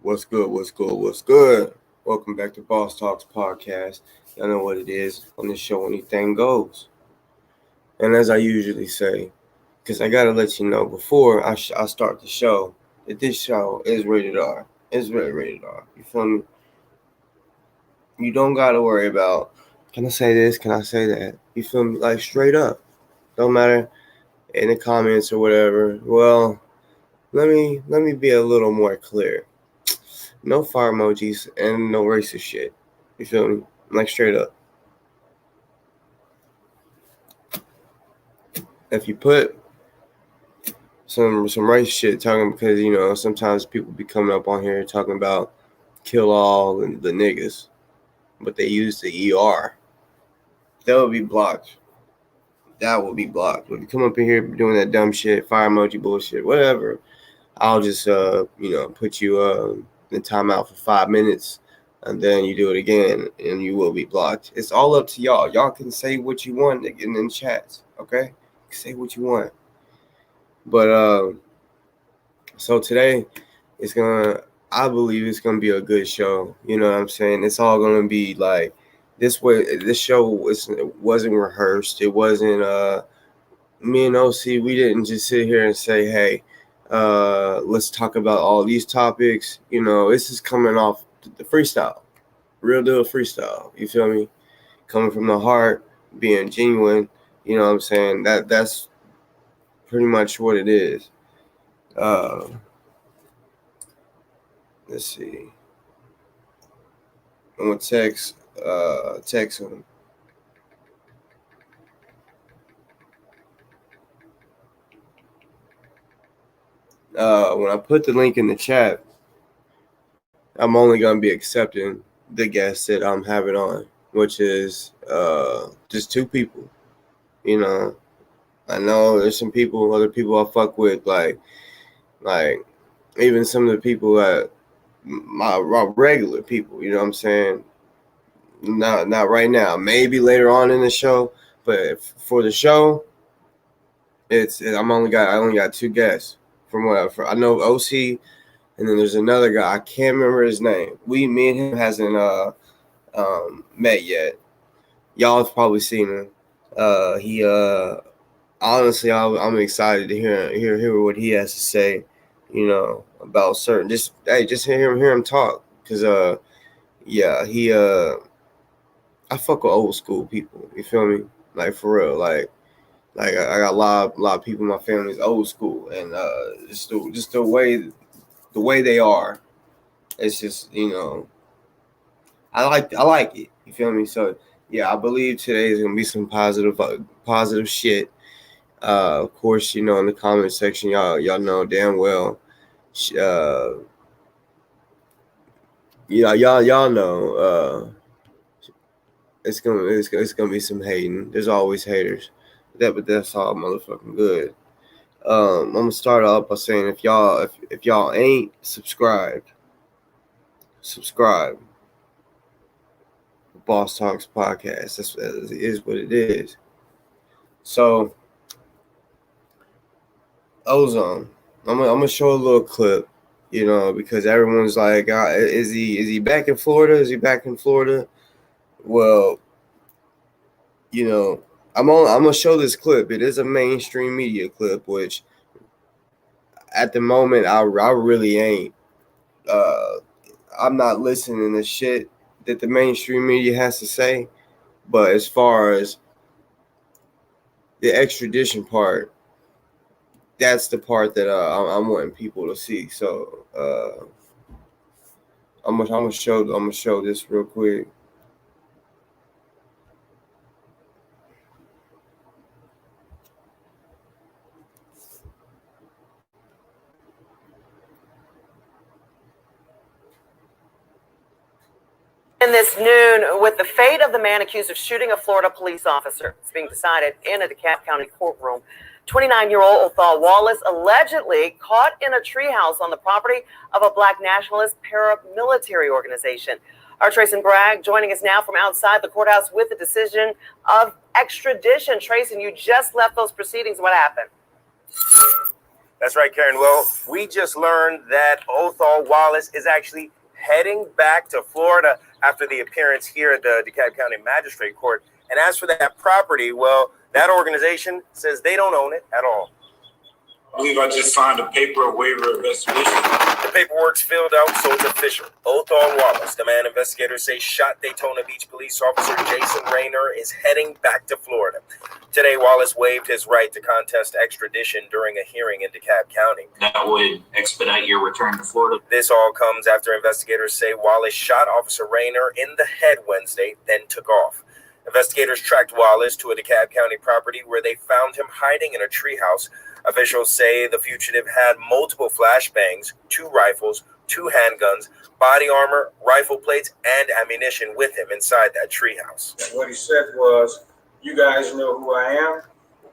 What's good? What's good? What's good? Welcome back to Boss Talks Podcast. Y'all know what it is. On this show, anything goes. And as I usually say, because I gotta let you know before I start the show that this show is rated R. It's very rated R. You feel me? You don't gotta worry about, can I say this? Can I say that? You feel me? Like straight up. Don't matter in the comments or whatever. Well, let me be a little more clear. No fire emojis and no racist shit. You feel me? Like straight up. If you put some racist shit talking, because sometimes people be coming up on here talking about kill all and the niggas, but they use the ER. That will be blocked. That will be blocked. If you come up in here doing that dumb shit, fire emoji bullshit, whatever, I'll just put you in timeout for 5 minutes, and then you do it again, and you will be blocked. It's all up to y'all. Y'all can say what you want in chats, okay? Say what you want. But so today I believe it's gonna be a good show. You know what I'm saying? It's all gonna be like this way. This show wasn't rehearsed. It wasn't me and OC. We didn't just sit here and say, hey, let's talk about all these topics. This is coming off the freestyle, real deal freestyle. You feel me? Coming from the heart, being genuine. You know what I'm saying? That's pretty much what it is. Let's see. I'm gonna text him. When I put the link in the chat, I'm only gonna be accepting the guests that I'm having on, which is just 2 people. I know there's some people, other people I fuck with, like even some of the people that my regular people. You know what I'm saying? Not right now. Maybe later on in the show, but for the show, I only got 2 guests from what I know. OC, and then there's another guy. I can't remember his name. Me and him hasn't met yet. Y'all have probably seen him. He honestly, I'm excited to hear what he has to say. About certain just hear him talk, because he I fuck with old school people. You feel me? Like for real, like I got a lot of people in my family is old school, and just the way they are. It's just I like it. You feel me? So yeah, I believe today is gonna be some positive shit. Of course, in the comment section, y'all know damn well. Y'all know. It's gonna be some hating. There's always haters. But that's all motherfucking good. I'm gonna start off by saying if y'all ain't subscribed, subscribe. Boss Talks Podcast. That is what it is. So Ozone. I'm gonna show a little clip. Because everyone's like, is he back in Florida? Is he back in Florida? Well, I'm gonna show this clip. It is a mainstream media clip, which at the moment I really ain't. I'm not listening to shit that the mainstream media has to say. But as far as the extradition part, that's the part that I'm wanting people to see. So I'm gonna show this real quick. In this noon, with the fate of the man accused of shooting a Florida police officer, it's being decided in a DeKalb County courtroom. 29-year-old Othal Wallace allegedly caught in a treehouse on the property of a Black nationalist paramilitary organization. Our Trayson Bragg joining us now from outside the courthouse with the decision of extradition. Trayson, you just left those proceedings. What happened? That's right, Karen. Well, we just learned that Othal Wallace is actually heading back to Florida after the appearance here at the DeKalb County Magistrate Court. And as for that property, well, that organization says they don't own it at all. I believe I just signed a paper waiver of restoration. The paperwork's filled out, so it's official. Othal Wallace, the man investigators say shot Daytona Beach police officer Jason Rayner, is heading back to Florida. Today, Wallace waived his right to contest extradition during a hearing in DeKalb County. That would expedite your return to Florida. This all comes after investigators say Wallace shot Officer Rayner in the head Wednesday, then took off. Investigators tracked Wallace to a DeKalb County property where they found him hiding in a treehouse. Officials say the fugitive had multiple flashbangs, 2 rifles, 2 handguns, body armor, rifle plates, and ammunition with him inside that treehouse. What he said was, you guys know who I am,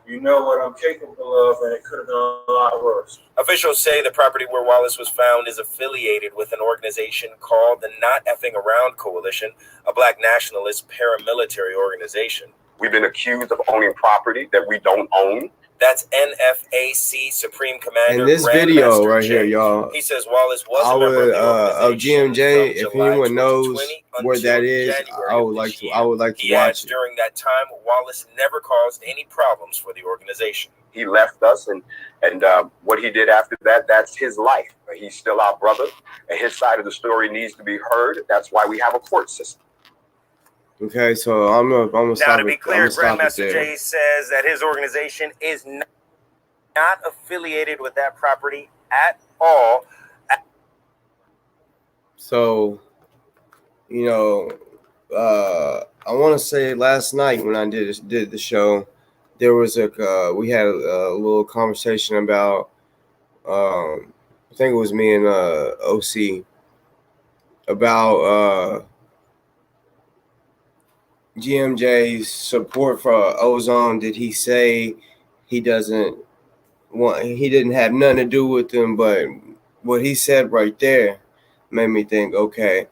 you know what I'm capable of, and it could have been a lot worse. Officials say the property where Wallace was found is affiliated with an organization called the Not Effing Around Coalition, a black nationalist paramilitary organization. We've been accused of owning property that we don't own. That's NFAC Supreme Commander. And this video right here, y'all, he says Wallace was a member of GMJ. If anyone knows where that is, I would like to watch it. During that time, Wallace never caused any problems for the organization. He left us, and what he did after that, that's his life. He's still our brother, and his side of the story needs to be heard. That's why we have a court system. Okay, so I'm gonna stop. Now, to be clear, Grandmaster Jay says that his organization is not affiliated with that property at all. So, you know, I want to say last night when I did the show, there was we had a little conversation about I think it was me and OC about GMJ's support for Ozone. Did he say he didn't have nothing to do with them? But what he said right there made me think, okay,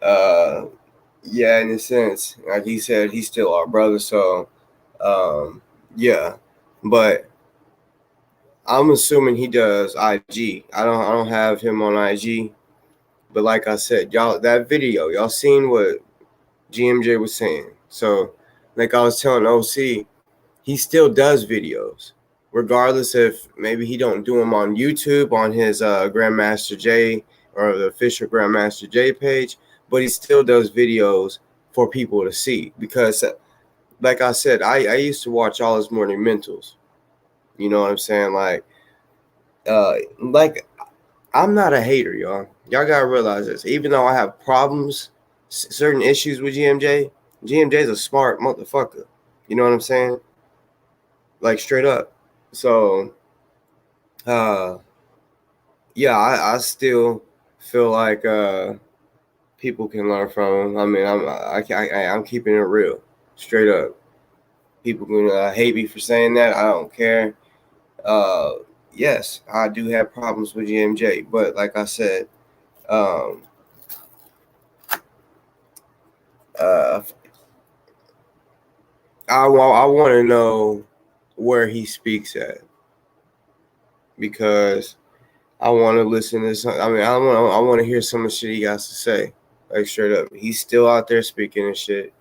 yeah, in a sense, like he said, he's still our brother. So, yeah, but I'm assuming he does IG. I don't have him on IG, but like I said, y'all, that video, y'all seen what GMJ was saying. So, like I was telling OC, he still does videos, regardless if maybe he don't do them on YouTube on his Grandmaster J or the official Grandmaster J page, but he still does videos for people to see. Because, like I said, I used to watch all his morning mentals. You know what I'm saying? Like I'm not a hater, y'all. Y'all gotta realize this. Even though I have problems, certain issues with GMJ's a smart motherfucker. You know what I'm saying? Like, straight up. So, yeah, I still feel like people can learn from him. I mean, I'm keeping it real, straight up. People can hate me for saying that. I don't care. Yes, I do have problems with GMJ, but like I said, I want to know where he speaks at, because I want to listen to some. I mean, I want to hear some of the shit he got to say. Like, straight up, he's still out there speaking and shit.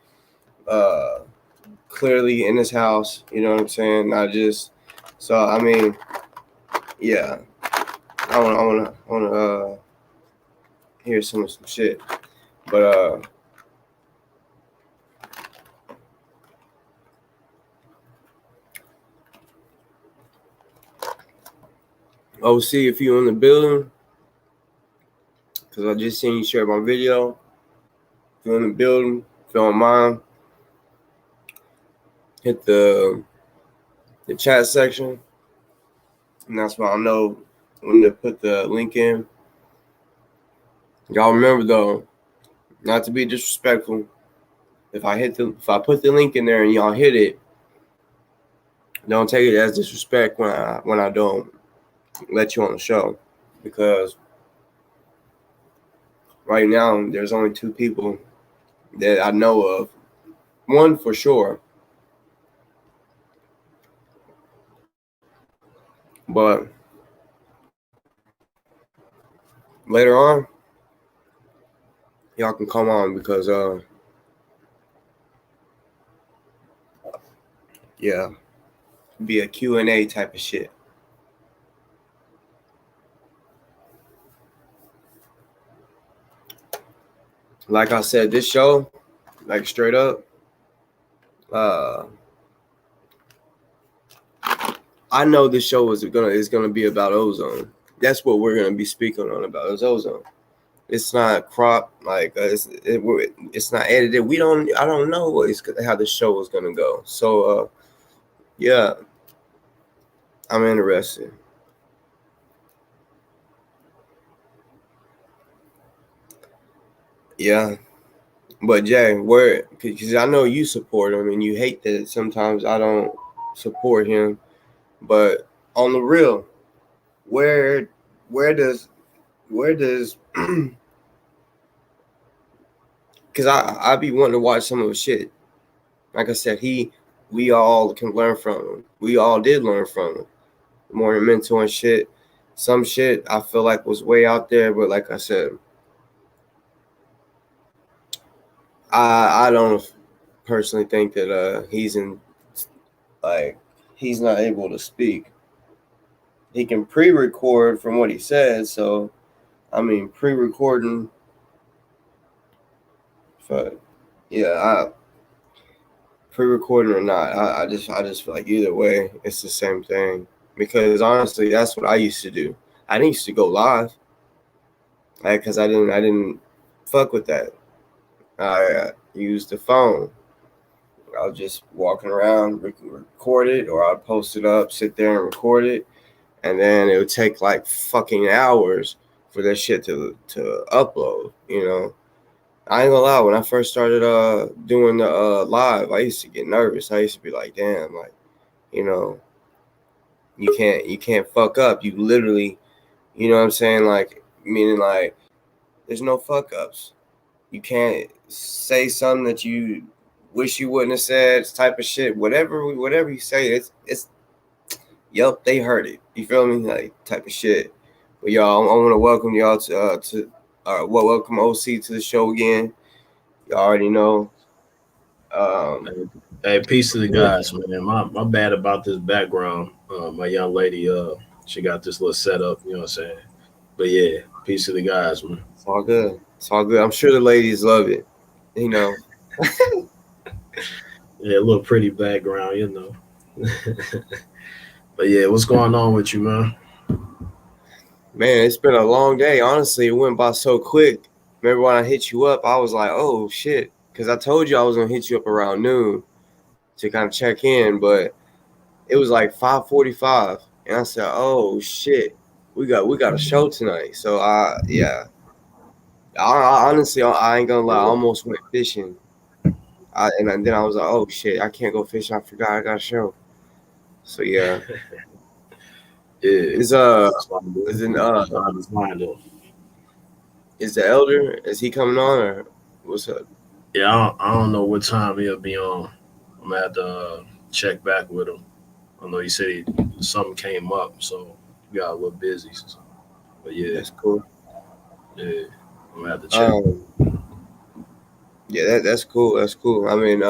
Clearly in his house. You know what I'm saying? Not just. So I mean, yeah, I want to hear some shit, but OC, if you in the building, because I just seen you share my video. If you're in the building, if you don't mind, hit the chat section, and that's why I know when to put the link in. Y'all remember though, not to be disrespectful. If I put the link in there and y'all hit it, don't take it as disrespect when I don't let you on the show, because right now there's only 2 people that I know of. One for sure, but later on, y'all can come on because yeah, be a Q&A type of shit. Like I said, this show, like straight up, I know this show is gonna be about ozone. That's what we're gonna be speaking on about is ozone. It's not cropped, like it's not edited. I don't know how the show is gonna go. So yeah, I'm interested. Yeah, but Jay, because I know you support him and you hate that sometimes I don't support him, but on the real, where does because I be wanting to watch some of his shit. Like I said, we all can learn from him. We all did learn from him. More mental and shit. Some shit I feel like was way out there, but like I said, I don't personally think that he's not able to speak. He can pre-record from what he says, so I mean pre-recording. But yeah, pre-recording or not, I just feel like either way, it's the same thing. Because honestly, that's what I used to do. I didn't used to go live, because I didn't fuck with that. I used the phone. I was just walking around, record it, or I'd post it up, sit there and record it, and then it would take like fucking hours for that shit to upload. You know, I ain't gonna lie. When I first started doing the live, I used to get nervous. I used to be like, damn, like, you know, you can't fuck up. You literally, you know what I'm saying? Like, meaning like, there's no fuck ups. You can't say something that you wish you wouldn't have said, type of shit. Whatever you say, it's yep, they heard it. You feel me? Like, type of shit. But y'all, I want to welcome y'all to welcome OC to the show again. You already know. Hey, peace to the guys, man. My bad about this background. My young lady, she got this little setup, you know what I'm saying? But yeah, peace to the guys, man. It's all good. It's all good. I'm sure the ladies love it. You know. Yeah, a little pretty background, you know. But yeah, what's going on with you, man? Man, it's been a long day. Honestly, it went by so quick. Remember when I hit you up, I was like, oh shit. Because I told you I was gonna hit you up around noon to kind of check in, but it was like 5:45, and I said, "Oh shit, we got a show tonight." So yeah, I honestly, I ain't gonna lie, I almost went fishing, and then I was like, "Oh shit, I can't go fishing. I forgot I got a show." So yeah, Yeah. is the elder? Is he coming on or what's up? Yeah, I don't know what time he'll be on. I'm gonna have to check back with him. I know he said something came up, so we got a little busy. But yeah, That's cool. Yeah, I'm gonna have to check. Yeah, that's cool. That's cool. I mean,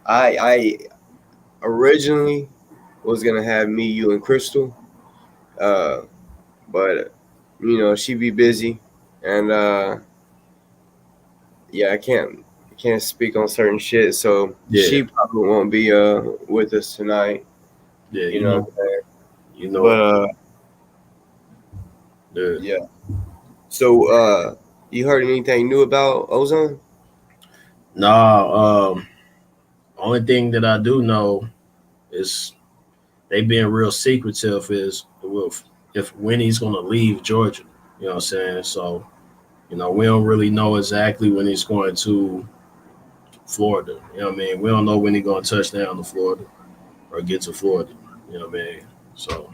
I originally was gonna have me, you, and Crystal, but you know she be busy, and yeah, I can't speak on certain shit, so she probably won't be with us tonight. Yeah, you know what I'm saying? You know, but yeah. So you heard anything new about Ozone? No, only thing that I do know is they being real secretive is if when he's gonna leave Georgia. You know what I'm saying? So, you know, we don't really know exactly when he's going to Florida. You know what I mean? We don't know when he's gonna touch down to Florida or get to Florida. You know what I mean? So,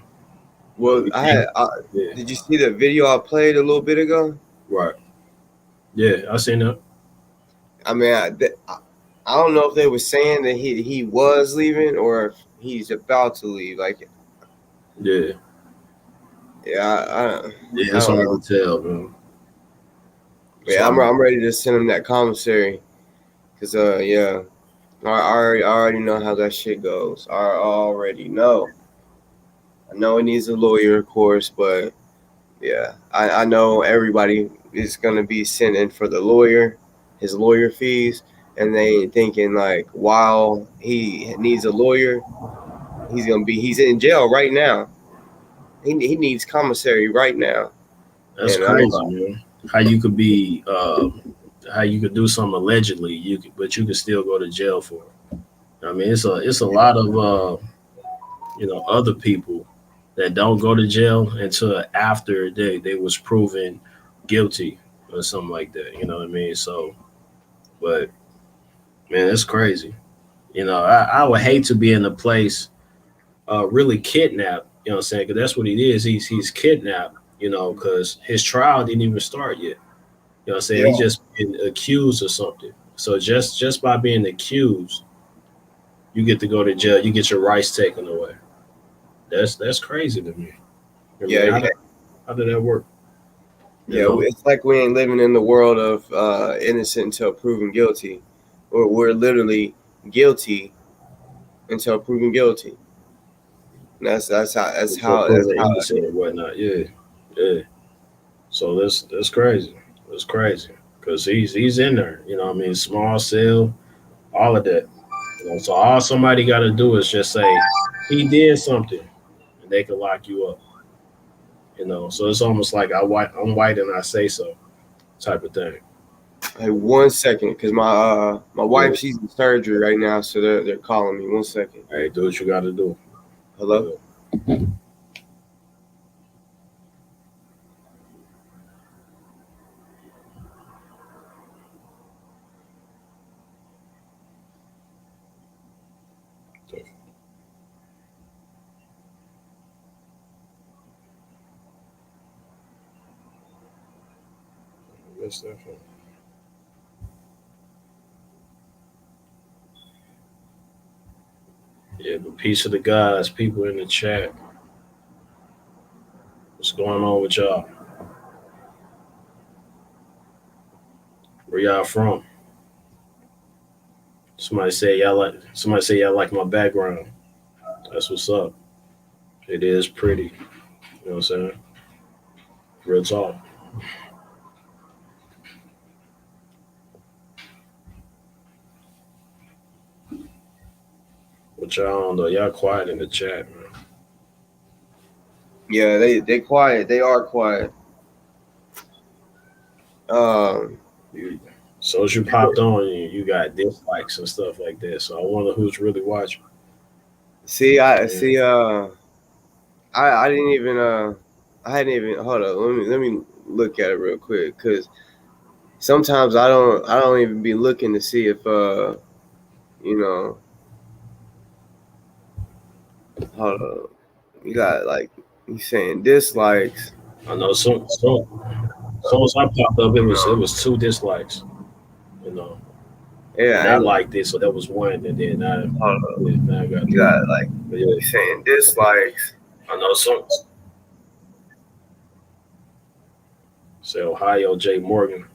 well, did you see the video I played a little bit ago? Right. Yeah, I seen that. I mean, I don't know if they were saying that he was leaving or if he's about to leave. Like, yeah, yeah, it's hard to tell, man. Yeah, I'm ready to send him that commissary. Cause yeah, I already know how that shit goes. I already know. I know it needs a lawyer, of course, but yeah, I know everybody is gonna be sending for the lawyer, his lawyer fees, and they thinking like while he needs a lawyer, he's in jail right now. He needs commissary right now. That's And I'm crazy, man. How you could be, how you could do something allegedly, but you could still go to jail for it. I mean, it's a lot of other people that don't go to jail until after they was proven guilty or something like that. You know what I mean? So, but man, it's crazy. I would hate to be in a place really kidnapped. You know what I'm saying? Because that's what he is. He's kidnapped. Because his trial didn't even start yet. You know what I'm saying? yeah, He just been accused of something. So just by being accused, you get to go to jail. You get your rights taken away. That's crazy to me. I mean, yeah, how did that work? yeah. It's like we ain't living in the world of innocent until proven guilty. We're literally guilty until proven guilty. And that's Until how proven it innocent is. and whatnot. Yeah, yeah. So that's crazy. That's crazy because he's in there. You know what I mean? Small cell, all of that. So all somebody got to do is just say he did something, and they can lock you up. So it's almost like I'm white and I say so type of thing. Hey, 1 second, because my Yeah. wife, she's in surgery right now, so they're calling me. 1 second. Hey, do what you got to do. Hello. That's definitely. Yeah, but peace of the guys, people in the chat. What's going on with y'all? Where y'all from? Somebody say y'all like my background. That's what's up. It is pretty. You know what I'm saying? Real talk. But y'all don't know. Y'all quiet in the chat, man. Yeah, they quiet. They are quiet. So as you popped on, you got dislikes and stuff like that. So I wonder who's really watching. See, I see. I didn't even. I hadn't even. Hold up. Let me look at it real quick, because sometimes I don't even be looking to see if you know. Hold up. You got like you saying dislikes. I know so as I popped up, it was 2 dislikes. Yeah, And I liked it, so that was 1, and then hold up. now I got You 2. got like But yeah, you saying dislikes. I know some. Say Ohio J Morgan.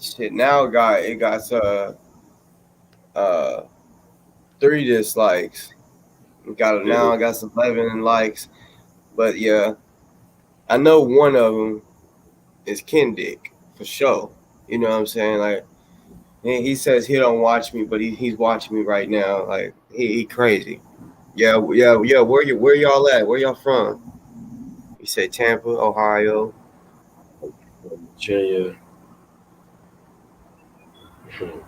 Shit, now it got 3 dislikes. Now I got some 11 likes, but yeah, I know one of them is Kendick for sure. You know what I'm saying? Like he says he don't watch me, but he's watching me right now. Like he crazy. Yeah. Where y'all at? Where y'all from? You say Tampa, Ohio. Virginia.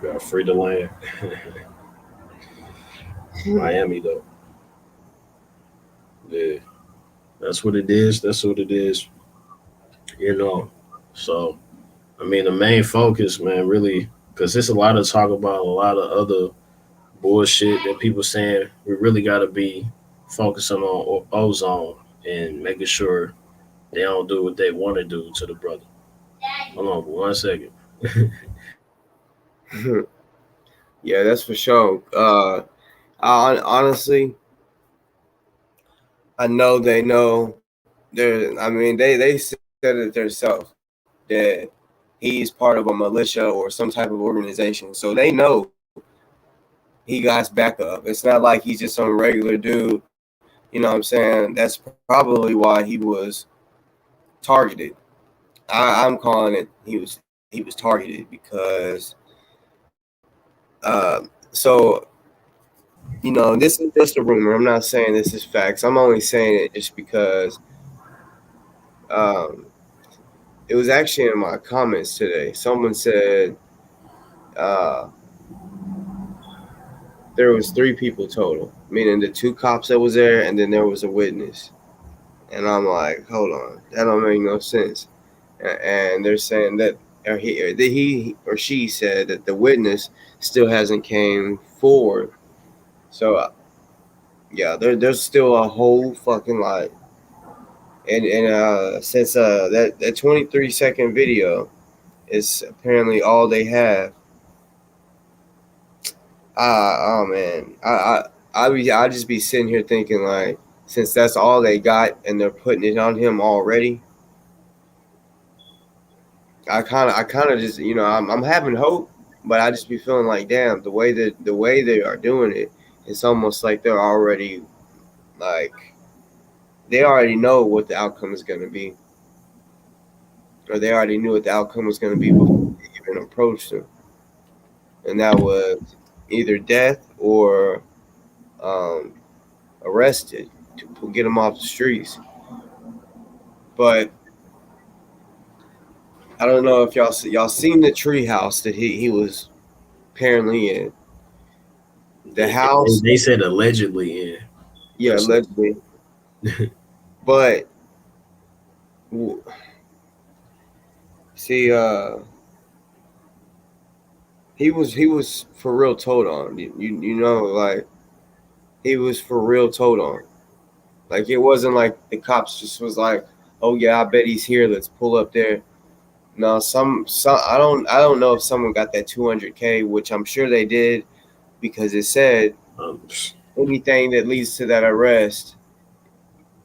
Got free to land. Miami though. Yeah. That's what it is. That's what it is. So I mean the main focus, man, really, because there's a lot of talk about a lot of other bullshit that people saying. We really gotta be focusing on ozone and making sure they don't do what they want to do to the brother. Hold on for 1 second. Yeah, that's for sure. Honestly, I know they know. I mean, they said it themselves. that he's part of a militia or some type of organization. So they know he got backup. It's not like he's just some regular dude. You know what I'm saying? That's probably why he was targeted. I'm calling it he was targeted because so you know, this is just a rumor. I'm not saying this is facts. I'm only saying it just because it was actually in my comments today. Someone said there was 3 people total, meaning the 2 cops that was there, and then there was a witness. And I'm like, hold on, that don't make no sense. And they're saying that he or she said that the witness still hasn't came forward. So yeah, there's still a whole fucking lot. And since that 23-second video is apparently all they have, oh man, I just be sitting here thinking, like, since that's all they got and they're putting it on him already, I kind of just, you know, I'm having hope, but I just be feeling like, damn, the way they are doing it, it's almost like they're already, like, they already know what the outcome is going to be, or they already knew what the outcome was going to be before they even approached him, and that was either death or arrested to get him off the streets. But I don't know if y'all seen the tree house that he was apparently in. The house They said allegedly in. Yeah, allegedly. But see, he was for real told on. You know, like, he was for real told on. Like, it wasn't like the cops just was like, oh yeah, I bet he's here, let's pull up there. No, some I don't know if someone got that 200K, which I'm sure they did, because it said anything that leads to that arrest,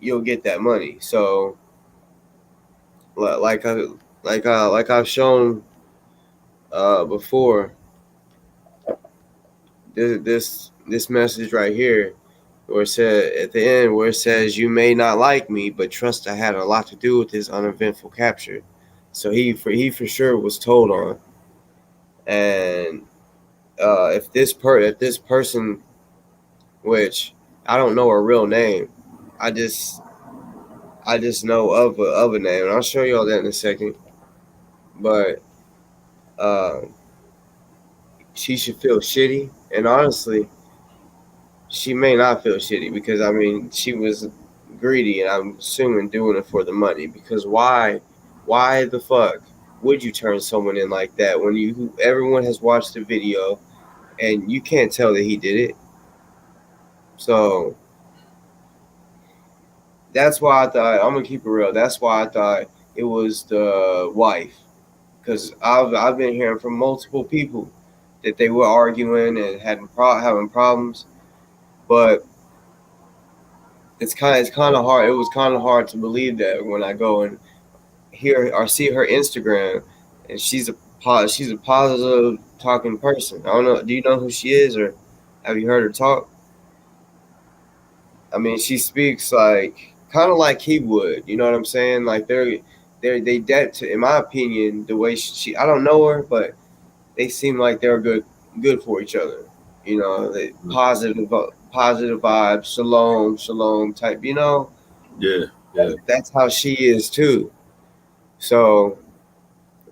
you'll get that money. So like I've shown before, this message right here, where it said at the end, where it says, you may not like me, but trust I had a lot to do with this uneventful capture. So he for sure was told on. And if this person, which I don't know her real name, I just know of a name, and I'll show you all that in a second. But she should feel shitty, and honestly, she may not feel shitty, because I mean, she was greedy, and I'm assuming doing it for the money. Because why the fuck would you turn someone in like that when everyone has watched the video and you can't tell that he did it? So that's why I thought, I'm gonna keep it real, that's why I thought it was the wife, because I've been hearing from multiple people that they were arguing and having problems, but it's kind of hard. It was kind of hard to believe that when I go and hear or see her Instagram, and she's a positive talking person. I don't know. Do you know who she is, or have you heard her talk? I mean, she speaks like kind of like he would. You know what I'm saying? Like they dead to, in my opinion, the way she. I don't know her, but they seem like they're good for each other. You know, they positive vibes, shalom type. You know. Yeah. That's how she is too. So,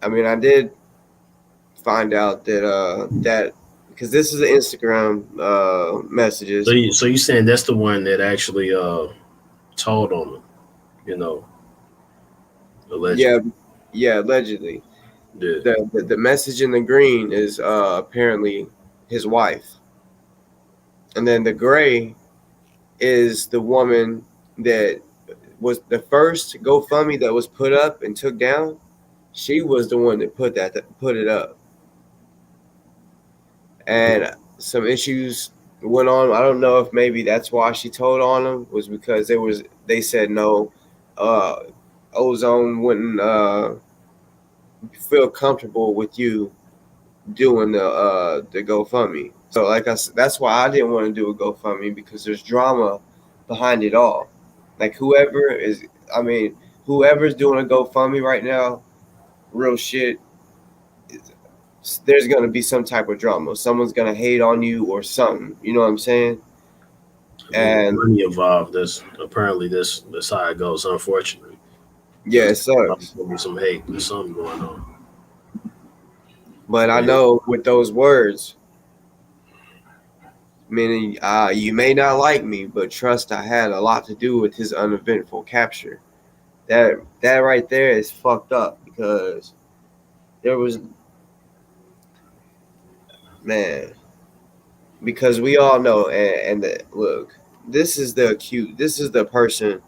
I mean, I did find out that because this is an Instagram messages. So you saying that's the one that actually told on him, you know? Allegedly. Yeah, allegedly. Yeah. The message in the green is apparently his wife, and then the gray is the woman that was the first GoFundMe that was put up and took down. She was the one that put it up, and some issues went on. I don't know if maybe that's why she told on him, was because they said no, Ozone wouldn't feel comfortable with you doing the GoFundMe. So like I said, that's why I didn't want to do a GoFundMe, because there's drama behind it all. Like whoever's doing a GoFundMe right now, real shit, there's gonna be some type of drama. Someone's gonna hate on you or something. You know what I'm saying? I mean, And money involved. This apparently this how it goes. Unfortunately, yeah, it there's sucks. gonna be some hate. There's something going on. But I know with those words, meaning you may not like me, but trust I had a lot to do with his uneventful capture. That right there is fucked up, because there was, man, because we all know, look, this is the person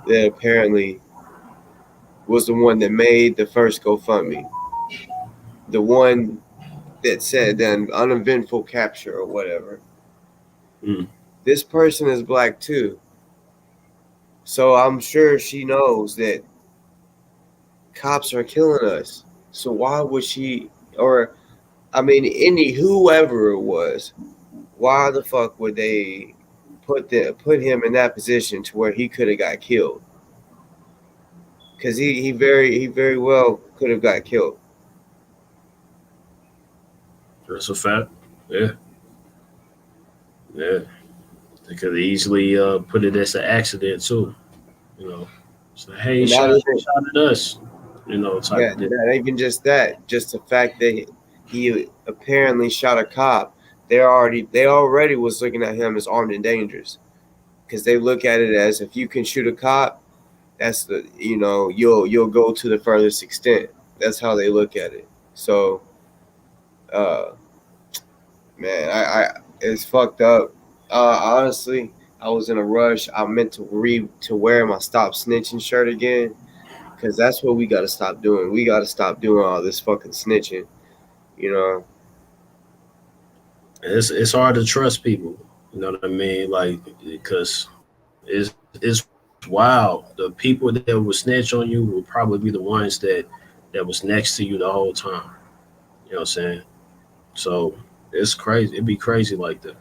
that apparently was the one that made the first GoFundMe, the one that said an uneventful capture or whatever. Mm. This person is black too, so I'm sure she knows that cops are killing us. So why would she, or I mean, whoever it was, why the fuck would they put him in that position to where he could have got killed? Because he very well could have got killed. That's a fact. Yeah. Yeah. They could easily put it as an accident too. You know. So hey, he shot at us. You know, type of thing. Not even just that. Just the fact that he apparently shot a cop. They already was looking at him as armed and dangerous. Because they look at it as, if you can shoot a cop, that's you'll go to the furthest extent. That's how they look at it. So, man, I it's fucked up. Honestly, I was in a rush. I meant to wear my Stop Snitching shirt again, because that's what we got to stop doing. We got to stop doing all this fucking snitching. You know. It's hard to trust people. You know what I mean? Like, because it's wild. The people that will snitch on you will probably be the ones that was next to you the whole time. You know what I'm saying? So it's crazy. It'd be crazy like that.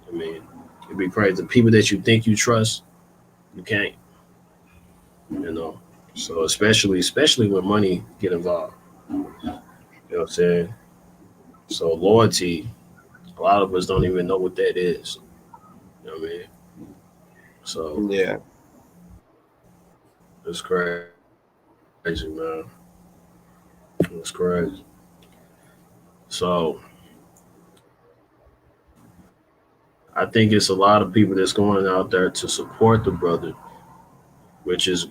I mean, it'd be crazy. The people that you think you trust, you can't. You know. So especially when money get involved. You know what I'm saying? So loyalty, a lot of us don't even know what that is. You know what I mean? So yeah, it's crazy, man. It's crazy. So I think it's a lot of people that's going out there to support the brother, which is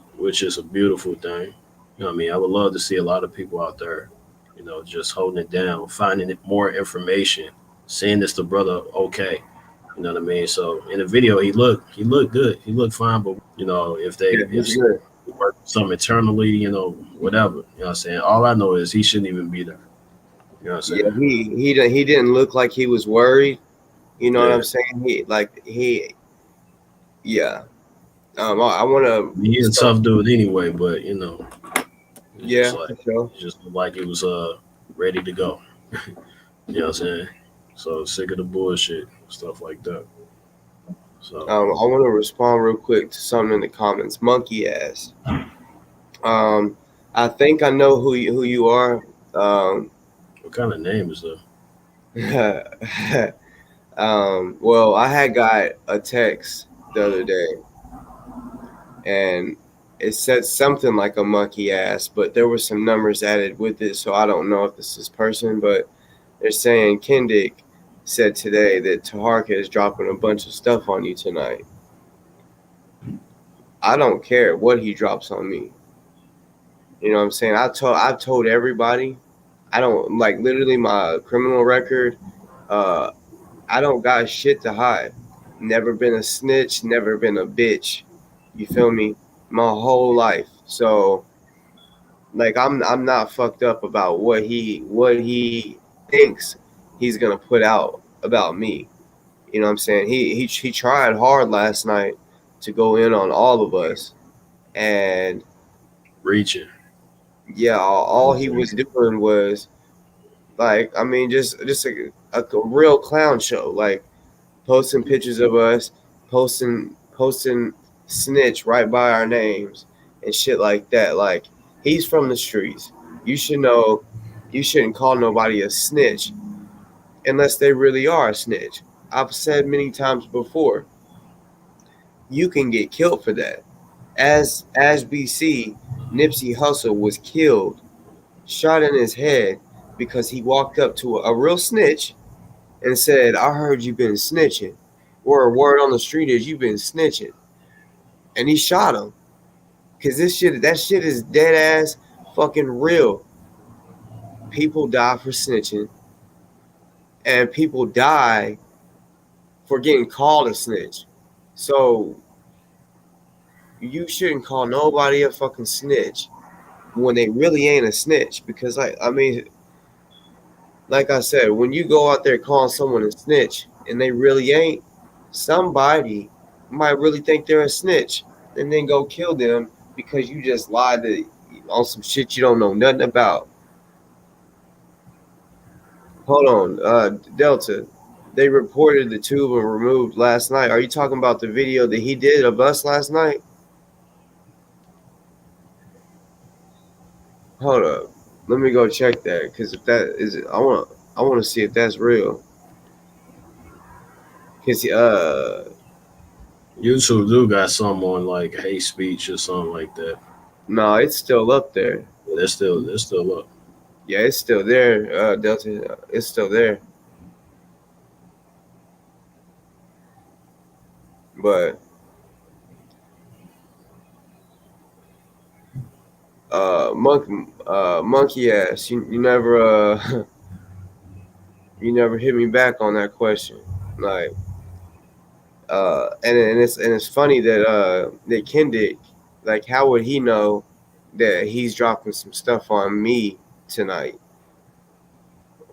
a beautiful thing. You know what I mean? I would love to see a lot of people out there, you know, just holding it down, finding more information, seeing this the brother okay. You know what I mean? So in the video, he looked good. He looked fine, but you know, if work some internally, you know, whatever. You know what I'm saying? All I know is he shouldn't even be there. You know what I'm saying? Yeah, he didn't look like he was worried. You know what I'm saying? Yeah. I want to. He's a tough dude anyway, but you know, yeah, it just looked like it was ready to go. You know what I'm saying? So sick of the bullshit, stuff like that. So I want to respond real quick to something in the comments. Monkey ass. I think I know who you are. what kind of name is that? Well, I had got a text the other day, and it said something like a monkey ass, but there were some numbers added with it, so I don't know if this is person, but they're saying Kendick said today that Taharka is dropping a bunch of stuff on you tonight. I don't care what he drops on me. You know what I'm saying? I've told everybody. I don't, like, literally my criminal record. I don't got shit to hide. Never been a snitch. Never been a bitch. You feel me? My whole life. So, like, I'm not fucked up about what he thinks he's gonna put out about me. You know what I'm saying? He tried hard last night to go in on all of us, and Reaching. Yeah, all he was doing was like, I mean, just a real clown show, like posting pictures of us, posting snitch right by our names and shit like that. Like, he's from the streets. You should know you shouldn't call nobody a snitch unless they really are a snitch. I've said many times before, you can get killed for that. As BC, Nipsey Hussle was killed, shot in his head because he walked up to a real snitch and said, "I heard you been snitching," or a word on the street is "you been snitching," and he shot him because that shit is dead ass fucking real. People die for snitching, and people die for getting called a snitch. So you shouldn't call nobody a fucking snitch when they really ain't a snitch. Because I mean, like I said, when you go out there calling someone a snitch and they really ain't, somebody might really think they're a snitch and then go kill them because you just lied on some shit you don't know nothing about. Hold on, Delta. They reported the tube and removed last night. Are you talking about the video that he did of us last night? Hold up. Let me go check that, because if that is, I want to see if that's real. Cause YouTube do got some on like hate speech or something like that. no, it's still up there. Yeah, they're still up. Yeah, it's still there, Delta. It's still there. But monkey ass, you never you never hit me back on that question. Like and it's funny that Kendick, like, how would he know that he's dropping some stuff on me tonight?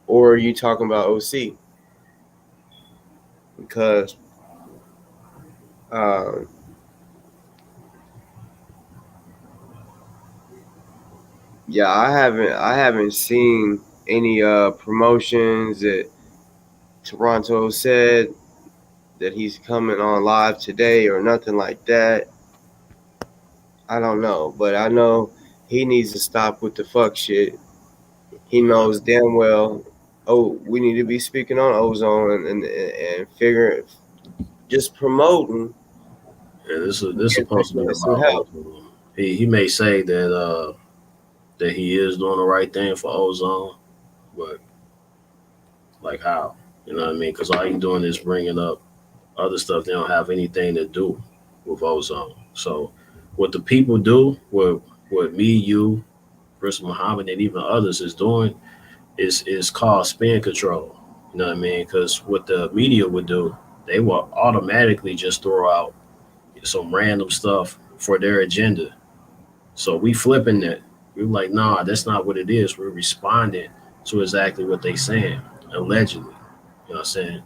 Or are you talking about OC? Because yeah, I haven't seen any promotions that Toronto said that he's coming on live today or nothing like that. I don't know, but I know he needs to stop with the fuck shit. He knows damn well, oh, we need to be speaking on Ozone and figuring, just promoting. Yeah, this is supposed to be about. He may say that that he is doing the right thing for Ozone, but like how? You know what I mean? Because all he's doing is bringing up other stuff. They don't have anything to do with Ozone. So what the people do, what me, you, Chris Muhammad, and even others is doing is called spin control. You know what I mean? Because what the media would do, they will automatically just throw out some random stuff for their agenda. So we flipping that. We're like, nah, that's not what it is. We're responding to exactly what they saying, allegedly. You know what I'm saying?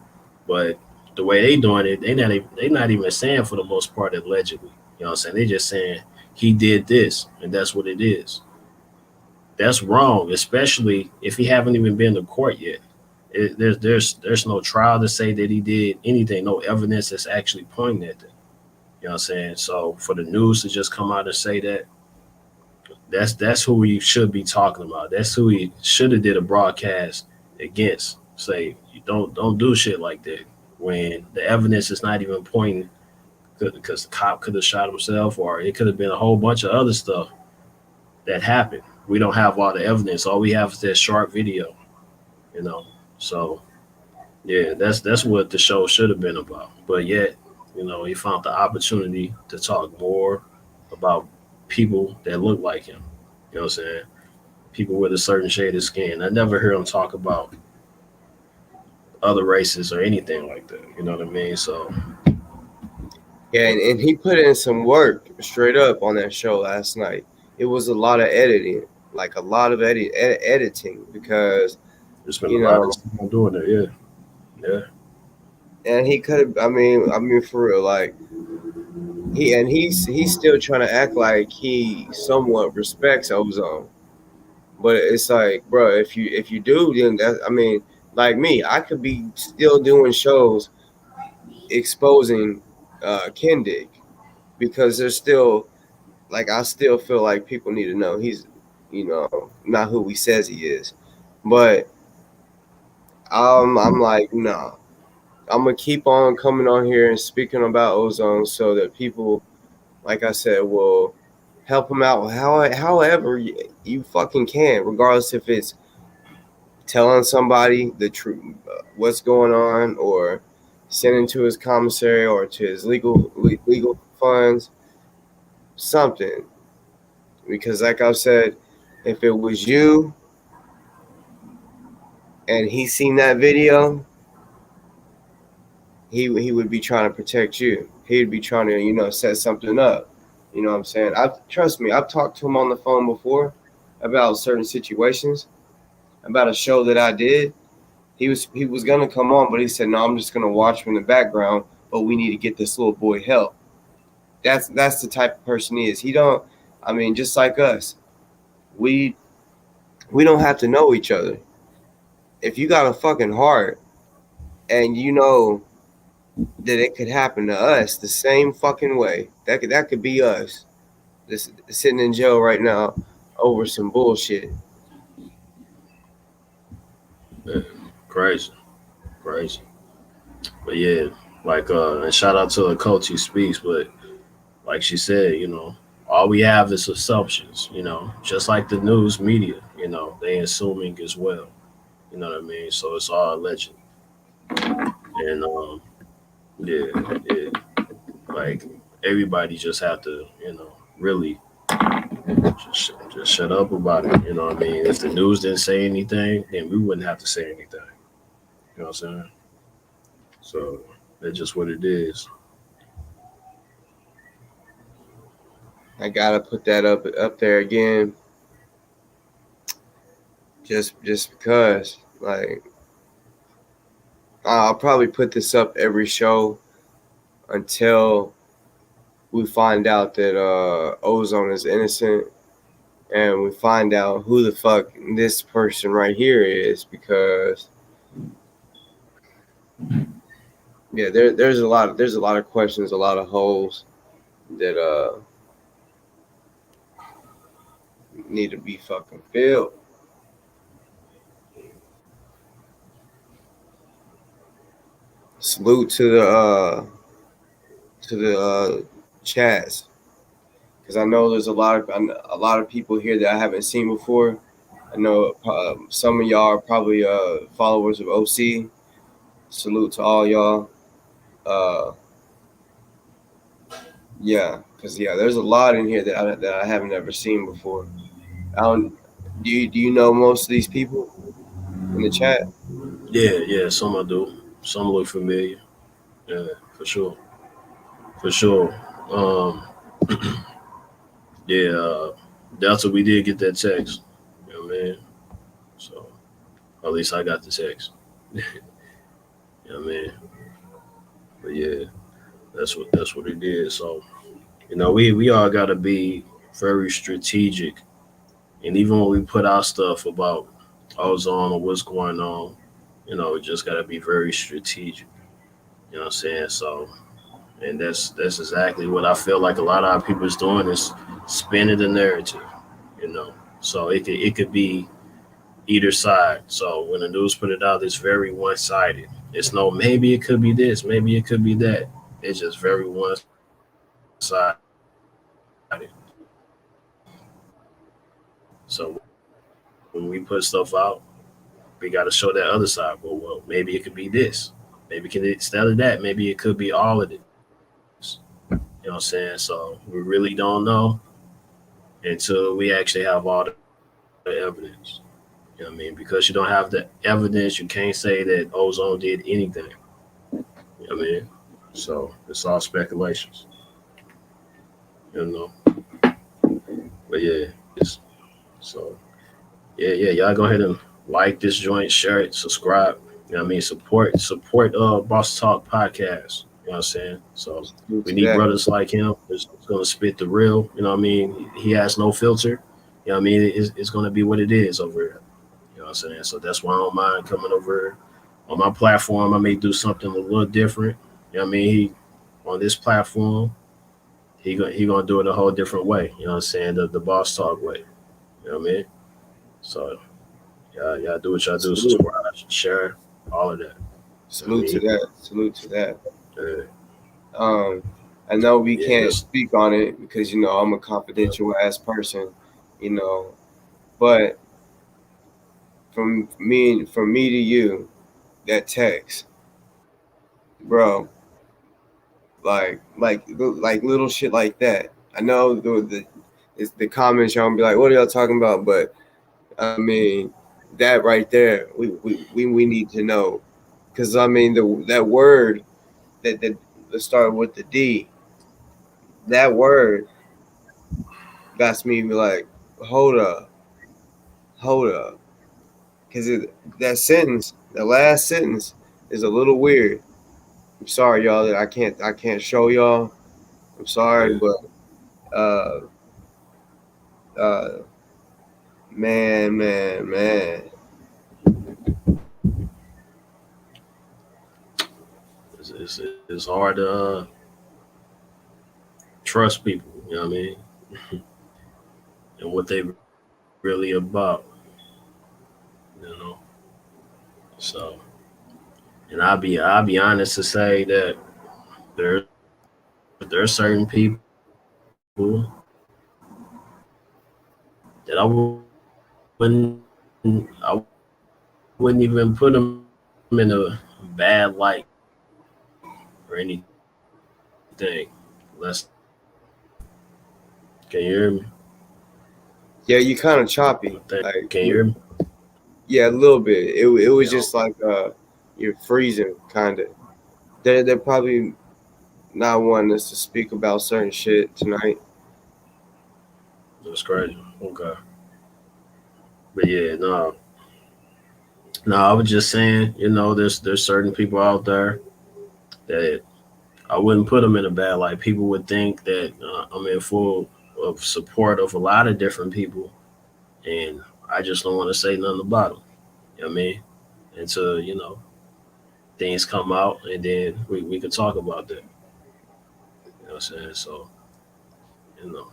But the way they doing it, they not even saying for the most part allegedly. You know what I'm saying? They just saying he did this, and that's what it is. That's wrong, especially if he haven't even been to court yet. There's no trial to say that he did anything, no evidence that's actually pointing at that. You know what I'm saying? So for the news to just come out and say that, that's who we should be talking about. That's who we should have did a broadcast against. Say, you don't do shit like that when the evidence is not even pointing, because the cop could have shot himself, or it could have been a whole bunch of other stuff that happened. We don't have all the evidence. All we have is that short video, you know. So yeah, that's what the show should have been about. But yet, you know, he found the opportunity to talk more about people that look like him. You know what I'm saying? People with a certain shade of skin. I never hear him talk about other races or anything like that. You know what I mean? So yeah, and he put in some work straight up on that show last night. It was a lot of editing, like a lot of editing, because there's been a lot of people doing it. Yeah. And he could have. I mean, for real, like he's still trying to act like he somewhat respects Ozone. But it's like, bro, if you do, then that, I mean, like me, I could be still doing shows exposing Kendick because there's still, like, I still feel like people need to know he's, not who he says he is. But I'm like, nah, I'm gonna keep on coming on here and speaking about Ozone so that people, like I said, will help him out however you fucking can, regardless if it's telling somebody the truth, what's going on, or sending to his commissary or to his legal funds, something. Because, like I've said, if it was you and he seen that video, he would be trying to protect you. He'd be trying to, set something up. You know what I'm saying? Trust me, I've talked to him on the phone before about certain situations, about a show that I did. He was gonna come on, but he said, "No, I'm just gonna watch from the background. But we need to get this little boy help." That's the type of person he is. He don't. I mean, just like us, we don't have to know each other. If you got a fucking heart and you know that it could happen to us the same fucking way, that could be us, just sitting in jail right now over some bullshit. Yeah, crazy. But yeah, like and shout out to the coach who speaks, but like she said, all we have is assumptions, just like the news media, they assuming as well. You know what I mean? So it's all alleged. And yeah, like everybody just have to, really just shut up about it. You know what I mean? If the news didn't say anything, then we wouldn't have to say anything. You know what I'm saying? So that's just what it is. I gotta put that up there again, just because, like, I'll probably put this up every show until we find out that Ozone is innocent, and we find out who the fuck this person right here is, because yeah, there's a lot of questions, a lot of holes that need to be fucking filled. Salute to the chats, because I know there's a lot of people here that I haven't seen before. I know some of y'all are probably followers of OC. Salute to all y'all. Yeah, because there's a lot in here that I haven't ever seen before. I don't. Do you know most of these people in the chat? Yeah, some I do. Some look familiar. Yeah, for sure. Yeah, Delta, we did get that text. You know what I mean? So at least I got the text. You know what I mean? But yeah, that's what it is. So, we all gotta be very strategic. And even when we put out stuff about Ozone or what's going on, we just gotta be very strategic. You know what I'm saying? So, and that's exactly what I feel like a lot of our people is doing, is spinning the narrative. So it could be either side. So when the news put it out, it's very one sided. It's no, maybe it could be this, maybe it could be that. It's just very one sided. So when we put stuff out, we got to show that other side. Well, maybe it could be this. Maybe instead of that, maybe it could be all of it. You know what I'm saying? So we really don't know until we actually have all the evidence. You know what I mean? Because you don't have the evidence, you can't say that Ozone did anything. You know what I mean? So it's all speculations. But yeah, y'all go ahead and like this joint, share it, subscribe. You know what I mean? Support Boss Talk Podcast. You know what I'm saying? So we need brothers like him that's going to spit the real. You know what I mean? He has no filter. You know what I mean? It's going to be what it is over here. You know what I'm saying? So that's why I don't mind coming over on my platform. I may do something a little different. You know what I mean? On this platform, he gonna do it a whole different way. You know what I'm saying? The boss talk way. You know what I mean? So y'all do what y'all do. Salute. Subscribe, share, all of that. Salute to that. Salute to that. Yeah. I know we can't that's- speak on it because I'm a confidential ass person, but from me to you, that text, bro, like little shit like that. I know the comments y'all gonna be like, what are y'all talking about? But I mean, that right there, we need to know, because I mean that word that started with the D, that word got me like, hold up, because that sentence, the last sentence, is a little weird. I'm sorry, y'all, that I can't show y'all. I'm sorry, Yeah. but man. It's hard to trust people. You know what I mean? And what they really about. You know. So, and I'll be honest to say that there are certain people that wouldn't I wouldn't even put them in a bad light or anything. Less. Can you hear me? Yeah, you kind of choppy. Like, Can you hear me? yeah, a little bit. It was Yeah. just like you're freezing, kind of. They're probably not wanting us to speak about certain shit tonight. That's crazy. Okay. But yeah, no. I was just saying, there's certain people out there that I wouldn't put them in a bad light. People would think that I'm in full of support of a lot of different people, and I just don't want to say nothing about them. You know what I mean? Until, things come out, and then we can talk about that. You know what I'm saying? So, you know,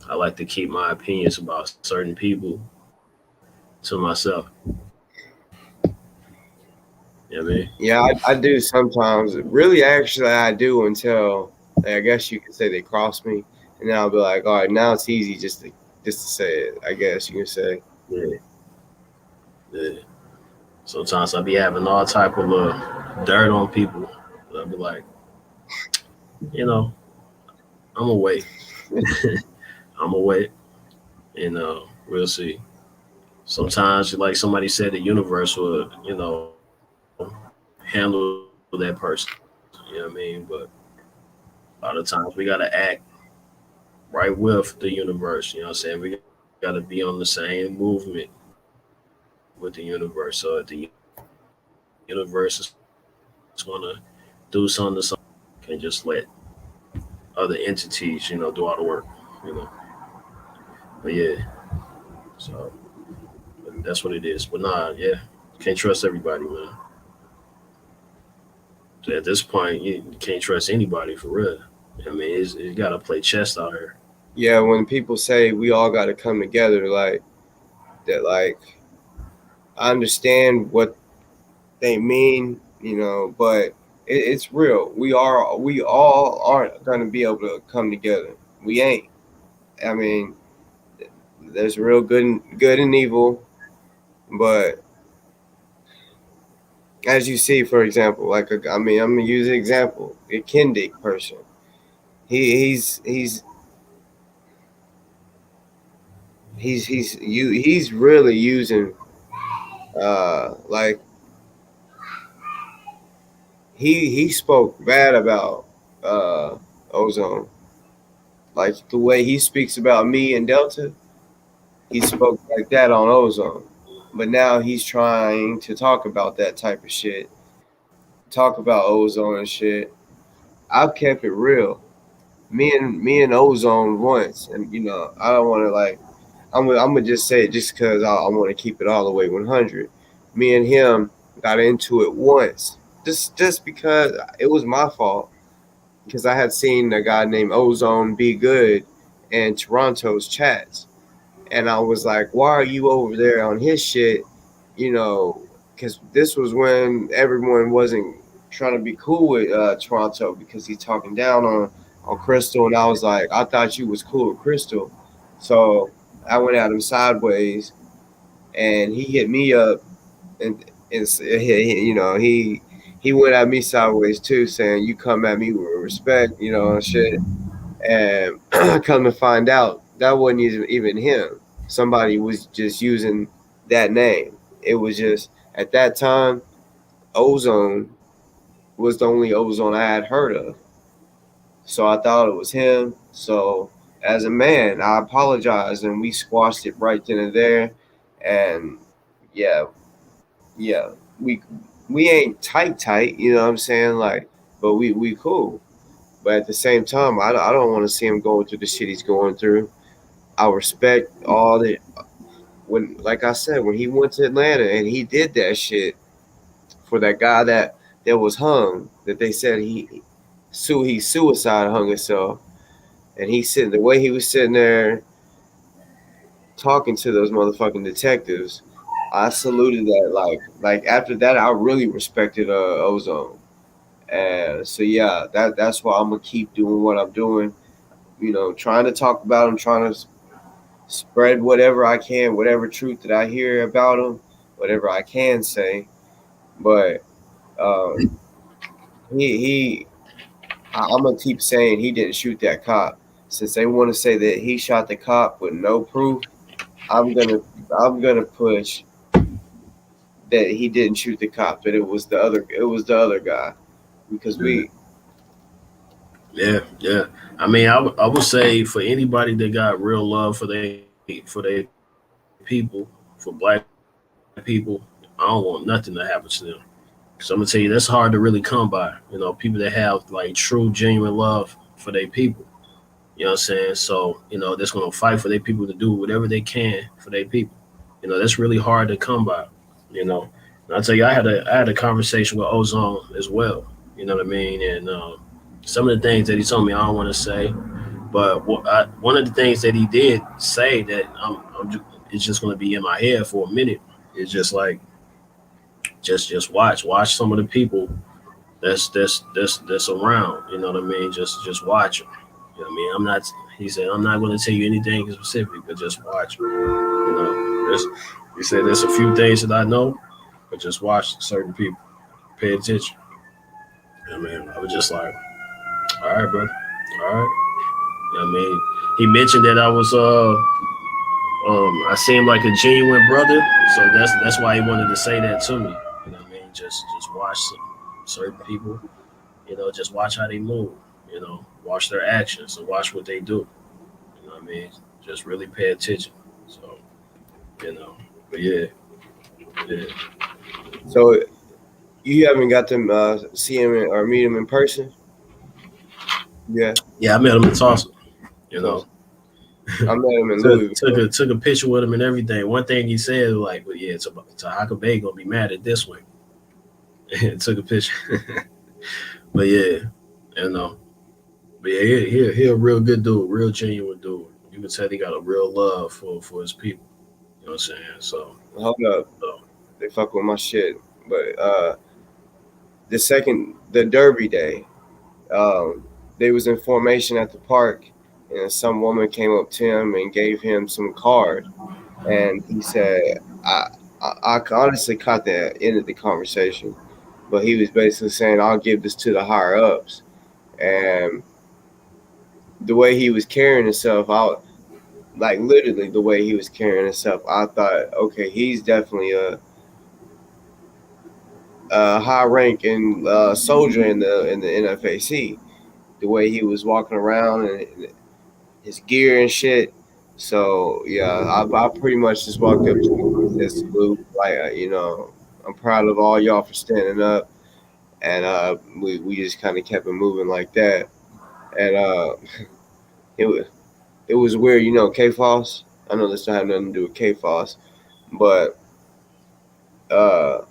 I like to keep my opinions about certain people to myself. You know what I mean? Yeah, I do sometimes. Really, actually, I do until I guess you could say they cross me, and then I'll be like, all right, now it's easy just to say it. I guess you can say. Yeah. Yeah. Sometimes I be having all type of dirt on people. I'll be like, you know, I'm gonna wait. I'm gonna wait, and we'll see. Sometimes, like somebody said, the universe will, handle that person. You know what I mean? But a lot of times we gotta act right with the universe. You know what I'm saying? We gotta be on the same movement with the universe. So if the universe is gonna do something, can't just let other entities, do all the work. You know. But yeah, so that's what it is. But nah, yeah, can't trust everybody, man. So at this point, you can't trust anybody for real. I mean, you got to play chess out here. Yeah, when people say we all got to come together, like that, like I understand what they mean, but it's real. We all aren't going to be able to come together. We ain't. I mean, there's real good and evil, but as you see, for example, I'm gonna use an example. A Kendick person, he's really using like he spoke bad about Ozone, like the way he speaks about me and Delta. He spoke like that on Ozone, but now he's trying to talk about that type of shit, talk about Ozone and shit. I've kept it real. Me and Ozone once, and I don't want to like I'm gonna just say it just because I want to keep it all the way 100. Me and him got into it once, just because it was my fault, because I had seen a guy named Ozone be good in Toronto's chats, and I was like, why are you over there on his shit? You know, because this was when everyone wasn't trying to be cool with Toronto because he's talking down on Crystal, and I was like, I thought you was cool with Crystal, so I went at him sideways, and he hit me up, and he went at me sideways too, saying you come at me with respect, and shit, and come to find out that wasn't even him. Somebody was just using that name. It was just at that time, Ozone was the only Ozone I had heard of. So I thought it was him. So as a man, I apologized and we squashed it right then and there. And yeah, yeah, we ain't tight, you know what I'm saying? Like, but we cool. But at the same time, I don't want to see him going through the shit he's going through. I respect all the like I said, when he went to Atlanta and he did that shit for that guy that was hung, that they said he suicide hung himself, and the way he was sitting there talking to those motherfucking detectives, I saluted that. Like after that, I really respected Ozone, and so yeah, that's why I'm gonna keep doing what I'm doing. Trying to talk about him, trying to spread whatever I can, whatever truth that I hear about him, whatever I can say. But um, I'm gonna keep saying he didn't shoot that cop. Since they want to say that he shot the cop with no proof, I'm gonna push that he didn't shoot the cop. That it was the other guy, because we. Yeah. I mean, I would say for anybody that got real love for their people, for black people, I don't want nothing to happen to them. So I'm gonna tell you that's hard to really come by. People that have like true, genuine love for their people. You know what I'm saying? So, that's gonna fight for their people to do whatever they can for their people. That's really hard to come by. And I'll tell you, I had a conversation with Ozone as well. You know what I mean? And some of the things that he told me I don't want to say, but one of the things that he did say that it's just gonna be in my head for a minute. It's just like just watch some of the people that's around. You know what I mean? Just watch them. You know what I mean? He said, I'm not going to tell you anything specific, but just watch them. He said, there's a few things that I know, but just watch certain people. Pay attention. I mean, I was just like, all right, brother. All right. You know what I mean? He mentioned that I was, I seemed like a genuine brother. So that's why he wanted to say that to me. You know what I mean? Just watch certain people, just watch how they move, watch their actions and watch what they do. You know what I mean? Just really pay attention. So, but yeah. So you haven't got to see him or meet him in person? Yeah. Yeah, I met him in Tulsa. I met him in Louisville. Took a picture with him and everything. One thing he said was like, well, yeah, Tahaka Bay gonna be mad at this one. Took a picture. But yeah, But yeah, he a real good dude, real genuine dude. You can tell he got a real love for his people. You know what I'm saying? So hold up. They fuck with my shit. But the Derby day, they was in formation at the park, and some woman came up to him and gave him some card, and he said, I honestly caught the end of the conversation, but he was basically saying, I'll give this to the higher ups. And the way he was carrying himself out, like literally the way he was carrying himself, I thought, okay, he's definitely a high ranking soldier in the NFAC. The way he was walking around and his gear and shit. So yeah, I pretty much just walked up to him and said salute, like I'm proud of all y'all for standing up, and we just kind of kept it moving like that, and it was weird, K Foss. I know this don't have nothing to do with KFOS, but I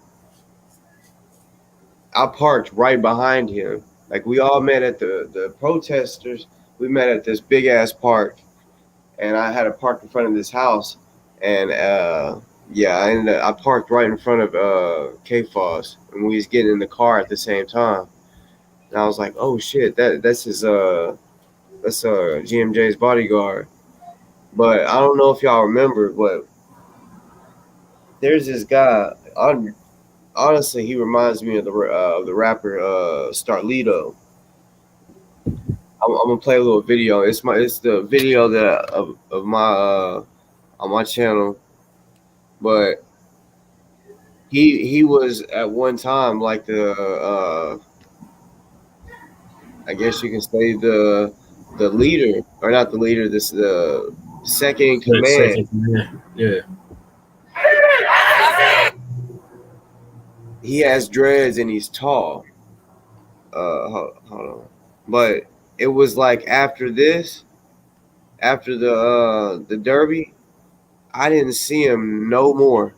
parked right behind him. Like we all met at the protesters. We met at this big ass park, and I had to park in front of this house. And yeah, I parked right in front of KFOS, and we was getting in the car at the same time. And I was like, oh shit, that's GMJ's bodyguard. But I don't know if y'all remember, but there's this guy. Honestly, he reminds me of the rapper Starlito. I'm gonna play a little video. It's the video that of my on my channel, but he was at one time like the I guess you can say the leader, or not the leader. This the second in command. Second command. Yeah. He has dreads and he's tall. Hold on. But it was like after this, after the Derby, I didn't see him no more.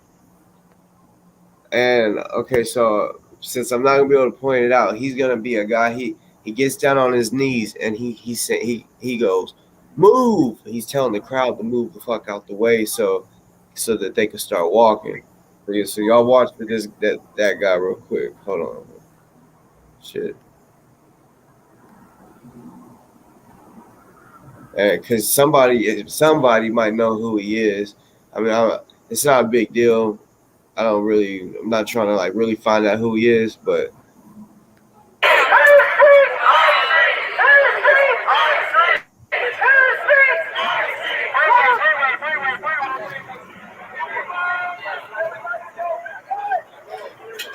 And okay, so since I'm not gonna be able to point it out, he's gonna be a guy. He gets down on his knees and he goes, move. He's telling the crowd to move the fuck out the way so that they can start walking. Okay, so y'all watch for that guy real quick. Hold on. Shit. Because somebody might know who he is. I mean, it's not a big deal. I'm not trying to like really find out who he is, but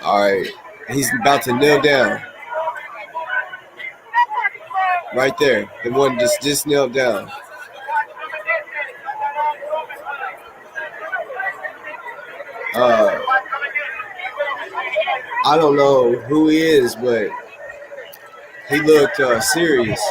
all right, he's about to kneel down. Right there, the one just knelt down. I don't know who he is, but he looked serious.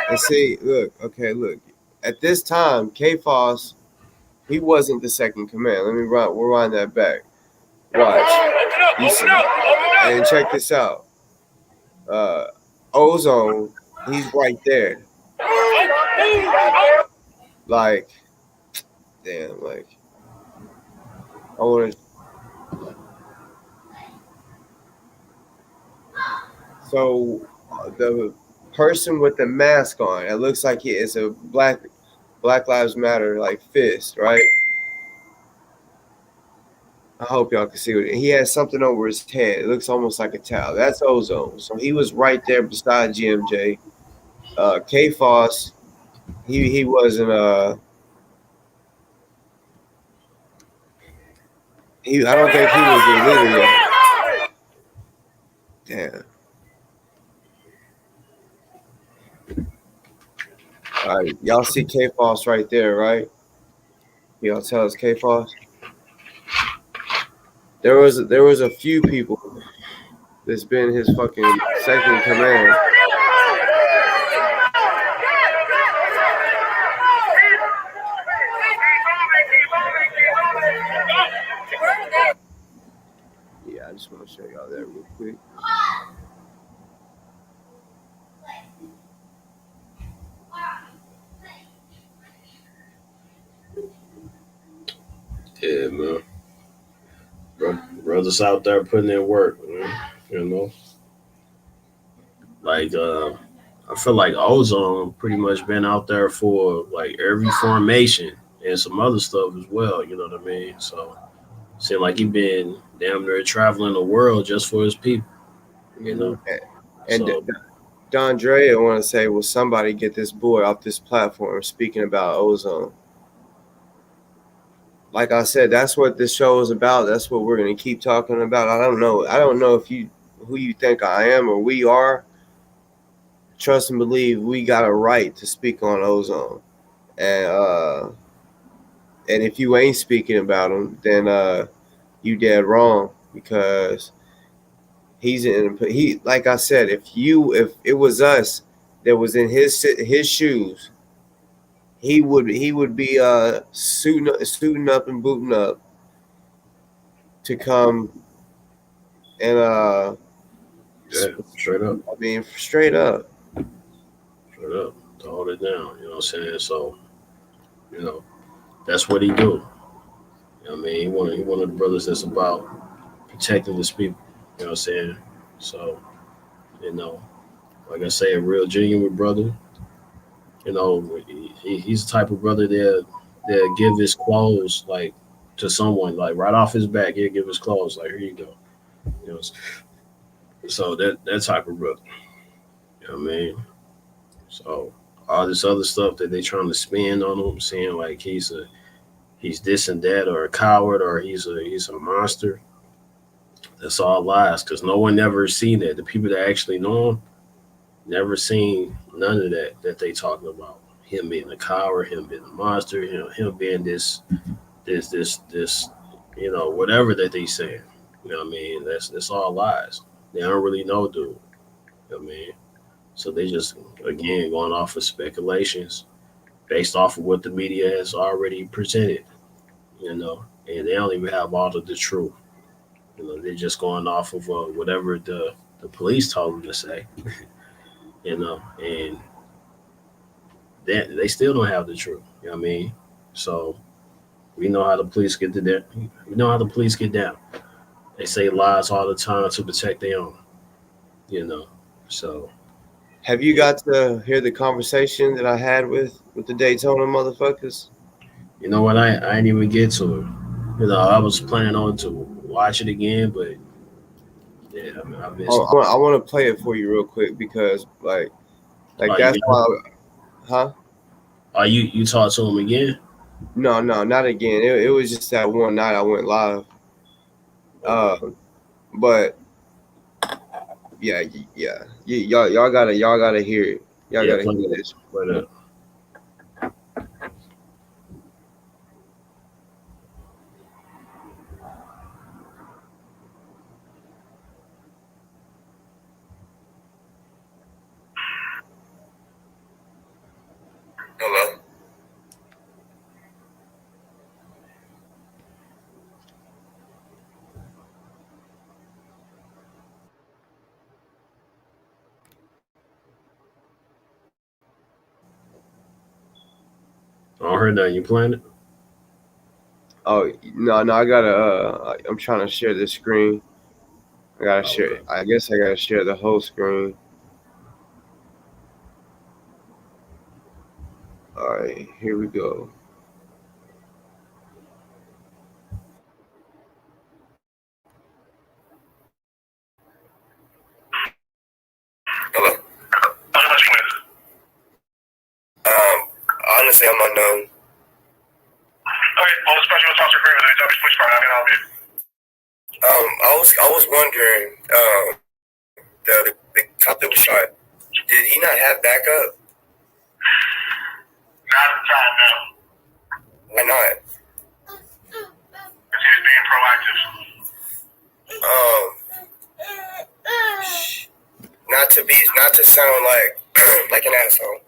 And see, look. At this time, KFOS, he wasn't the second command. Let me rewind that back. Watch. You see, and check this out. Ozone, he's right there. Like, damn, like, I want to. So, the person with the mask on, it looks like it's a Black Lives Matter, like, fist, right? I hope y'all can see it. He has something over his head. It looks almost like a towel. That's Ozone. So he was right there beside GMJ. KFOS, he wasn't I don't think he was the leader yet. Damn. All right, y'all see KFOS right there, right? Y'all tell us KFOS. There was a few people that's been his fucking second command. Yeah, I just want to show y'all that real quick. Yeah, man. Brothers out there putting in work, man. You know, like I feel like Ozone pretty much been out there for like every formation and some other stuff as well. You know what I mean? So seemed like he been damn near traveling the world just for his people. You know, and so, Dondre, I want to say, will somebody get this boy off this platform speaking about Ozone? Like I said, that's what this show is about. That's what we're going to keep talking about. I don't know if who you think I am or we are. Trust and believe we got a right to speak on Ozone. And if you ain't speaking about him, then you dead wrong, because he like I said, if it was us that was in his shoes, he would be suiting up and booting up to come and straight up. I mean, straight up to hold it down. You know what I'm saying? So, you know, that's what he do. You know what I mean? He one of the brothers that's about protecting his people. You know what I'm saying? So, you know, like I say, a real genuine brother. You know, he's the type of brother that give his clothes like to someone, like right off his back. He'll give his clothes like, here you go. You know, so that type of brother. You know what I mean? So all this other stuff that they trying to spin on him, saying like he's this and that, or a coward, or he's a monster. That's all lies, because no one ever seen that. The people that actually know him never seen none of that they talking about. Him being a coward, him being a monster, him being this, you know, whatever that they saying. You know what I mean? That's all lies. They don't really know, dude. You know what I mean? So they just, again, going off of speculations based off of what the media has already presented, you know, and they don't even have all of the truth. You know, they're just going off of whatever the police told them to say, you know, and they still don't have the truth. You know what I mean? So we know how the police get to that. We know how the police get down. They say lies all the time to protect their own, you know. So have you got to hear the conversation that I had with the Daytona motherfuckers? You know what? I didn't even get to it. You know, I was planning on to watch it again, but yeah, I mean, I missed it. I want to play it for you real quick, because like that's why. Huh? You talked to him again? No, not again. It was just that one night I went live. But yeah, y'all gotta hear it. Y'all gotta hear this. But Hello. I don't heard nothing. You playing it? Oh no, I gotta. I'm trying to share this screen. I gotta share. Okay. I guess I gotta share the whole screen. All right, here we go. Hello. Honestly, I'm unknown. Okay, well, special officer Green with the Dutch Police Department. How can I help you? I was wondering, the cop that was shot, did he not have backup? Not at the time, no. Why not? Because he was being proactive. Not to sound like an asshole.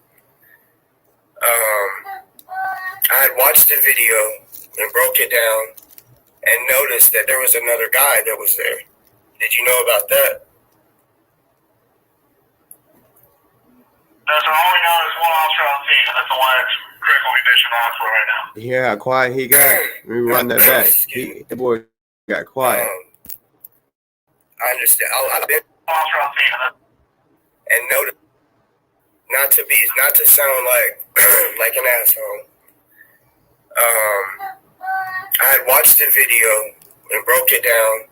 I had watched the video and broke it down and noticed that there was another guy that was there. Did you know about that? There's only known as one officer on scene, and that's the one that's critical condition on for right now. You hear how quiet he got? Let me run that back. The boy got quiet. I understand. I've been officer on scene, and noticed not to sound like an asshole. I had watched the video and broke it down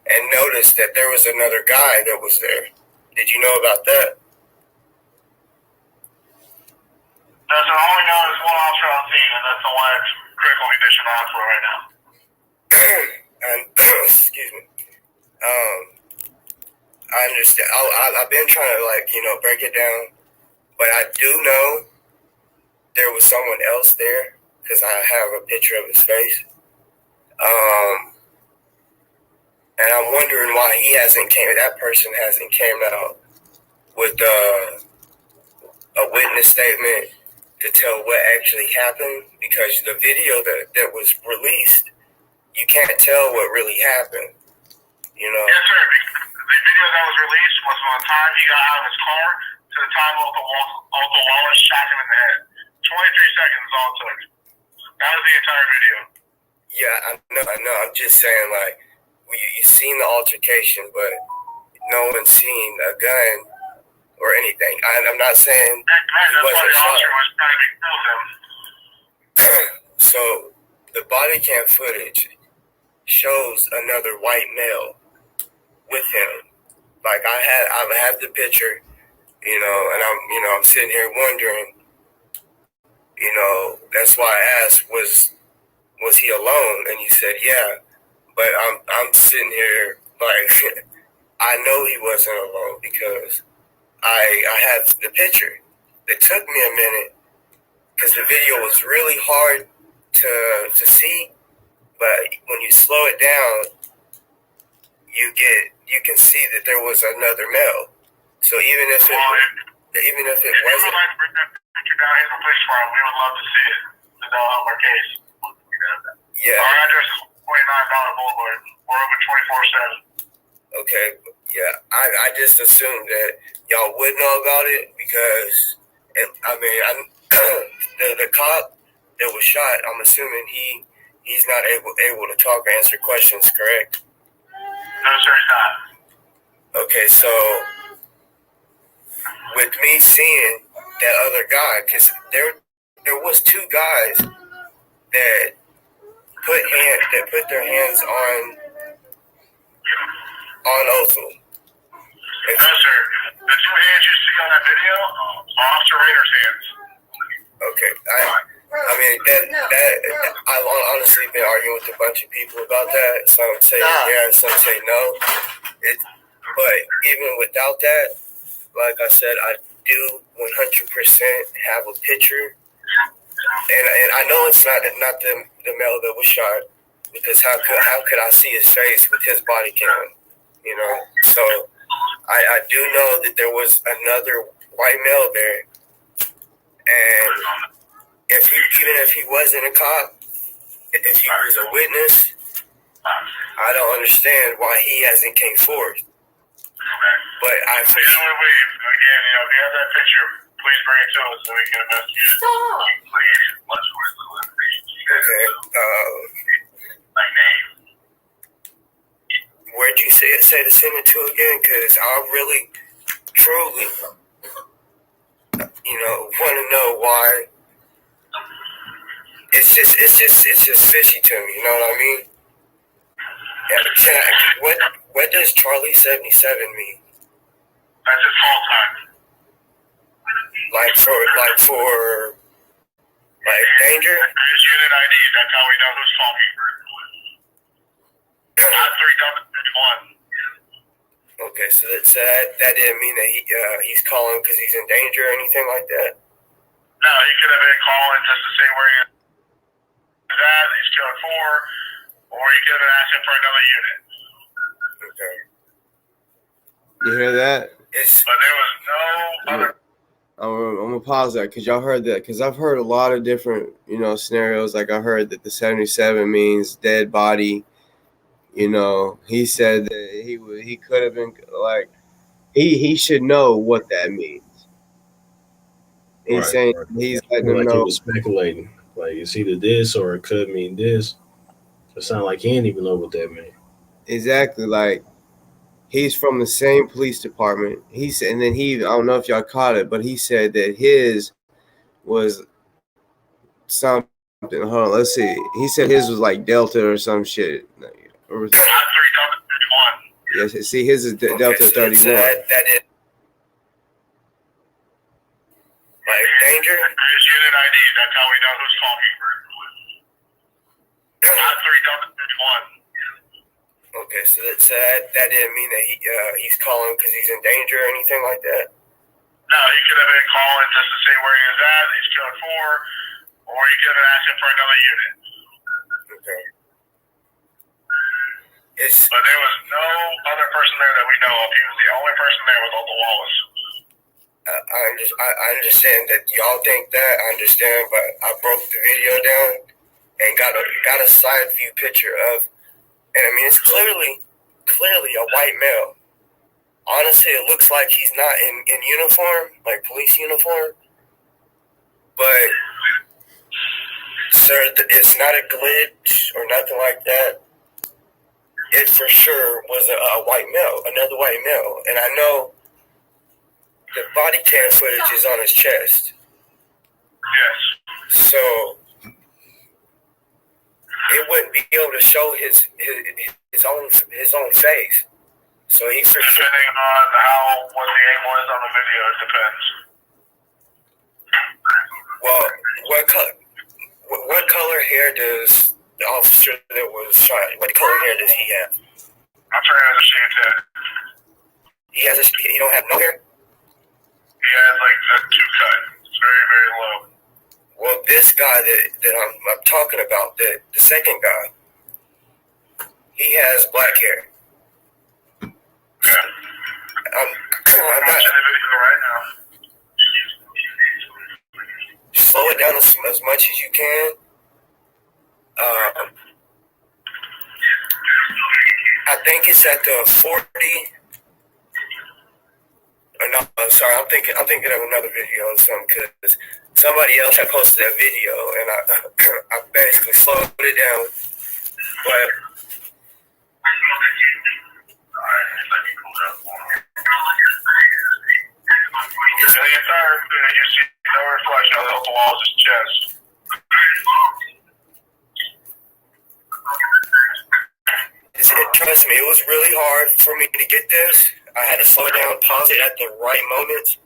and noticed that there was another guy that was there. Did you know about that? There's only known as one officer on scene, and that's the one that's critical condition on for right now. And excuse me. I understand. I've been trying to break it down, but I do know there was someone else there because I have a picture of his face. And I'm wondering why that person hasn't came out with a witness statement to tell what actually happened, because the video that was released, you can't tell what really happened. You know? Yes, sir. The video that was released was from the time he got out of his car to the time Uncle Wallace shot him in the head. 23 seconds is all it took. That was the entire video. Yeah, I know. I'm just saying, like, you've seen the altercation, but no one's seen a gun or anything. I'm not saying right, he wasn't shot. Was trying to kill him. So the body cam footage shows another white male with him. Like I have the picture, and I'm sitting here wondering, that's why I asked, was he alone? And you said, yeah. But I'm sitting here like, I know he wasn't alone because I have the picture. It took me a minute because the video was really hard to see, but when you slow it down, you can see that there was another male. So even if it wasn't, if you would like to bring that picture down here in the police department, we would love to see it to help our case. Yeah. Our address is 29 Boulevard. We're open 24/7. Okay. Yeah. I just assumed that y'all would know about it because, the cop that was shot, I'm assuming he's not able to talk or answer questions, correct? No, sir, he's not. Okay, so with me seeing that other guy, because there was two guys that put their hands on Ozone. No, sir. The two hands you see on that video are Officer Raider's hands. Okay, I've honestly been arguing with a bunch of people about that. Some say yeah, some say no. But even without that, like I said, I do 100% have a picture, and I know it's not the male that was shot, because how could I see his face with his body cam? So I do know that there was another white male there, and even if he wasn't a cop, if he was a witness, I don't understand why he hasn't came forth. But again, if you have that picture, please bring it to us so we can investigate it. Stop. Please, let's work the elimination. Okay. Where'd you say to send it to again? Because I really, truly, want to know why. It's just fishy to me. You know what I mean? Yeah, what does Charlie 77 mean? That's his call time. Like for danger? His unit ID. That's how we know who's talking. Not 3031. Okay, so that didn't mean that he's calling because he's in danger or anything like that? No, he could have been calling just to say where he is at, he's code 4, or he could have been asking for another unit. Okay. You hear that? But there was no other. I'm gonna pause that because y'all heard that, because I've heard a lot of different scenarios. Like I heard that the 77 means dead body. He said that he could have been like he should know what that means. He's saying he's letting them know. He was speculating. Like it's either this or it could mean this. It sounds like he didn't even know what that meant. Exactly. Like he's from the same police department. He said, and then I don't know if y'all caught it, but he said that his was something. Hold on, let's see. He said his was like Delta or some shit. Or was not 3031. Yes, see, his is Delta 31. So that is like danger. His unit ID. That's how we know who's talking. Not 3031. Okay, so that didn't mean that he's calling because he's in danger or anything like that? No, he could have been calling just to say where he was at, he's code 4, or he could have been asking for another unit. Okay. It's But there was no other person there that we know of. He was the only person there was Uncle Wallace. I understand that y'all think that. I understand, but I broke the video down and got a side view picture of, and I mean it's clearly a white male. Honestly, it looks like he's not in uniform, like police uniform. But sir, it's not a glitch or nothing like that. It for sure was a white male, another white male, and I know the body cam footage is on his chest. Yes. So it wouldn't be able to show his own face. So he for sure. Depending on what the aim was on the video, it depends. Well, what color hair does the officer that was shot? What color hair does he have? I'm sure he has a shaved head. He don't have no hair. He has like a 2-cut. It's very, very low. Well, this guy that I'm talking about, the second guy, he has black hair. Yeah. I'm watching the video right now. Slow it down as much as you can. I think it's at the 40. No, sorry, I'm thinking of another video or something because somebody else had posted that video and I basically slowed it down. But in the entire video, you see no reflection of the Wallace's chest. Trust me, it was really hard for me to get this. I had to slow it down, pause it at the right moments.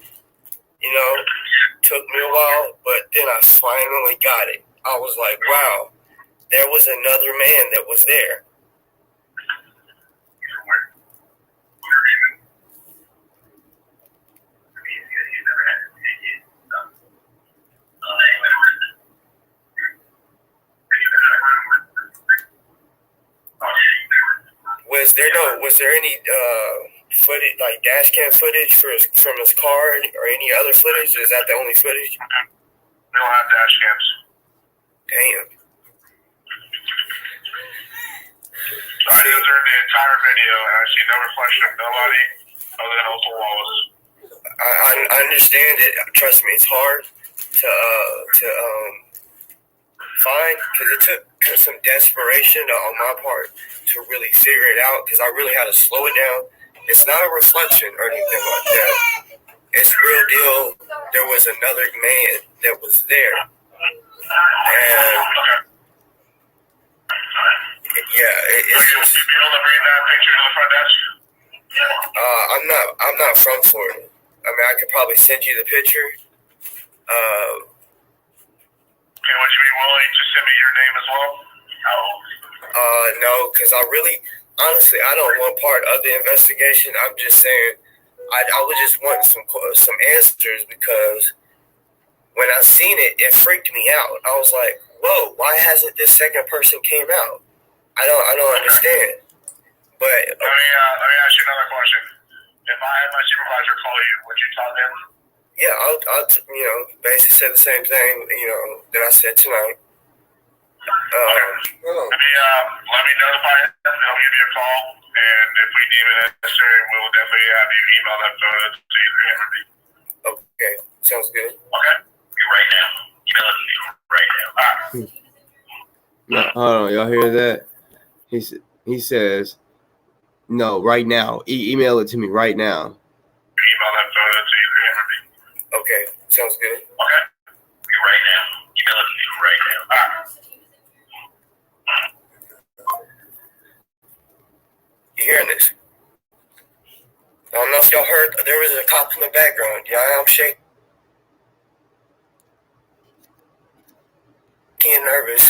You know, took me a while, but then I finally got it. I was like, wow, there was another man that was there. Was there any footage, like dash cam footage from his car or any other footage? Is that the only footage? We don't have dash cams. Damn. I observed the entire video and I see no reflection of nobody other than Uncle Wallace. I understand it. Trust me, it's hard to find because it took some desperation on my part to really figure it out because I really had to slow it down. It's not a reflection or anything like that. It's real deal. There was another man that was there, and yeah, it's just. Would you be able to bring that picture to the front desk? I'm not from Florida. I mean, I could probably send you the picture. Okay, would you be willing to send me your name as well? No, because honestly, I don't want part of the investigation. I'm just saying, I would just want some answers because when I seen it, it freaked me out. I was like, whoa, why hasn't this second person came out? I don't understand. But let me ask you another question. If I had my supervisor call you, would you talk to him? yeah, I'll basically say the same thing, that I said tonight. Let me notify him. He'll give you a call, and if we deem it necessary, we'll definitely have you email that photo to either him or me. Okay, sounds good. Okay? You right now. Email it to me right now. All right. No, hold on, y'all hear that? He says, no, right now. Email it to me right now. Email that photo to either him or me. Okay, sounds good. Okay? You right now. Email it to me right now. All right. You hearing this? I don't know if y'all heard, there was a cop in the background. Yeah, I'm shaking and nervous.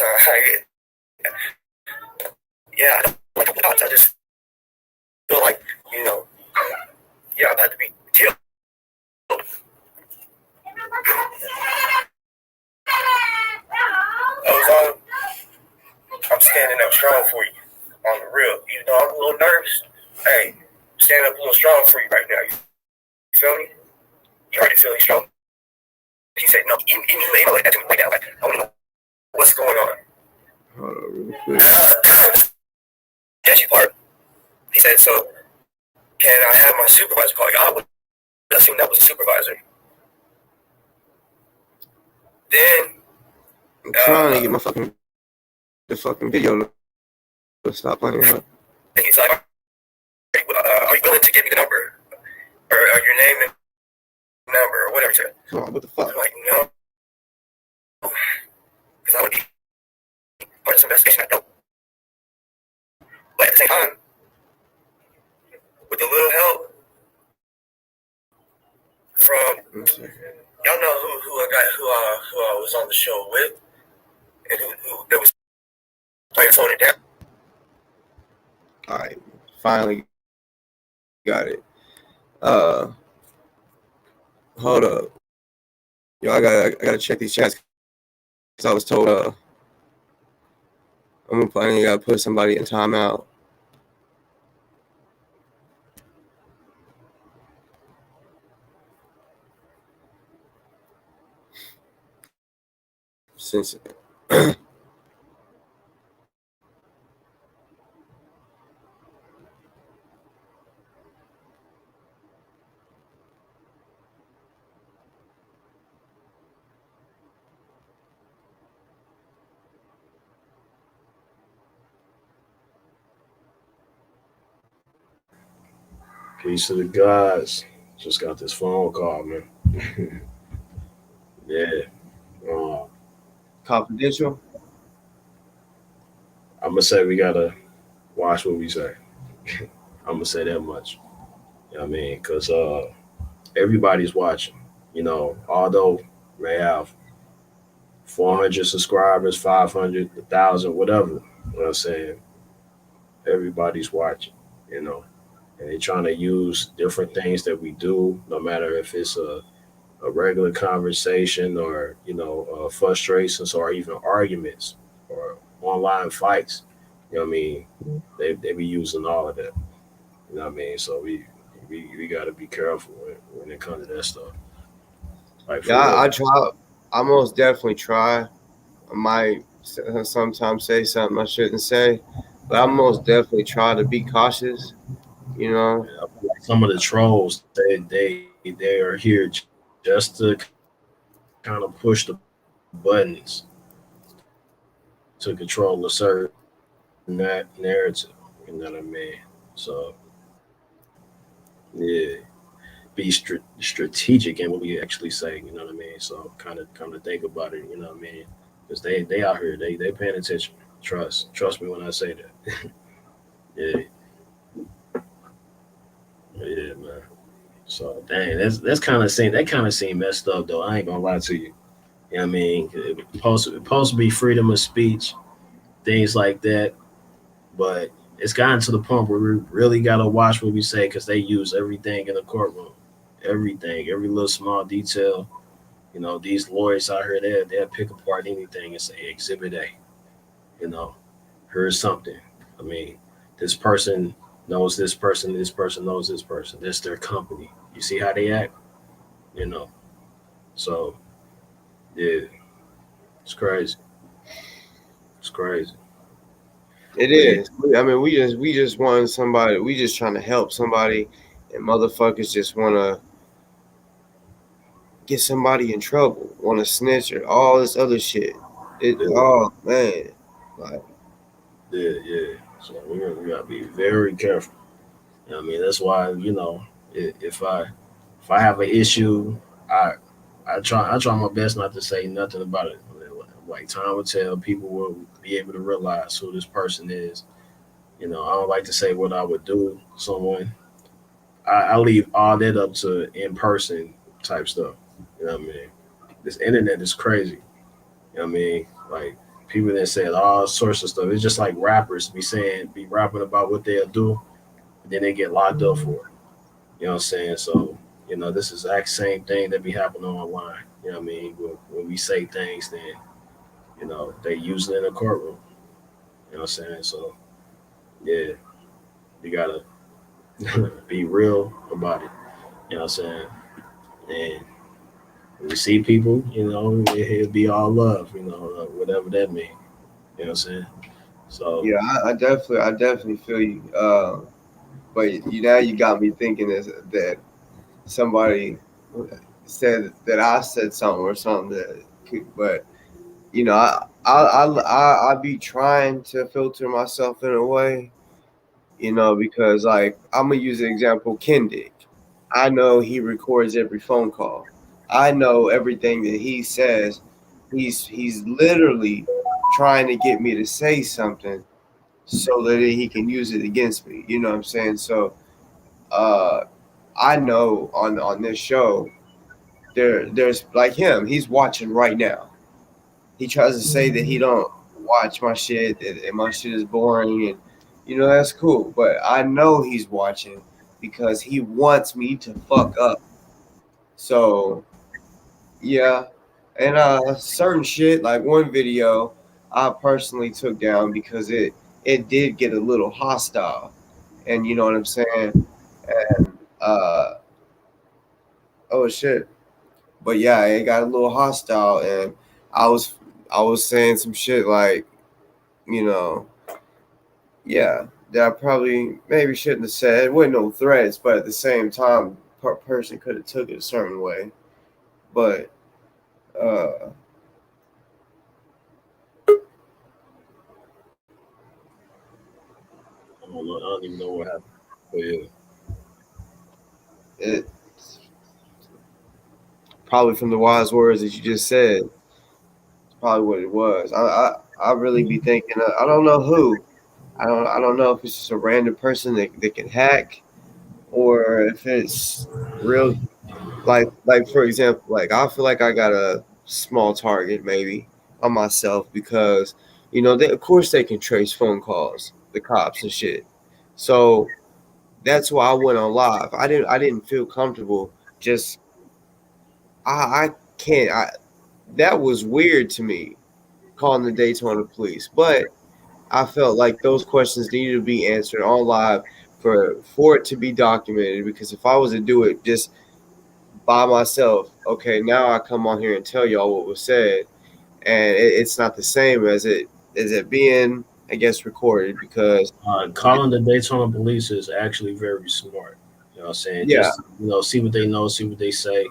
Yeah, like the cops, I just feel like, I'm about to be killed. Ozone, I'm standing up strong for you. on the real. You know, I'm a little nervous. Hey, stand up a little strong for you right now. You feel me? You already feel strong. He said, no, you ain't like that to me like that. Like, I want to know what's going on. Hold on real quick. Sketchy part. He said, so can I have my supervisor call you? I would assume that was a supervisor. Then I'm trying to get the fucking video to stop playing up. and he's like, are you willing to give me the number? Or your name and number or whatever. Come on, what the fuck? I'm like, no. Because I would be part of this investigation. I don't. But at the same time, with a little help from y'all know who I was on the show with and who that was playing phone it down. All right, finally got it. Hold up. Yo, I gotta check these chats because I was told I gotta put somebody in timeout. Since Peace to the guys. Just got this phone call, man. Yeah. confidential. I'm gonna say we gotta watch what we say. I'm gonna say that much. You know what I mean? Because everybody's watching. You know, although may have 400 subscribers, 500, 1,000, whatever. You know what I'm saying? Everybody's watching, you know. And they're trying to use different things that we do, no matter if it's a regular conversation or, you know, frustrations or even arguments or online fights. You know what I mean? They be using all of that. You know what I mean? So we got to be careful when it comes to that stuff. Like, Yeah, I try. I most definitely try. I might sometimes say something I shouldn't say, but I most definitely try to be cautious. You know, some of the trolls, they are here just to kind of push the buttons to control a certain narrative. You know what I mean? So yeah, be strategic in what we actually say. You know what I mean? So kind of think about it. You know what I mean? Because they out here, they paying attention. Trust me when I say that. Yeah, man. So dang, that's kind of seem messed up though. I ain't gonna lie to you. You know what I mean? It's supposed to be freedom of speech, things like that. But it's gotten to the point where we really gotta watch what we say because they use everything in the courtroom. Everything, every little small detail. You know, these lawyers out here, they'll pick apart anything and say Exhibit A. You know, here's something. I mean, this person knows this person knows this person. That's their company. You see how they act? You know. So yeah, it's crazy. It's crazy. it is. I mean, we just want somebody. We just trying to help somebody, and motherfuckers just want to get somebody in trouble, want to snitch or all this other shit. Oh man, like yeah. So we gotta be very careful. You know what I mean, that's why, you know, if I have an issue, I try my best not to say nothing about it. Like time will tell, people will be able to realize who this person is. You know, I don't like to say what I would do to someone. I leave all that up to in person type stuff. You know what I mean? This internet is crazy. You know what I mean? Like people that say all sorts of stuff. It's just like rappers be rapping about what they'll do, and then they get locked up for it. You know what I'm saying? So, you know, this is the exact same thing that be happening online. You know what I mean? When we say things, then, you know, they use it in a courtroom. You know what I'm saying? So, Yeah, you gotta be real about it. You know what I'm saying? And when you see people, it'll be all love. Whatever that means. You know what I'm saying? So Yeah, I definitely feel you. But now you got me thinking that somebody said that I said something or something that could, but I be trying to filter myself in a way, because like I'm gonna use the example Kendick. I know he records every phone call. I know everything that he says. He's literally trying to get me to say something so that he can use it against me. You know what I'm saying? So uh I know on this show there's like him, he's watching right now. He tries to say that he don't watch my shit, and my shit is boring, and that's cool. But I know he's watching because he wants me to fuck up. So yeah, and certain shit like one video I personally took down because it did get a little hostile, and you know what I'm saying. And oh shit, but yeah, it got a little hostile, and I was I was saying some shit like you know yeah, that I probably maybe shouldn't have said. It wasn't no threats, but at the same time, person could have took it a certain way. But uh, I don't even know what happened. But yeah, it probably from the wise words that you just said, it's probably what it was. I really be thinking. I don't know who. I don't know if it's just a random person that can hack, or if it's real. Like for example, like I feel like I got a small target maybe on myself because they of course they can trace phone calls, the cops and shit. So that's why I went on live. I didn't feel comfortable. Just I can't. That was weird to me calling the Daytona police, but I felt like those questions needed to be answered on live for it to be documented. Because if I was to do it just by myself, okay, now I come on here and tell y'all what was said, and it's not the same as it being, I guess, recorded because calling the Daytona police is actually very smart. You know what I'm saying? yeah, Just see what they know, see what they say.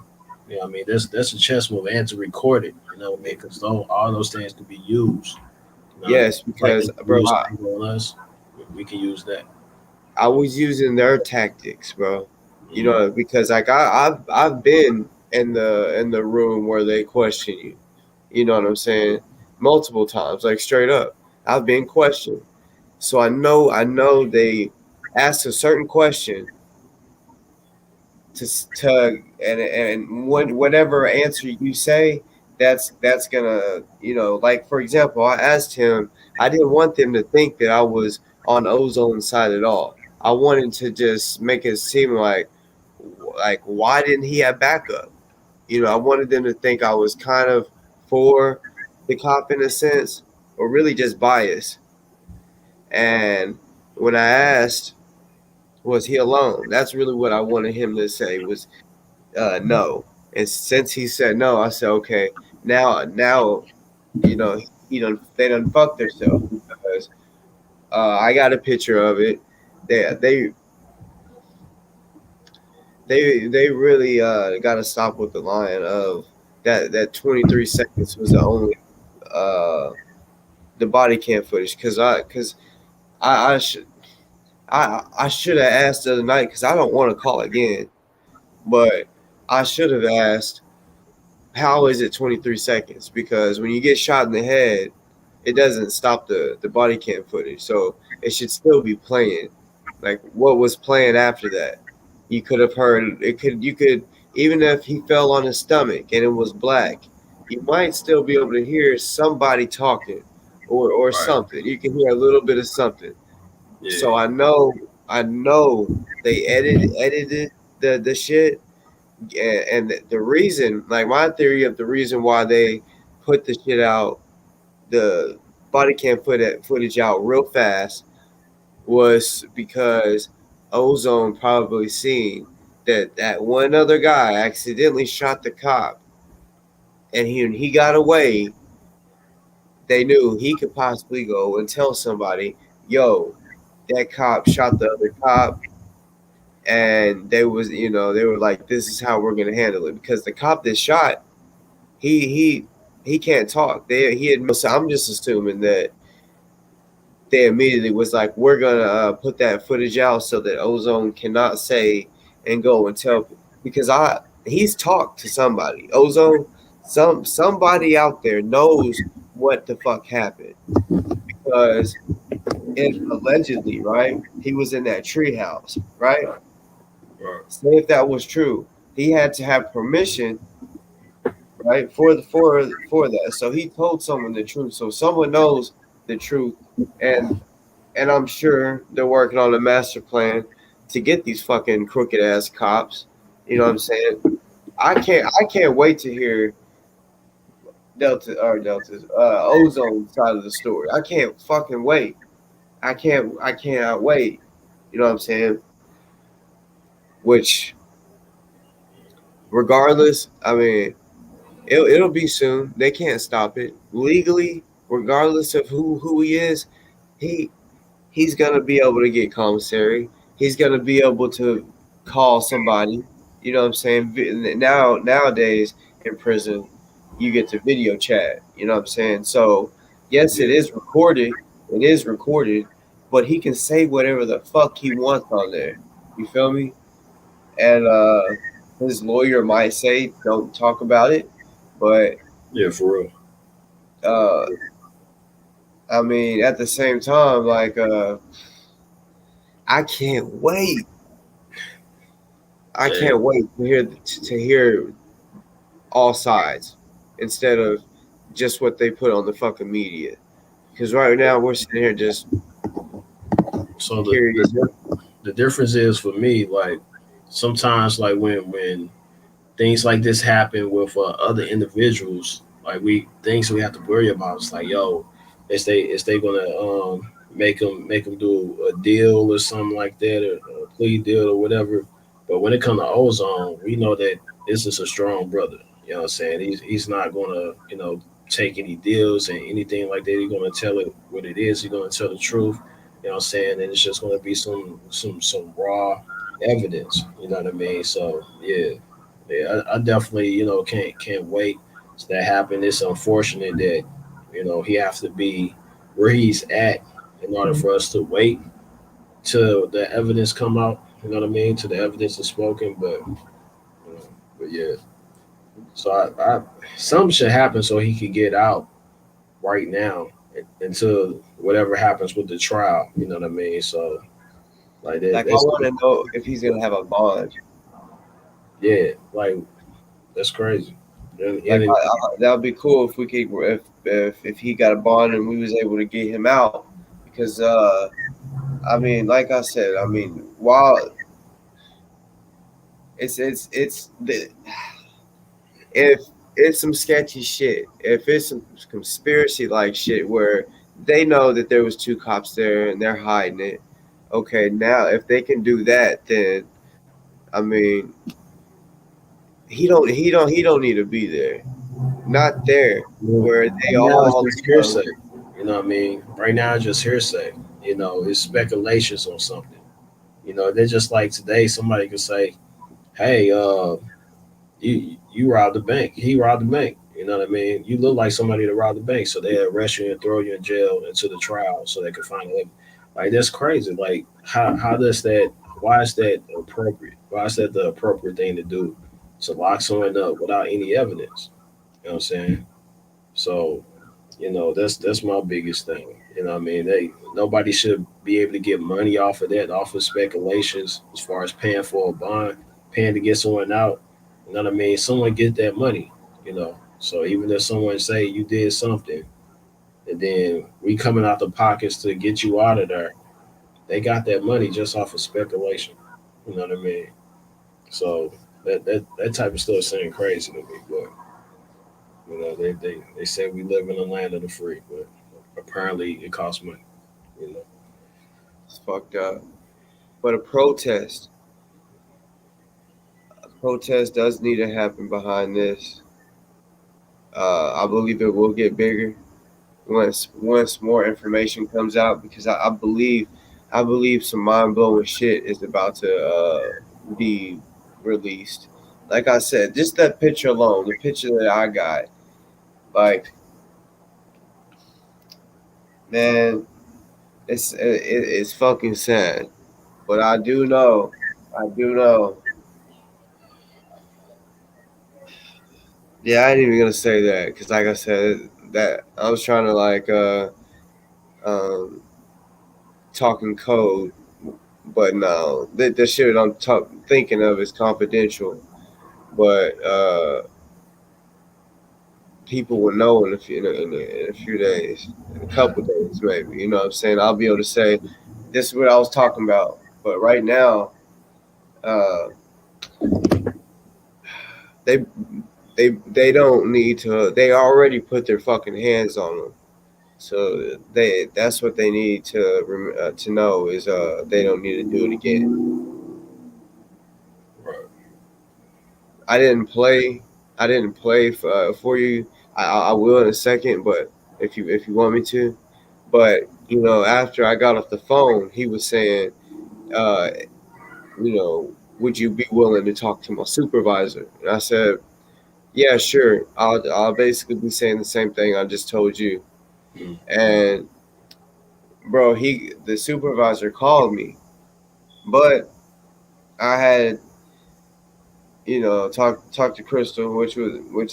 You know what I mean? That's a chess move, and to record it. You know what I mean? Because all those things can be used. You know what I mean? yes, Like because they bro, use on us, we can use that. I was using their tactics, bro. Mhm. Because like I've been in the room where they question you. You know what I'm saying? Multiple times, like straight up. I've been questioned. So I know they ask a certain question to and whatever answer you say, that's gonna like for example, I asked him. I didn't want them to think that I was on Ozone side at all. I wanted to just make it seem like why didn't he have backup? I wanted them to think I was kind of for the cop in a sense, or really just biased. And when I asked, was he alone? That's really what I wanted him to say was no. And since he said no, I said okay. Now, they done fucked themselves because I got a picture of it. They they they really got to stop with the line of that 23 seconds was the only uh the body cam footage because I should I should have asked the other night because I don't want to call again, but I should have asked how is it 23 seconds? Because when you get shot in the head, it doesn't stop the body cam footage. So it should still be playing. Like what was playing after that? You could have heard it could you could even if he fell on his stomach and it was black, you might still be able to hear somebody talking or Right. something. You can hear a little bit of something. Yeah. So I know they edited the shit, and the reason, like my theory of the reason why they put the shit out, the body cam footage out real fast, was because Ozone probably seen that one other guy accidentally shot the cop, and he got away. They knew he could possibly go and tell somebody, "Yo, that cop shot the other cop," and they were like, "This is how we're gonna handle it," because the cop that shot, he he he can't talk. He had. So I'm just assuming that they immediately was like, "We're gonna put that footage out so that Ozone cannot say and go and tell," because he's talked to somebody. Ozone, somebody out there knows what the fuck happened, because if allegedly, right, he was in that treehouse, right? Say if that was true, he had to have permission, right, for that. So he told someone the truth. So someone knows the truth, and I'm sure they're working on a master plan to get these fucking crooked ass cops. You know what I'm saying? I can't wait to hear Delta's Ozone side of the story. I can't fucking wait. I cannot wait. You know what I'm saying? Which, regardless, I mean, it'll be soon. They can't stop it legally. Regardless of who he is, he he's gonna be able to get commissary. He's gonna be able to call somebody. You know what I'm saying? Nowadays in prison, you get to video chat. You know what I'm saying? So yes, it is recorded. It is recorded, but he can say whatever the fuck he wants on there. You feel me? And his lawyer might say, "Don't talk about it," but Yeah, for real. uh, I mean, at the same time, like, I can't wait. I Yeah. can't wait to hear all sides instead of just what they put on the fucking media. Because right now we're sitting here just So curious. the difference is for me, like sometimes like when things like this happen with other individuals, like we things we have to worry about. It's like, yo, is they gonna make them do a deal or something like that, or a plea deal or whatever. But when it comes to Ozone, we know that this is a strong brother. You know what I'm saying? He's not gonna take any deals and anything like that. He's gonna tell it what it is. He's gonna tell the truth. You know what I'm saying? And it's just gonna be some raw evidence. You know what I mean? So yeah, I definitely can't wait to that happen. It's unfortunate that he has to be where he's at in order for us to wait till the evidence come out. You know what I mean? To the evidence is spoken, but yeah. So I something should happen so he could get out right now until whatever happens with the trial. You know what I mean? So like Like, I want to know if he's gonna have a bond. like that's crazy. Like, And that would be cool if we could, if he got a bond and we was able to get him out, because I mean, like I said, I mean, while it's the if it's some sketchy shit, if it's some conspiracy like shit where they know that there was two cops there and they're hiding it, okay, now if they can do that, then I mean, he don't need to be there, not there where they right now it's all just hearsay. You know what I mean? Right now it's just hearsay. It's speculations on something. They're just like today somebody could say, hey, you robbed the bank. He robbed the bank. You know what I mean? You look like somebody that robbed the bank, so they arrest you and throw you in jail until the trial, so they can find it. Like that's crazy. Like how does that? Why is that appropriate? Why is that the appropriate thing to do? To lock someone up without any evidence? You know what I'm saying? So that's my biggest thing. You know what I mean? Nobody should be able to get money off of that, off of speculations as far as paying for a bond, paying to get someone out. You know what I mean? Someone get that money. So even if someone say you did something and then we coming out the pockets to get you out of there, they got that money just off of speculation. You know what I mean? So that type of stuff seems crazy to me, but they say we live in a land of the free, but apparently it costs money. You know. It's fucked up. But a protest does need to happen behind this. I believe it will get bigger once more information comes out, because I believe some mind blowing shit is about to be released. Like I said, just that picture alone, the picture that I got, like, man, it's fucking sad. But I do know. Yeah, I ain't even gonna say that because, like I said, that I was trying to um, talking code, but no, the shit I'm thinking of is confidential. But people will know in a few days, in a couple days maybe. You know what I'm saying? I'll be able to say this is what I was talking about. But right now, uh, they don't need to. They already put their fucking hands on them. So that's what they need to know is they don't need to do it again. Right. I didn't play for you. I will in a second, but if you want me to. But after I got off the phone, he was saying, would you be willing to talk to my supervisor? And I said, yeah, sure. I'll basically be saying the same thing I just told you. Mm. And bro, the supervisor called me, but I had talked to Crystal, which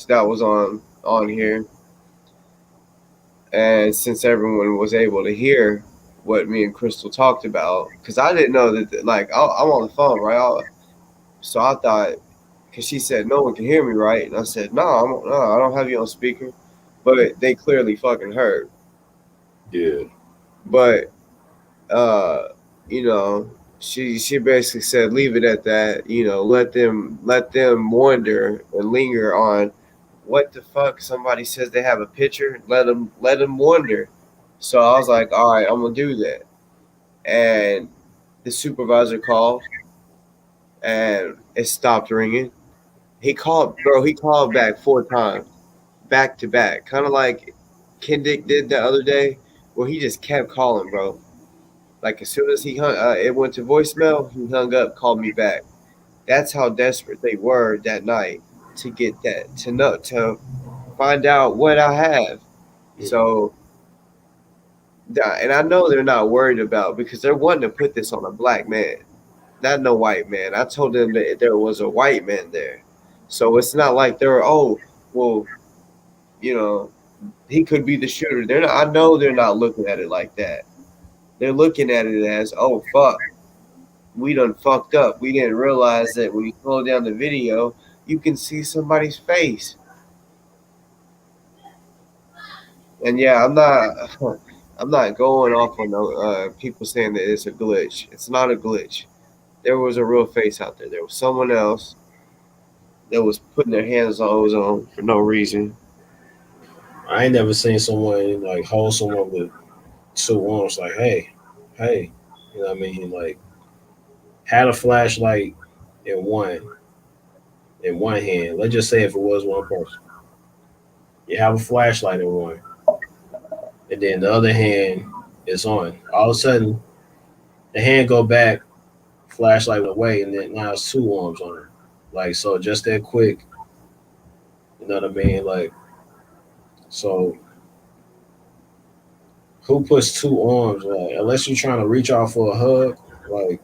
that was on here, and since everyone was able to hear what me and Crystal talked about, because I didn't know that, like, I'm on the phone, right? So I thought, because she said no one can hear me, right? And I said no, I don't have you on speaker, but they clearly fucking heard. Yeah. But she basically said leave it at that. Let them wonder and linger on what the fuck. Somebody says they have a picture. Let them wonder. So I was like, all right, I'm gonna do that. And the supervisor called, and it stopped ringing. He called back 4 times, back to back, kind of like Kendick did the other day, where he just kept calling, bro. Like, as soon as he hung, it went to voicemail, he hung up, called me back. That's how desperate they were that night to get that, to find out what I have. So, and I know they're not worried about, because they're wanting to put this on a black man, not no white man. I told them that there was a white man there. So it's not like they're, oh, well, he could be the shooter. They're not, I know they're not looking at it like that. They're looking at it as, oh, fuck, we done fucked up. We didn't realize that when you slow down the video, you can see somebody's face. And yeah, I'm not going off on people saying that it's a glitch. It's not a glitch. There was a real face out there. There was someone else that was putting their hands on Ozone for no reason. I ain't never seen someone like hold someone with 2 arms, like, hey, you know what I mean? Like, had a flashlight in one hand. Let's just say if it was one person, you have a flashlight in one, and then the other hand is on. All of a sudden, the hand go back, flashlight away, and then now it's 2 arms on her. Like, so just that quick, you know what I mean? Like, so who puts 2 arms? Like, unless you're trying to reach out for a hug, like,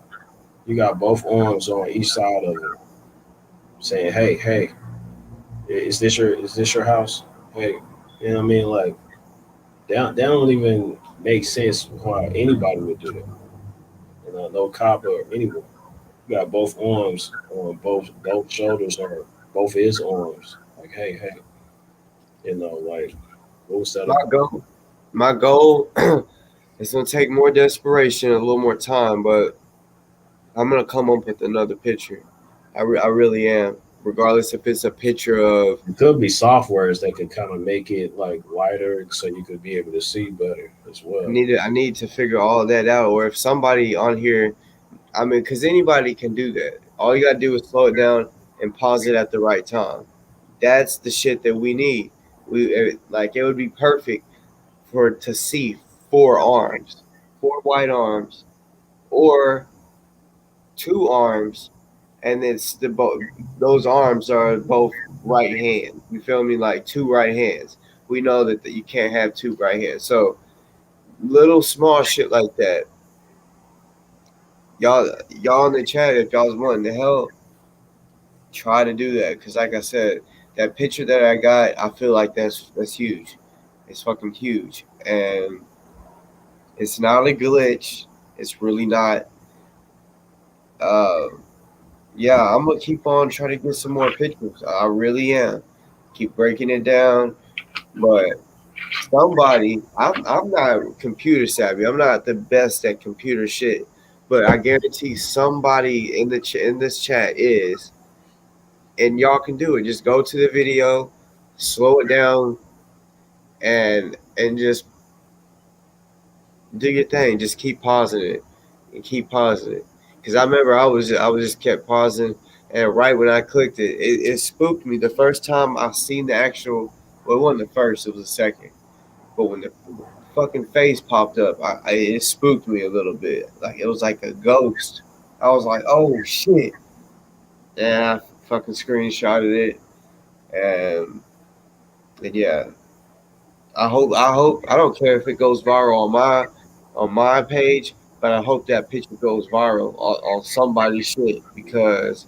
you got both arms on each side of it, saying, hey, is this your house? Hey, you know what I mean? Like, that don't even make sense why anybody would do that. No cop or anyone. You got both arms on both shoulders or both his arms. Like, hey, like, what was that about? My goal is going to take more desperation, a little more time, but I'm going to come up with another picture. I really am. Regardless if it's a picture of... It could be softwares that could kind of make it, like, lighter so you could be able to see better. as well. I need to figure all that out. Or if somebody on here, I mean, because anybody can do that. All you gotta do is slow it down and pause it at the right time. That's the shit that we need. Like it would be perfect to see 4 arms, 4 white arms, or 2 arms, and it's those arms are both right hand. You feel me? Like 2 right hands. We know that you can't have 2 right hands. So little small shit like that. Y'all in the chat, if y'all's wanting to help, try to do that. Cause like I said, that picture that I got, I feel like that's huge. It's fucking huge, and it's not a glitch. It's really not. Yeah, I'm gonna keep on trying to get some more pictures. I really am. Keep breaking it down, but somebody, I'm not computer savvy. I'm not the best at computer shit, but I guarantee somebody in this chat is, and y'all can do it. Just go to the video, slow it down, and just do your thing. Just keep pausing it and keep pausing it. Because I remember I was just kept pausing, and right when I clicked it, it spooked me. The first time I seen the actual, well, it wasn't the first, it was the second. But when the fucking face popped up, it spooked me a little bit. Like it was like a ghost. I was like, oh shit. And I fucking screenshotted it, and yeah. I hope I don't care if it goes viral on my page, but I hope that picture goes viral on somebody's shit because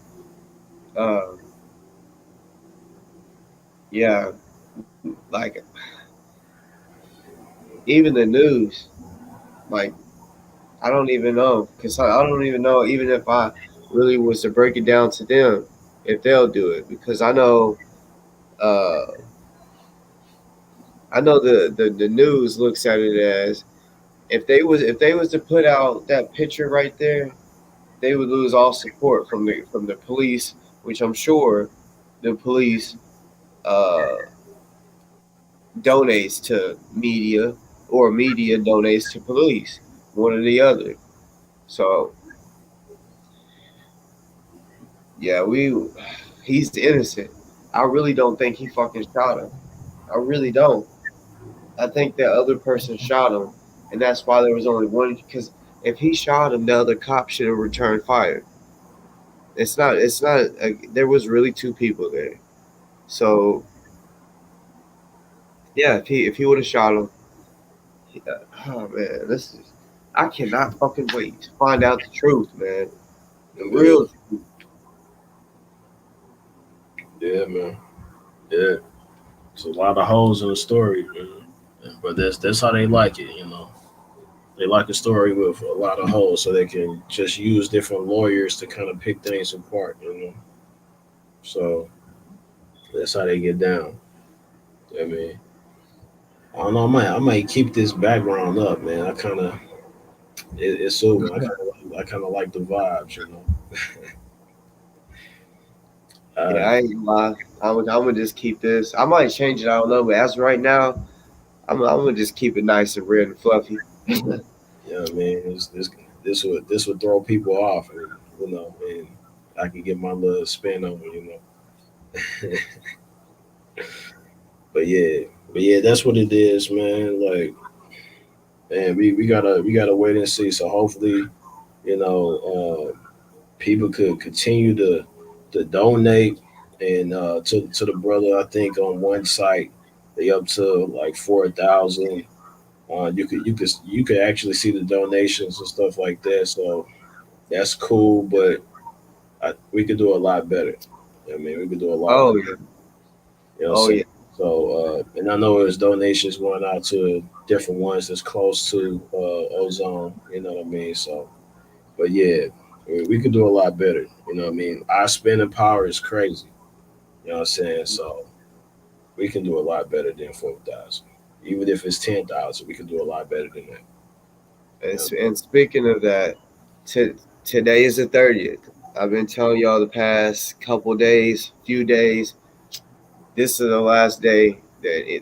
yeah, like even the news, like I don't even know because I don't even know even if I really was to break it down to them if they'll do it because uh I know the news looks at it as if they was to put out that picture right there, they would lose all support from the police, which I'm sure the police uh, donates to media or media donates to police, one or the other. So yeah, he's innocent. I really don't think he fucking shot him. I really don't. I think that other person shot him, and that's why there was only one. Because if he shot him, the other cop should have returned fire. It's not. It's not. There was really 2 people there. So yeah, if he would have shot him, oh man, this is. I cannot fucking wait to find out the truth, man. The real truth. Yeah, man. Yeah. It's a lot of holes in the story, man. But that's how they like it, you know. They like a story with a lot of holes, so they can just use different lawyers to kind of pick things apart, you know. So that's how they get down. I mean, I don't know. I might keep this background up, man. I kind of it's soothing. I kind of like the vibes, you know. Yeah, I ain't gonna lie. I'm gonna just keep this. I might change it. I don't know, but as of right now, I'm gonna just keep it nice and red and fluffy. Yeah, man. This would throw people off, and you know, and I can get my little spin on it, you know. but yeah, that's what it is, man. Like, man, we gotta wait and see. So hopefully, you know, people could continue to donate and to the brother. I think on one site they up to like 4,000. You could actually see the donations and stuff like that. So that's cool, but we could do a lot better. I mean, we could do a lot. Oh better. yeah. You know, Oh yeah. so and I know there's donations going out to different ones that's close to Ozone. You know what I mean? So, but yeah, we could do a lot better. You know what I mean? Our spending power is crazy. You know what I'm saying? So we can do a lot better than 4,000. Even if it's 10,000, we can do a lot better than that. And speaking of that, today is the 30th. I've been telling y'all the past few days, this is the last day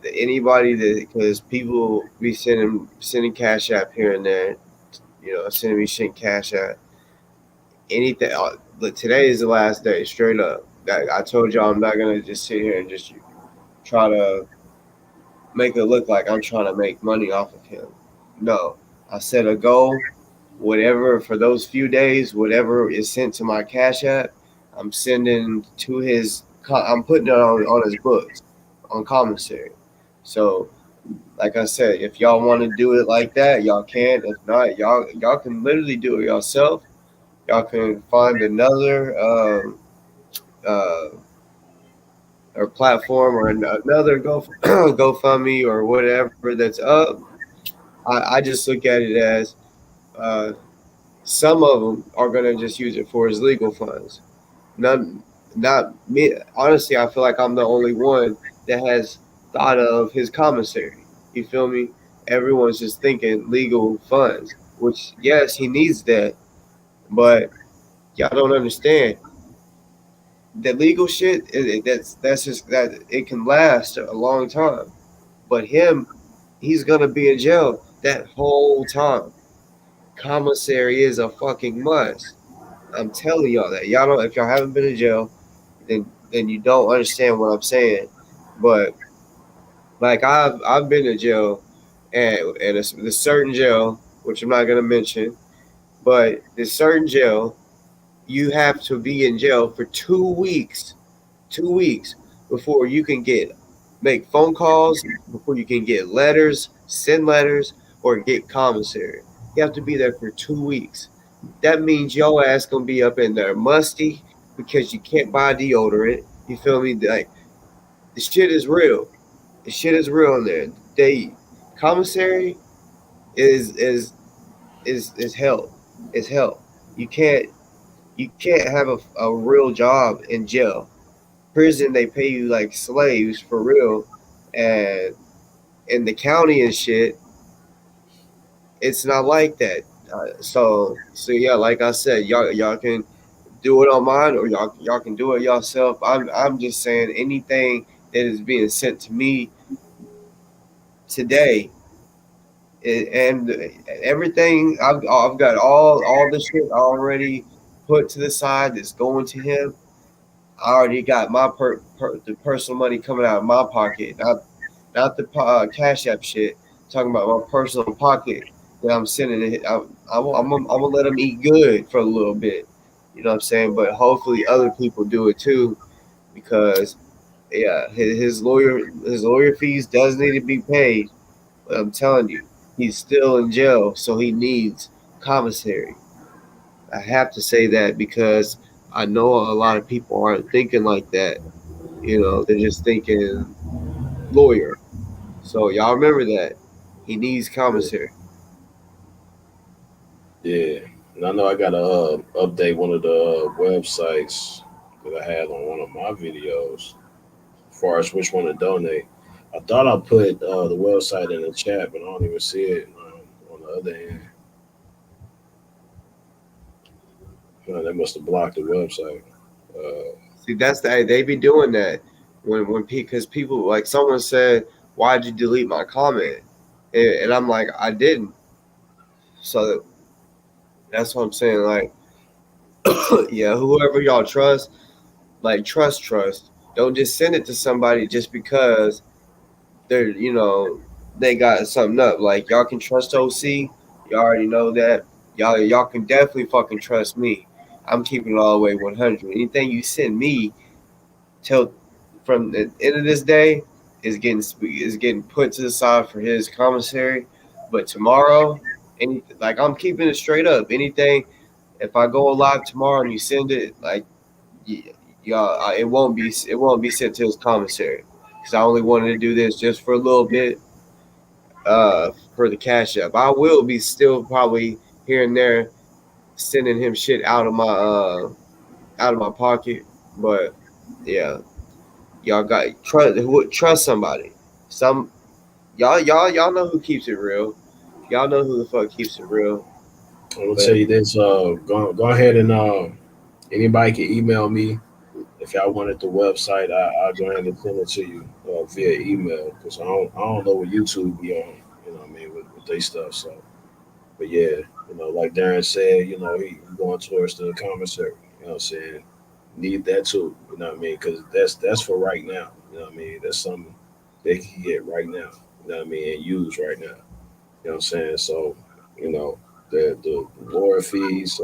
that anybody that, because people be sending cash app here and there, sending me shit cash app. Anything. Look, today is the last day, straight up. I told y'all I'm not gonna just sit here and just try to make it look like I'm trying to make money off of him. No, I set a goal. Whatever for those few days, whatever is sent to my cash app, I'm sending to his. I'm putting it on his books, on commissary. So, like I said, if y'all want to do it like that, y'all can. If not, y'all can literally do it yourself. Y'all can find another or platform or another GoFundMe or whatever that's up. I just look at it as some of them are gonna just use it for his legal funds. Not me. Honestly, I feel like I'm the only one that has thought of his commissary. You feel me? Everyone's just thinking legal funds, which yes, he needs that, but y'all don't understand. The legal shit, that's just that it can last a long time. But he's gonna be in jail that whole time. Commissary is a fucking must. I'm telling y'all that. Y'all don't. If y'all haven't been in jail, then you don't understand what I'm saying. But like I've been in jail, and a certain jail, which I'm not gonna mention, but this certain jail, you have to be in jail for 2 weeks. 2 weeks before you can make phone calls, before you can get letters, send letters, or get commissary. You have to be there for 2 weeks. That means your ass gonna be up in there musty because you can't buy deodorant. You feel me? Like the shit is real. The shit is real in there. Commissary is hell. It's hell. You can't have a real job in jail. Prison, they pay you like slaves for real, and in the county and shit, it's not like that. So yeah, like I said, y'all can do it on mine, or y'all can do it yourself. I'm just saying anything that is being sent to me today, and everything I've got all the shit already put to the side that's going to him. I already got my the personal money coming out of my pocket, not the Cash App shit. Talking about my personal pocket that I'm sending it. I'm gonna let him eat good for a little bit. You know what I'm saying? But hopefully other people do it too, because yeah, his lawyer fees does need to be paid. But I'm telling you, he's still in jail, so he needs commissary. I have to say that because I know a lot of people aren't thinking like that. They're just thinking lawyer. So y'all remember that. He needs commissary. Yeah, and I know I gotta update one of the websites that I had on one of my videos as far as which one to donate. I thought I put the website in the chat, but I don't even see it on the other end. They must have blocked the website. See, they be doing that because people, like someone said, "Why'd you delete my comment?" And I'm like, I didn't. So that's what I'm saying. Like, yeah, whoever y'all trust, like trust. Don't just send it to somebody just because they're they got something up. Like y'all can trust OC. You already know that. Y'all can definitely fucking trust me. I'm keeping it all the way 100. Anything you send me, till from the end of this day, is getting put to the side for his commissary. But tomorrow, like I'm keeping it straight up. Anything, if I go live tomorrow and you send it, like y'all, it won't be sent to his commissary, because I only wanted to do this just for a little bit. For the Cash App, I will be still probably here and there sending him shit out of my pocket. But yeah, y'all got trust somebody. Y'all know who keeps it real. Y'all know who the fuck keeps it real. I'm gonna tell you this. Go ahead and anybody can email me if y'all wanted the website, I'll go ahead and send it to you via email because I don't know what YouTube be on, you know what I mean, with their stuff. So, but yeah, you know, like Darren said, you know, he going towards the commissary, you know what I'm saying? Need that too, you know what I mean? Because that's for right now, you know what I mean? That's something they can get right now, you know what I mean, and use right now, you know what I'm saying? So, you know, the lawyer fees,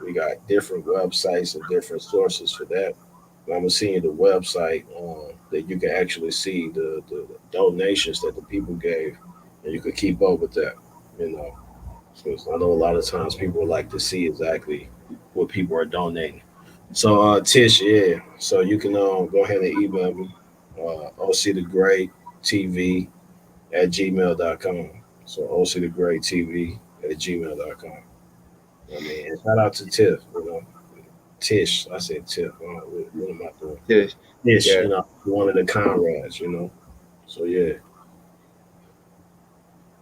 we got different websites and different sources for that. I'm gonna send you the website that you can actually see the donations that the people gave, and you can keep up with that. You know, because I know a lot of times people like to see exactly what people are donating. So Tish, yeah, so you can go ahead and email me, octhegreattv@gmail.com. So octhegreattv@gmail.com. I mean, and shout out to Tiff, you know. Tish, I said Tiff. What am I doing? Tish, Tish, yeah. you know, one of the comrades, you know. So yeah.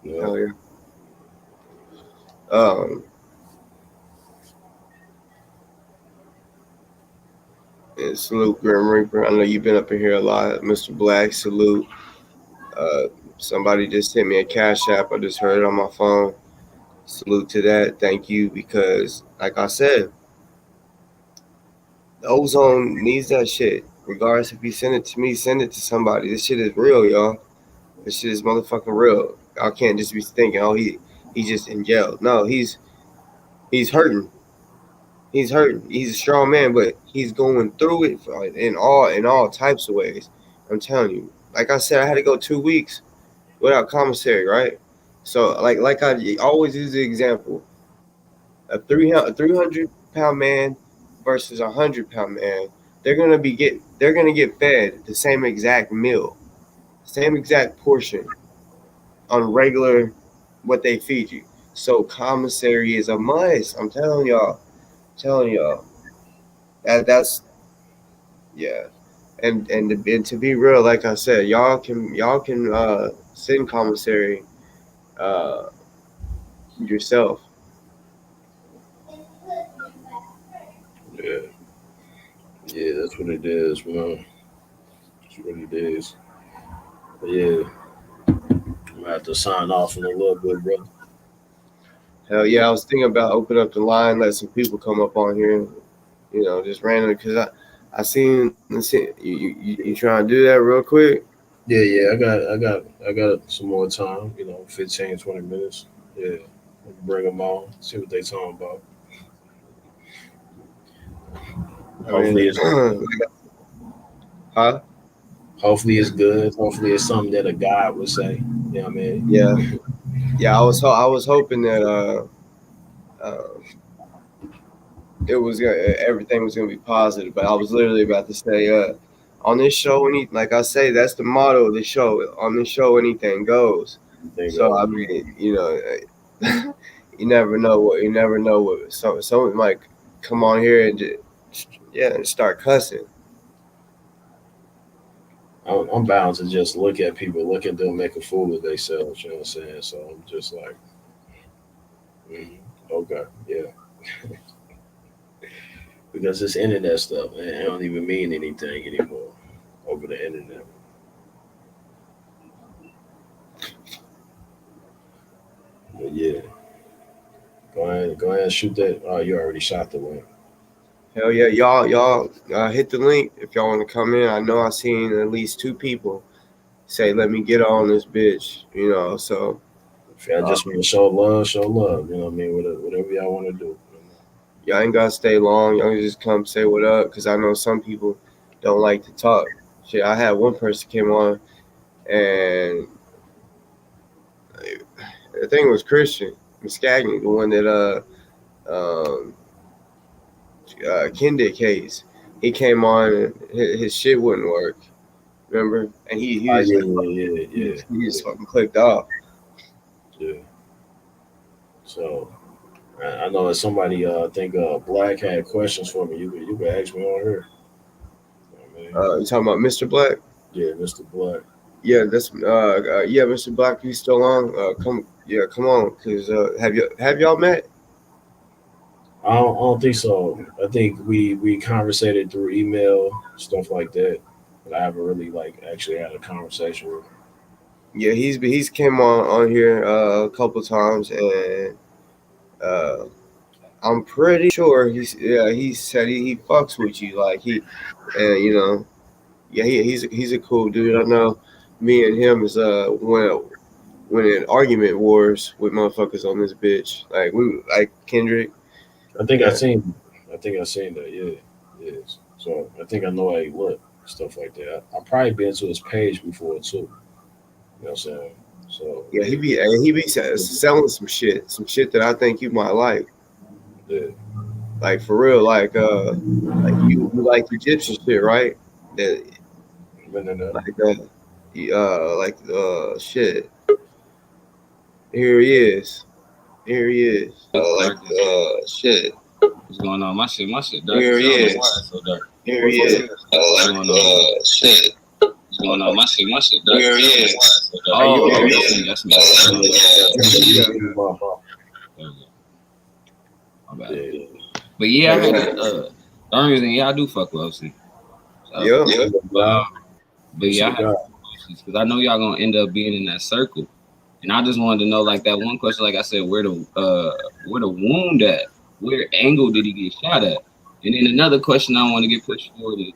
Oh yeah. And salute Grim Reaper. I know you've been up in here a lot, Mr. Black. Salute. Somebody just sent me a Cash App. I just heard it on my phone. Salute to that. Thank you, because like I said, the Ozone needs that shit. Regardless if you send it to me, send it to somebody. This shit is real, y'all. This shit is motherfucking real. Y'all can't just be thinking, oh, he's just in jail. No, he's hurting. He's hurting. He's a strong man, but he's going through it in all types of ways. I'm telling you. Like I said, I had to go 2 weeks without commissary, right? So like I always use the example, a 300-pound man versus a 100-pound man, they're gonna get fed the same exact meal, same exact portion on regular what they feed you. So commissary is a must. I'm telling y'all. That's yeah. And to be real, like I said, y'all can send commissary uh yourself. Yeah. Yeah, that's what it is, man. That's what it is. But yeah. I'm gonna have to sign off in a little bit, brother. Hell yeah, I was thinking about opening up the line, let some people come up on here, you know, just randomly, because I seen you trying to do that real quick. Yeah, I got some more time, you know, 15, 20 minutes. Yeah. Bring them on, see what they talking about. I Hopefully it's mean, huh? hopefully it's good. Hopefully it's something that a guy would say. You know what I mean? Yeah. I was hoping that it was everything was gonna be positive, but I was literally about to say on this show, like I say, that's the motto of the show. On this show, anything goes. There you So go. I mean, you know, you never know what someone might come on here and just start cussing. I'm bound to just look at people, look at them, make a fool of themselves. You know what I'm saying? So I'm just like, okay, yeah. Because this internet stuff, man, it don't even mean anything anymore over the internet. But yeah, go ahead and shoot that. Oh, you already shot the one. Hell yeah, y'all hit the link if y'all want to come in. I know I seen at least 2 people say, "Let me get on this bitch," you know. So If y'all just want to show love, show love. You know what I mean? Whatever y'all want to do. y'all ain't gotta stay long. Y'all can just come say what up, because I know some people don't like to talk. Shit, I had one person came on, and I think it was Christian Miscagni, the one that Kendick hates. He came on and his shit wouldn't work. Remember? And he Oh just he just fucking clicked off. yeah. So I know that somebody I think Black had questions for me. You could ask me on here. You know what I mean? You talking about Mr. Black? Yeah, Mr. Black. Yeah, that's yeah, Mr. Black. You still on? Come on, cause have y'all met? I don't think so. I think we conversated through email, stuff like that. But I haven't really like actually had a conversation with him. Yeah, he's came on here a couple times, and I'm pretty sure he said he fucks with you, like and you know, yeah, he's a cool dude. I know me and him is when in argument wars with motherfuckers on this bitch, like we like Kendrick. I think Yeah. I seen that. Yeah, yes. So I think I know how he look, stuff like that. I probably been to his page before too. You know what I'm saying? So Yeah, he be selling some shit that I think you might like. yeah. Like for real, like you like Egyptian shit, right? That shit. Here he is. Shit. What's going on? My shit dark. Here he is. So dark. Here he is. What's going on? Shit. What's going on? My shit dark. Here he is. Oh, that's me. My bad. Yeah. But yeah, I had the only reason, I do fuck with OC. So, Yeah. But yeah, I had questions because I know y'all gonna end up being in that circle, and I just wanted to know, like that one question, like I said, where the wound at? Where angle did he get shot at? And then another question I want to get pushed forward is,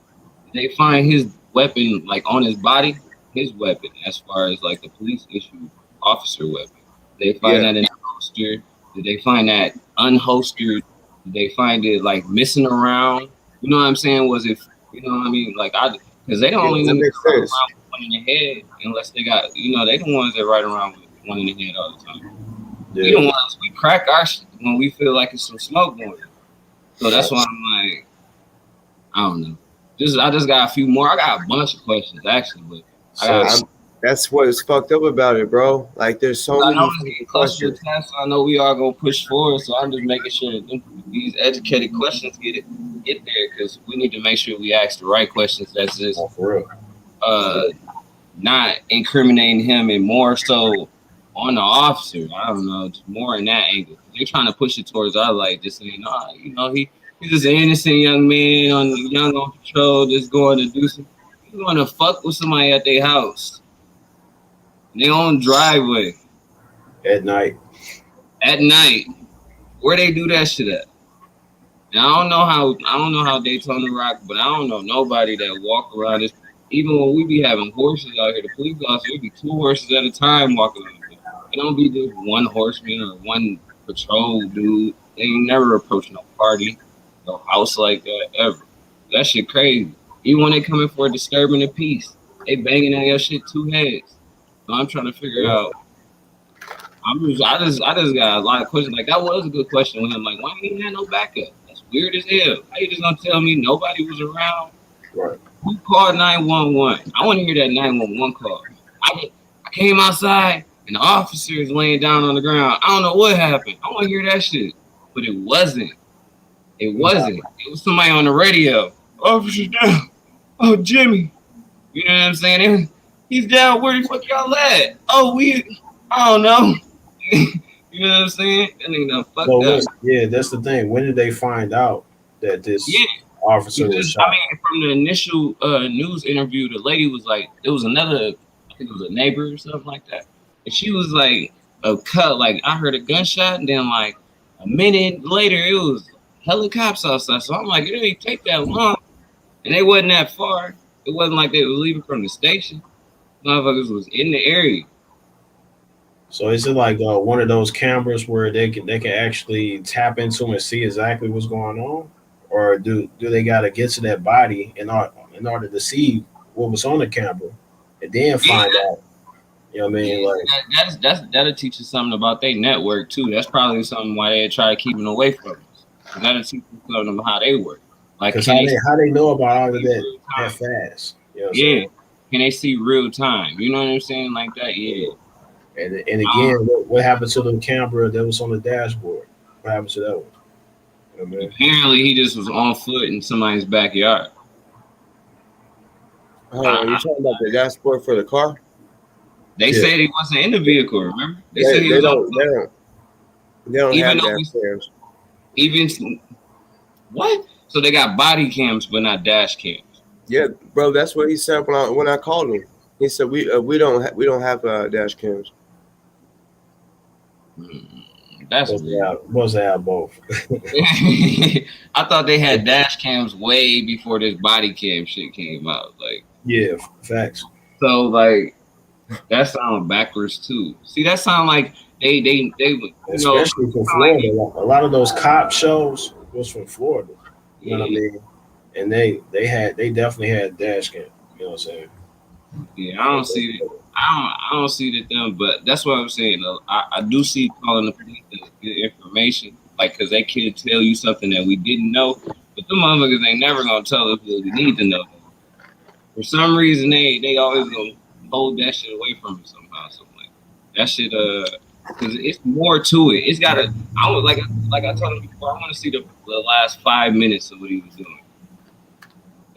did they find his weapon like on his body? His weapon, as far as like the police issue officer weapon. Did they find that in the holster? Did they find that unholstered? Did they find it like missing around? You know what I'm saying? Was it, you know what I mean? Like because they don't only run around with one in the head unless they got, you know, they the ones that ride around with one in the head all the time. Yeah. We the ones, we crack our shit when we feel like it's some smoke going on. So that's why I'm like, I don't know. I just got a few more. I got a bunch of questions actually, but that's what is fucked up about it, bro. Like there's so many questions. I know we are gonna push forward, so I'm just making sure that these educated questions get there, because we need to make sure we ask the right questions. That's just for real. Not incriminating him, and more so on the officer. I don't know, it's more in that angle. They're trying to push it towards our like just saying, you know, he's just an innocent young man on patrol, just going to do some. He's going to fuck with somebody at their house. Their own driveway. At night. Where they do that shit at? Now I don't know how Daytona rock, but I don't know nobody that walk around this. Even when we be having horses out here, the police officers, it be 2 horses at a time walking around. It don't be just one horseman or one patrol dude. They ain't never approach no party, no house like that ever. That shit crazy. Even when they coming for disturbing the peace, they banging on your shit 2 heads. So I'm trying to figure out. I just got a lot of questions. Like that was a good question with him. Like, why ain't he had no backup? That's weird as hell. How you just gonna tell me nobody was around? Right. Who called 911? I want to hear that 911 call. I came outside and the officer is laying down on the ground. I don't know what happened. I want to hear that shit. But it wasn't. It was somebody on the radio. Officer down. Oh, Jimmy. You know what I'm saying? He's down. Where the fuck y'all at? Oh, I don't know. You know what I'm saying? That nigga done fucked up. Yeah, that's the thing. When did they find out that this officer was shot? I mean, from the initial news interview, the lady was like, there was another, I think it was a neighbor or something like that. And she was like, I heard a gunshot, and then like a minute later, it was helicopters outside. So I'm like, it didn't take that long. And they wasn't that far. It wasn't like they were leaving from the station. Motherfuckers was in the area. So is it like one of those cameras where they can actually tap into and see exactly what's going on, or do they got to get to that body in order to see what was on the camera and then find out? You know what I mean? Like that'll teach you something about their network too. That's probably something why they try to keep them away from us. That'll teach you something about how they work. Like how they know about all of that fast? You know what I'm saying? Can they see real time? You know what I'm saying? Like that, yeah. And again, what happened to the camera that was on the dashboard? What happened to that one? You know what I mean? Apparently, he just was on foot in somebody's backyard. Are you talking about the dashboard for the car? They said he wasn't in the vehicle. Remember? They don't even have dashboards. Even what? So they got body cams but not dash cams. Yeah, bro, that's what he said when I called him. He said we don't have dash cams. That's weird. Must have both. I thought they had dash cams way before this body cam shit came out. Like, yeah, facts. So like that sounds backwards too. See, that sound like they especially from Florida. Like, a lot of those cop shows was from Florida. You know what I mean? And they definitely had dash cam. You know what I'm saying? Yeah, I don't see it. I don't see that them, but that's what I'm saying. I do see calling the police to get information, like, because they could tell you something that we didn't know, but the motherfuckers ain't never gonna tell us what we need to know. For some reason, they always gonna hold that shit away from us somehow. So like that shit, because it's more to it. It's gotta. I would like I told him before. I want to see the last 5 minutes of what he was doing.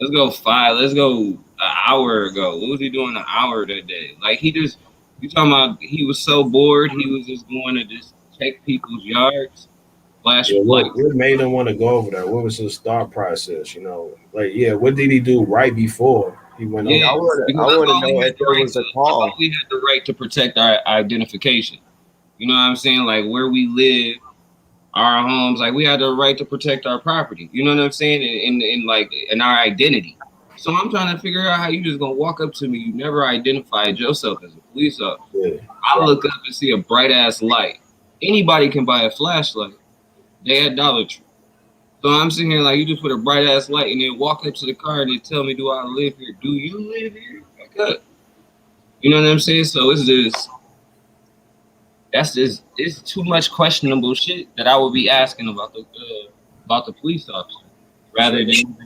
Let's go an hour ago. What was he doing an hour that day? Like you talking about he was so bored, he was just going to just check people's yards. What made him want to go over there? What was his thought process? You know, like, what did he do right before he went over? I want to know if there was a call. We had the right to protect our identification. You know what I'm saying? Like where we live, our homes, like we had the right to protect our property. You know what I'm saying? In our identity. So I'm trying to figure out how you just gonna walk up to me. You never identified yourself as a police officer. Yeah. I look up and see a bright ass light. Anybody can buy a flashlight. They had Dollar Tree. So I'm sitting here like you just put a bright ass light and then walk up to the car and they tell me, do I live here? Do you live here? Like, you know what I'm saying? So it's too much questionable shit that I would be asking about the police officer rather than him.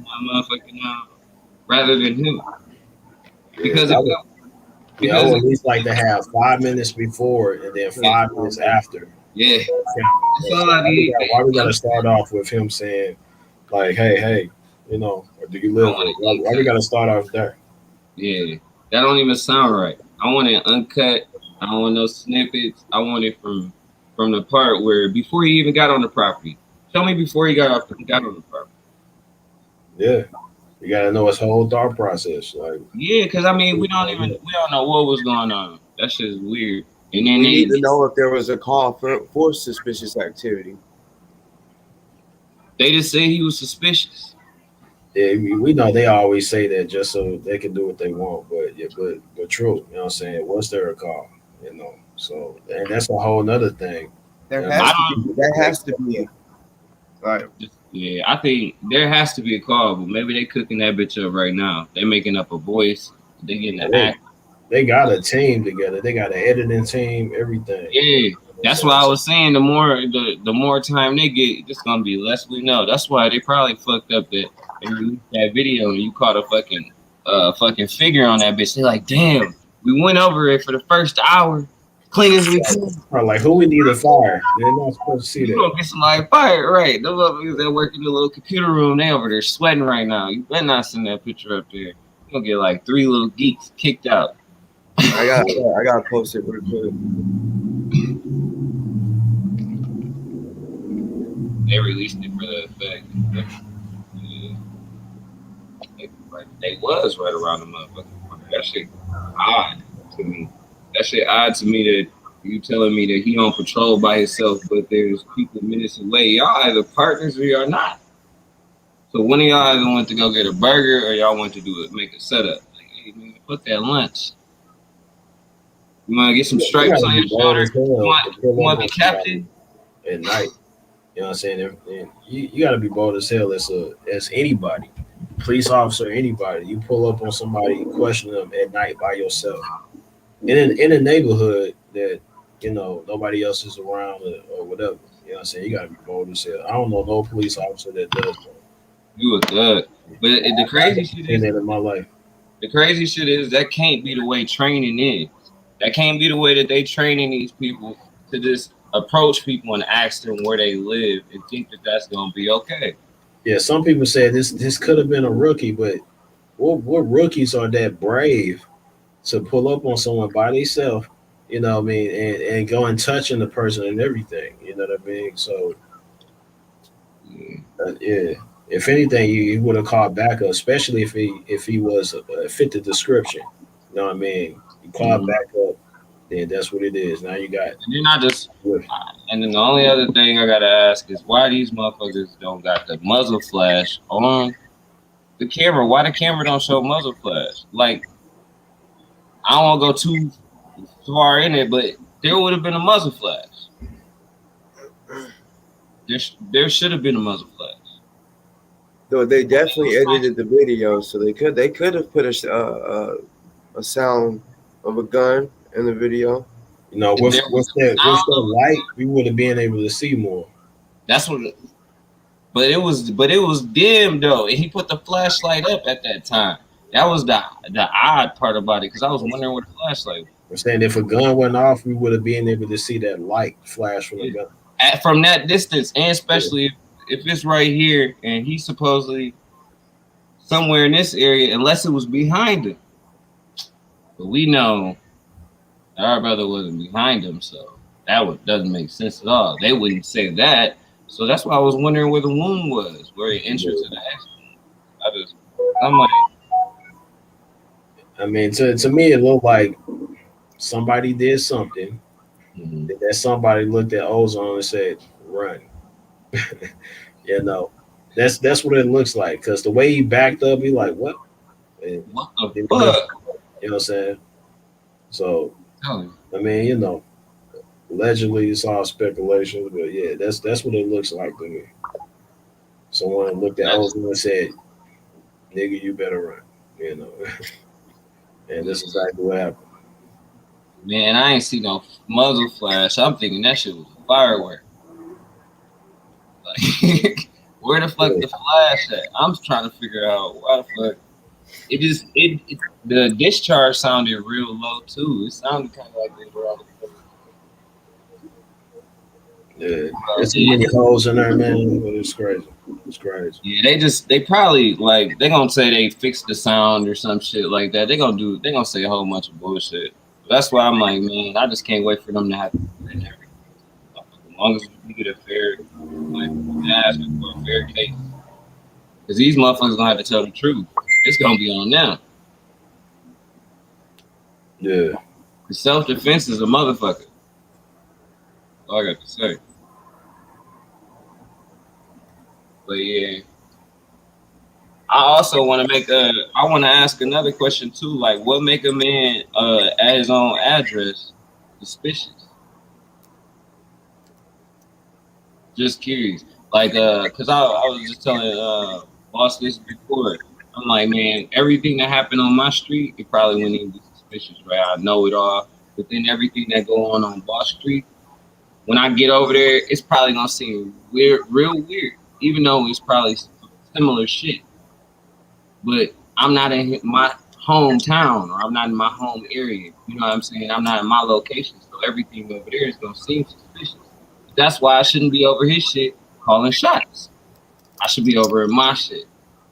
Because I would at least like to have 5 minutes before and then 5 minutes after. Yeah. Why we gotta start off with him saying like, hey, you know, or do you live? Why we gotta start off there? Yeah, that don't even sound right. I want it uncut. I don't want no snippets. I want it from the part where before he even got on the property. Show me before he got on the property. Yeah, you gotta know his whole thought process. Like, yeah, because I mean, we don't know what was going on. That shit is weird. And then we need to know if there was a call for suspicious activity. They just say he was suspicious. Yeah, we know they always say that just so they can do what they want, but true, you know what I'm saying? Was there a call? You know, so and that's a whole nother thing. There has to be. Right. Yeah, I think there has to be a call, but maybe they cooking that bitch up right now. They making up a voice. They getting an act. They got a team together. They got an editing team, everything. Yeah, that's why I was saying the more time they get, it's gonna be less we know. That's why they probably fucked up that video and you caught a fucking figure on that bitch. They're like, damn, we went over it for the first hour, clean as we could. Or like, who we need to fire? They're not supposed to see that. You gonna get somebody fired, right? Those motherfuckers that work in the little computer room, they over there sweating right now. You better not send that picture up there. You gonna get like 3 little geeks kicked out. I gotta post it real quick. They released it for the effect. They was right around the motherfucker. That shit odd to me. That shit odd to me that you telling me that he on patrol by himself, but there's people minutes away. Y'all either partners or y'all not. So one of y'all either went to go get a burger or y'all went to make a setup. Like, hey man, put that lunch. You want to get some stripes on your shoulder? You want to be captain? At night. You know what I'm saying? And you got to be bold as hell as anybody. Police officer, anybody. You pull up on somebody, question them at night by yourself. In a neighborhood that, you know, nobody else is around or whatever. You know what I'm saying? You got to be bold as hell. I don't know no police officer that does that. You a thug. But the crazy shit is, in my life. The crazy shit is that can't be the way training is. That can't be the way that they training these people to just approach people and ask them where they live and think that that's gonna be okay. Yeah, some people say this could have been a rookie, but what rookies are that brave to pull up on someone by themselves? You know what I mean, and go and touching the person and everything. You know what I mean? So Yeah. If anything, he would have called backup, especially if he was fit the description. You know what I mean? You call backup, then that's what it is. Now you got. And then and then the only other thing I gotta ask is why these motherfuckers don't got the muzzle flash on the camera. Why the camera don't show muzzle flash? Like, I don't want to go too far in it, but there would have been a muzzle flash. There should have been a muzzle flash. Though they definitely edited the video, so they could have put a sound of a gun in the video. You know, with that light, we would have been able to see more. That's what. But it was dim though, and he put the flashlight up at that time. That was the odd part about it, because I was wondering where the flashlight was. I'm saying if a gun went off, we would have been able to see that light flash from the gun. From that distance, and especially if it's right here, and he's supposedly somewhere in this area, unless it was behind him. But we know our brother wasn't behind him, so that doesn't make sense at all. They wouldn't say that. So that's why I was wondering where the wound was, where it entered to the accident. I'm like, I mean, to me, it looked like somebody did something. Mm-hmm. That somebody looked at Ozone and said, "Run." You know, that's what it looks like. Because the way he backed up, he like, "What? And what the fuck?" You know what I'm saying? So, I mean, you know, allegedly it's all speculation, but yeah, that's what it looks like to me. Someone looked at Ozone and said, "Nigga, you better run." You know, and this is exactly what happened. Man, I ain't see no muzzle flash. I'm thinking that shit was a firework. Like, where the fuck the flash at? I'm trying to figure out why the fuck. The discharge sounded real low too. It sounded kind of like they were on the. Yeah, there's too many holes in there, man. But it's crazy. It's crazy. Yeah, they probably like they gonna say they fixed the sound or some shit like that. They gonna say a whole bunch of bullshit. That's why I'm like, man, I just can't wait for them to have everything. As long as we get a fair, like, ask for a fair case. Because these motherfuckers gonna have to tell the truth. It's gonna be on them. Yeah. The self-defense is a motherfucker. All I got to say. But yeah. I also want to ask another question too. Like, what make a man at his own address suspicious? Just curious. Like, cause I was just telling boss this before. I'm like, man, everything that happened on my street, it probably wouldn't even be suspicious, right? I know it all. But then everything that go on Boss Street, when I get over there, it's probably gonna seem weird, real weird, even though it's probably similar shit. But I'm not in my hometown, or I'm not in my home area. You know what I'm saying? I'm not in my location, so everything over there is gonna seem suspicious. That's why I shouldn't be over his shit calling shots. I should be over in my shit.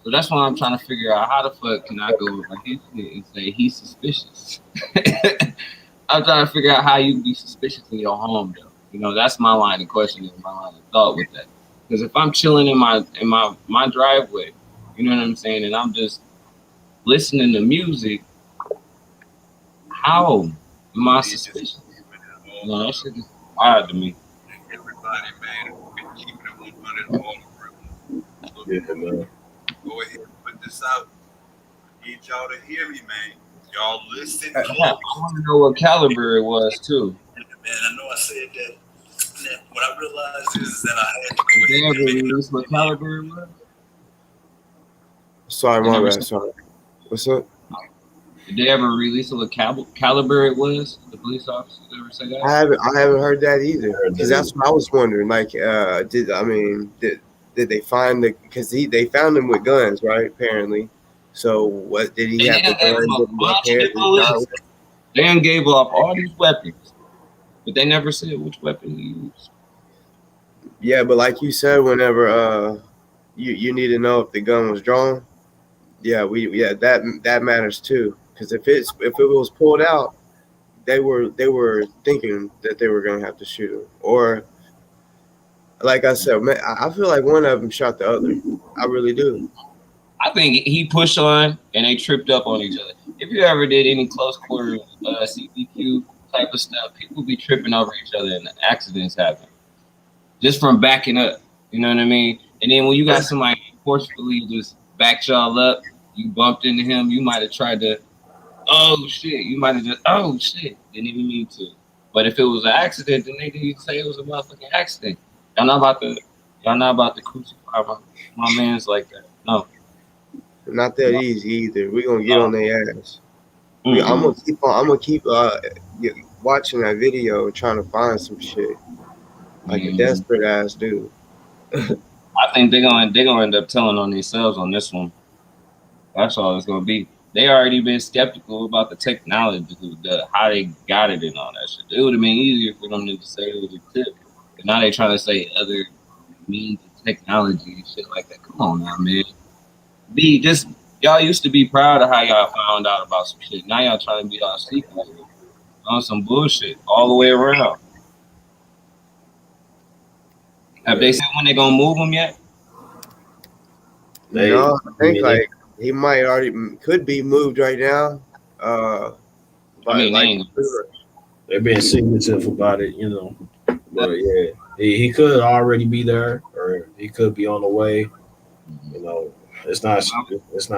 So that's why I'm trying to figure out how the fuck can I go over his shit and say he's suspicious. I'm trying to figure out how you can be suspicious in your home, though. You know, that's my line of questioning, my line of thought with that. Because if I'm chilling in my driveway, you know what I'm saying, and I'm just listening to music, how am I suspicious? You know, that shit is odd to me. Everybody, man, been keeping it 100 all around. Yeah, man. Go ahead and put this out. I need y'all to hear me, man. Y'all listen. I want to know what caliber it was, too. Man, I know I said that. What I realized is that I had to go ahead and release what caliber it was? Sorry, my bad. Sorry. What's up? Did they ever release what caliber it was? The police officers ever say that? I haven't heard that either. Because that's what I was wondering. Like, did they find because they found him with guns, right? Apparently. So what did he have the guns? They done gave off all these weapons, but they never said which weapon he used. Yeah, but like you said, whenever you need to know if the gun was drawn. Yeah, that matters too. Because if it was pulled out, they were thinking that they were gonna have to shoot him, or like I said, man, I feel like one of them shot the other. I really do. I think he pushed on and they tripped up on each other. If you ever did any close quarter CBQ type of stuff, people be tripping over each other and accidents happen just from backing up. You know what I mean? And then when you got somebody forcefully just backed y'all up, you bumped into him, you might have tried to, oh shit, you might have just, oh shit, didn't even mean to. But if it was an accident, then they didn't say it was a motherfucking accident. Y'all not about to crucify my man's like that. No. Not that easy either. We're gonna get on their ass. I'm gonna keep watching that video, trying to find some shit. Like a desperate ass dude. I think they're gonna end up telling on themselves on this one. That's all it's gonna be. They already been skeptical about the technology, how they got it and all that shit. It would have been easier for them to say it was a tip. But now they trying to say other means of technology and shit like that. Come on now, man. Y'all used to be proud of how y'all found out about some shit. Now y'all trying to be all secret on some bullshit all the way around. Have they said when they gonna move them yet? No, I think like he might could be moved right now. But they're being secretive about it, you know. But yeah, he could already be there, or he could be on the way. You know, it's not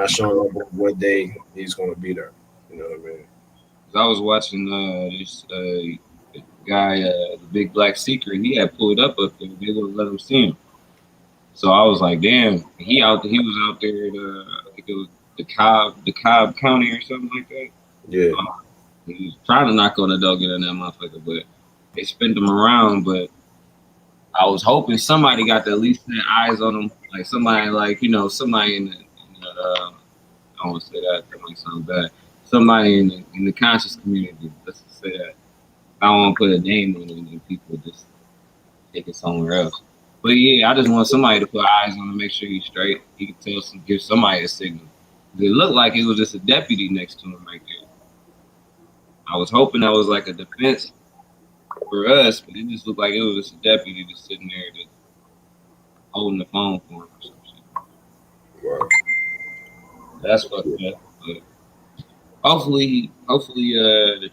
showing up what day he's going to be there. You know what I mean? I was watching this guy, the Big Black Secret. He had pulled up there. They wouldn't let him see him. So I was like, damn, he was out there at I think it was the Cobb County or something like that. Yeah. He was trying to knock on the door, get in that motherfucker, but they spent him around. But I was hoping somebody got to at least set eyes on him, like somebody, like, you know, somebody in the I don't want to say that might sound bad. Somebody in the conscious community. Let's just say that. I don't want to put a name on it and people just take it somewhere else. But yeah, I just want somebody to put eyes on him, make sure he's straight. He can give somebody a signal. It looked like it was just a deputy next to him right there. I was hoping that was like a defense for us, but it just looked like it was just a deputy just sitting there just holding the phone for him or some shit. Right. That's fucked up. But hopefully the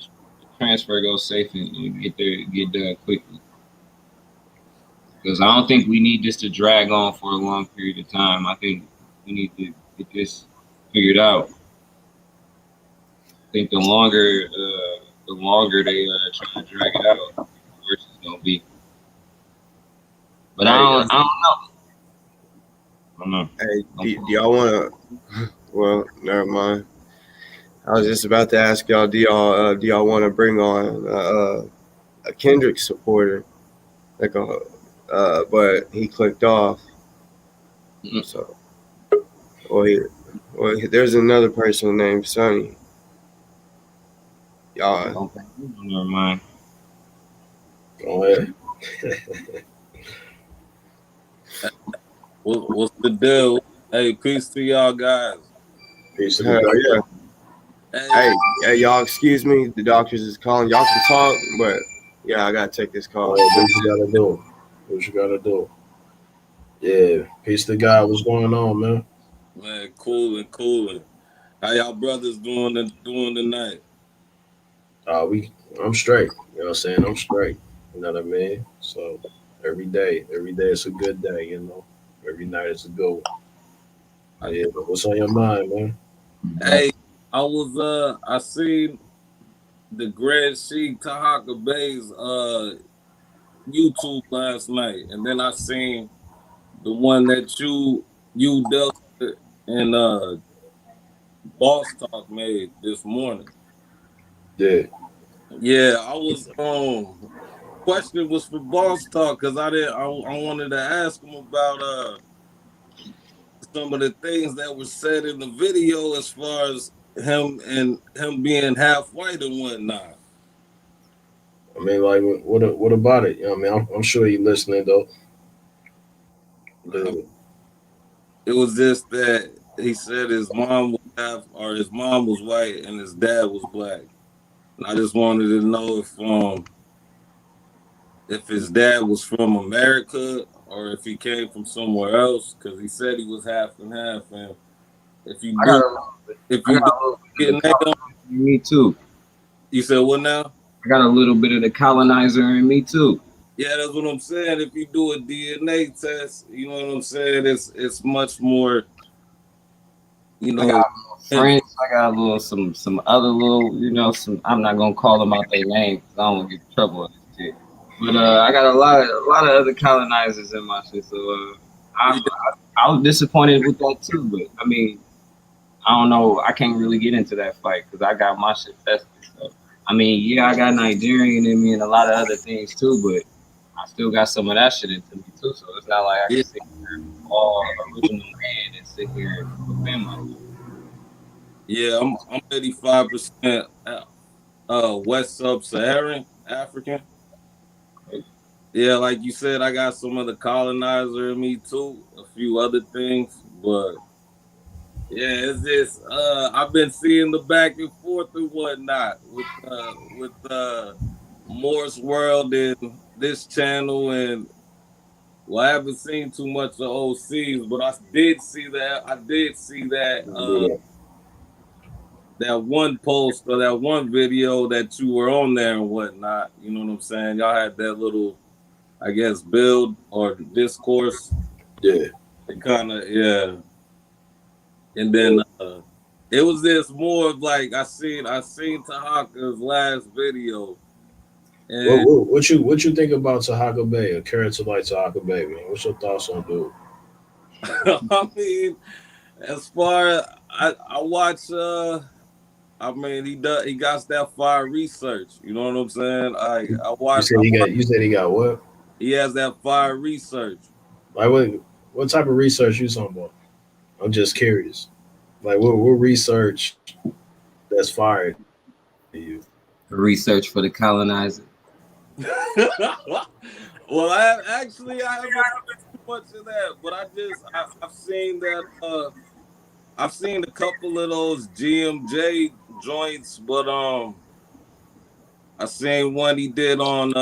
transfer goes safe and get done quickly. Because I don't think we need this to drag on for a long period of time. I think we need to get this figured out. I think the longer they try to drag it out, the worse it's gonna be. But I don't know. Hey, do y'all wanna? Well, never mind. I was just about to ask y'all. Do y'all want to bring on a Kendrick supporter, like but he clicked off. Mm-hmm. So, there's another person named Sonny. Y'all. Never mind. Go ahead. What's the deal? Hey, peace to y'all guys. Peace to the yeah. Hey, y'all, excuse me. The doctors is calling. Y'all can talk, but yeah, I gotta take this call. What you gotta do? Yeah, peace to God. What's going on, man? Man, cooling. How y'all brothers doing tonight? I'm straight. You know what I'm saying? I'm straight. You know what I mean? So every day is a good day. You know, every night is a good one. Yeah, but what's on your mind, man? Hey, I seen the Grand Sheik Tahaka Bay's YouTube last night, and then I seen the one that you dealt with and Boss Talk made this morning. Yeah, I was question was for Boss Talk because I wanted to ask him about some of the things that were said in the video as far as him being half white and whatnot. I mean, like, what about it? You know what I mean, I'm sure you're listening though. It was just that he said his mom was white and his dad was black. And I just wanted to know if his dad was from America or if he came from somewhere else, because he said he was half and half. And if you I do, got a little bit of DNA in me too. You said what now? I got a little bit of the colonizer in me too. Yeah, that's what I'm saying. If you do a DNA test, you know what I'm saying. It's much more. You know, I got friends. I got a little some other little. You know, some. I'm not gonna call them out their names. I don't want to get in trouble with this shit. But I got a lot of other colonizers in my shit. So I was disappointed with that too. But I mean, I don't know. I can't really get into that fight because I got my shit tested. So I mean, yeah, I got Nigerian in me and a lot of other things too. But I still got some of that shit into me too. So it's not like I can sit here all original man and sit here and defend myself. Yeah, I'm 85% West Sub-Saharan African. Yeah, like you said, I got some of the colonizer in me too, a few other things, but yeah, it's just I've been seeing the back and forth and whatnot with Morse World and this channel, and well, I haven't seen too much of OCs, but I did see that that one post or that one video that you were on there and whatnot. You know what I'm saying? Y'all had that little, I guess, build or discourse. Yeah. It kind of, yeah. And then it was this more of like I seen Tahaka's last video. And What you think about Tahaka Bay or character like Tahaka Bay, man? What's your thoughts on dude? I mean, as far as I watch I mean, he got that fire research. You know what I'm saying? I watched. You said he got what? He has that fire research. Like what type of research you talking about? I'm just curious. Like what research that's fired to you? Research for the colonizer. Well, I haven't too much of that, but I've seen that. I've seen a couple of those GMJ joints, but I seen one he did on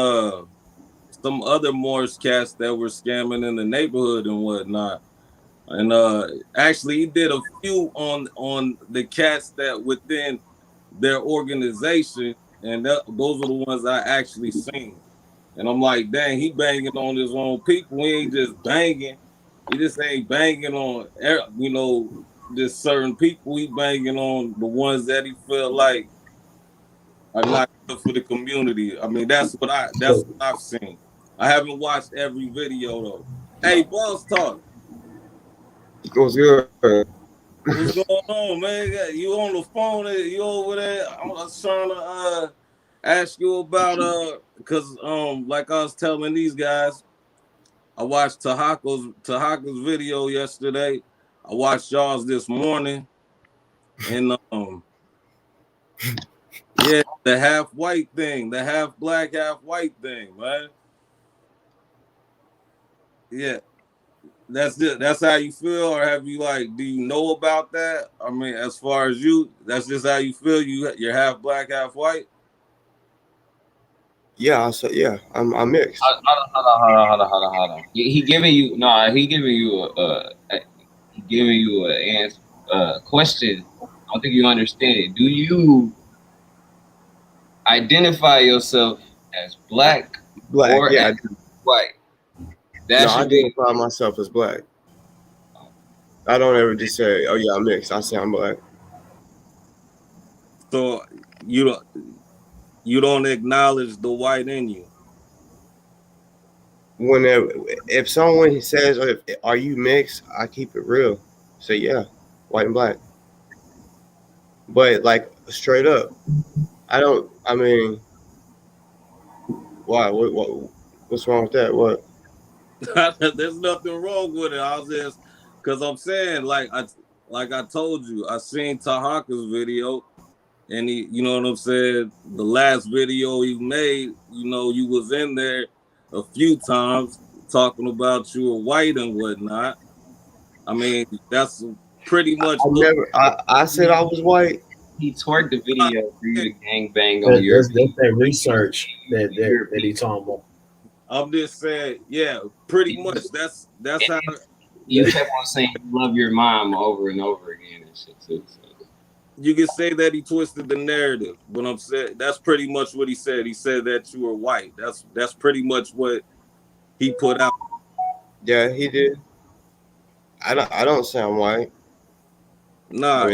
some other Morse cats that were scamming in the neighborhood and whatnot. And actually he did a few on the cats that within their organization, and those are the ones I actually seen. And I'm like, dang, he banging on his own people. He ain't just banging. He just ain't banging on, you know, just certain people. He banging on the ones that he felt like are not good for the community. I mean, that's what I've seen. I haven't watched every video though. Hey, Boss Talk. What's good? What's going on, man? You on the phone? You over there? I was trying to ask you about because like I was telling these guys, I watched Tahaka's video yesterday. I watched y'all's this morning, and yeah, the half white thing, the half black, half white thing, man. Yeah. That's how you feel, or have you do you know about that? I mean, as far as you, that's just how you feel. You're half black, half white. Yeah, I'm mixed. Hold on. He giving you an answer question. I don't think you understand it. Do you identify yourself as black or yeah, as white? I identify myself as black. I don't ever just say, "Oh yeah, I'm mixed." I say I'm black. So you don't acknowledge the white in you. Whenever if someone says, "Are you mixed?" I keep it real. Say, "Yeah, white and black." But like straight up, I don't. I mean, why? What's wrong with that? What? There's nothing wrong with it. I was just because I'm saying like I told you, I seen Tahaka's video, and he, you know what I'm saying. The last video he made, you know, you was in there a few times talking about you were white and whatnot. I mean, that's pretty much. I said I was white. He twerked the video for you to gang bang on your. That's that research that he talking about. I'm just saying, yeah, pretty much. That's how You kept on saying you love your mom over and over again and shit too. So. you can say that he twisted the narrative, but I'm saying that's pretty much what he said. He said that you were white. That's pretty much what he put out. Yeah, he did. I don't sound white. Nah,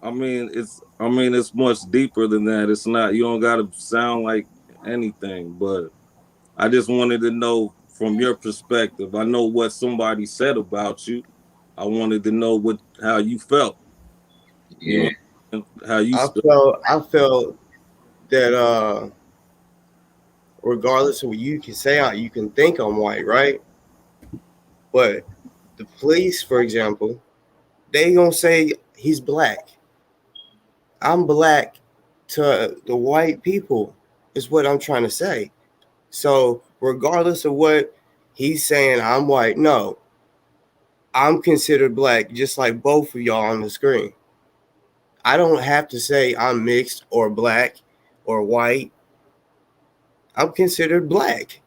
I mean it's much deeper than that. It's not, you don't gotta sound like anything, but I just wanted to know from your perspective. I know what somebody said about you. I wanted to know how you felt. Yeah. You know, how you I felt that regardless of what you can say, you can think I'm white, right? But the police, for example, they gonna say he's black. I'm black to the white people, is what I'm trying to say. So regardless of what he's saying, I'm white. No, I'm considered black, just like both of y'all on the screen. I don't have to say I'm mixed or black or white. I'm considered black.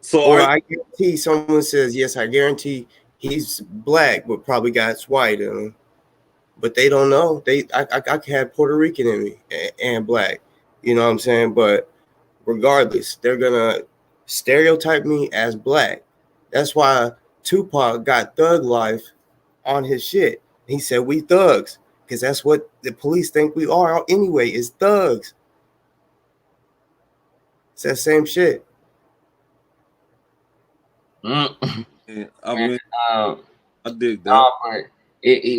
So or I guarantee someone says, yes, I guarantee he's black, but probably got white in him. But they don't know. I had Puerto Rican in me and black. You know what I'm saying? But regardless, they're gonna stereotype me as black. That's why Tupac got Thug Life on his shit. He said we thugs, because that's what the police think we are anyway, is thugs. It's that same shit. I mean, I dig that.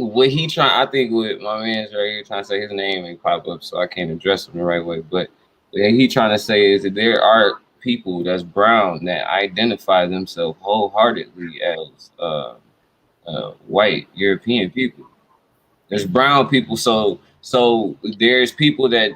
What he trying, I think what my man's right here trying to say, his name ain't pop up, so I can't address him the right way. But what he trying to say is that there are people that's brown that identify themselves wholeheartedly as white European people. There's brown people, so there's people that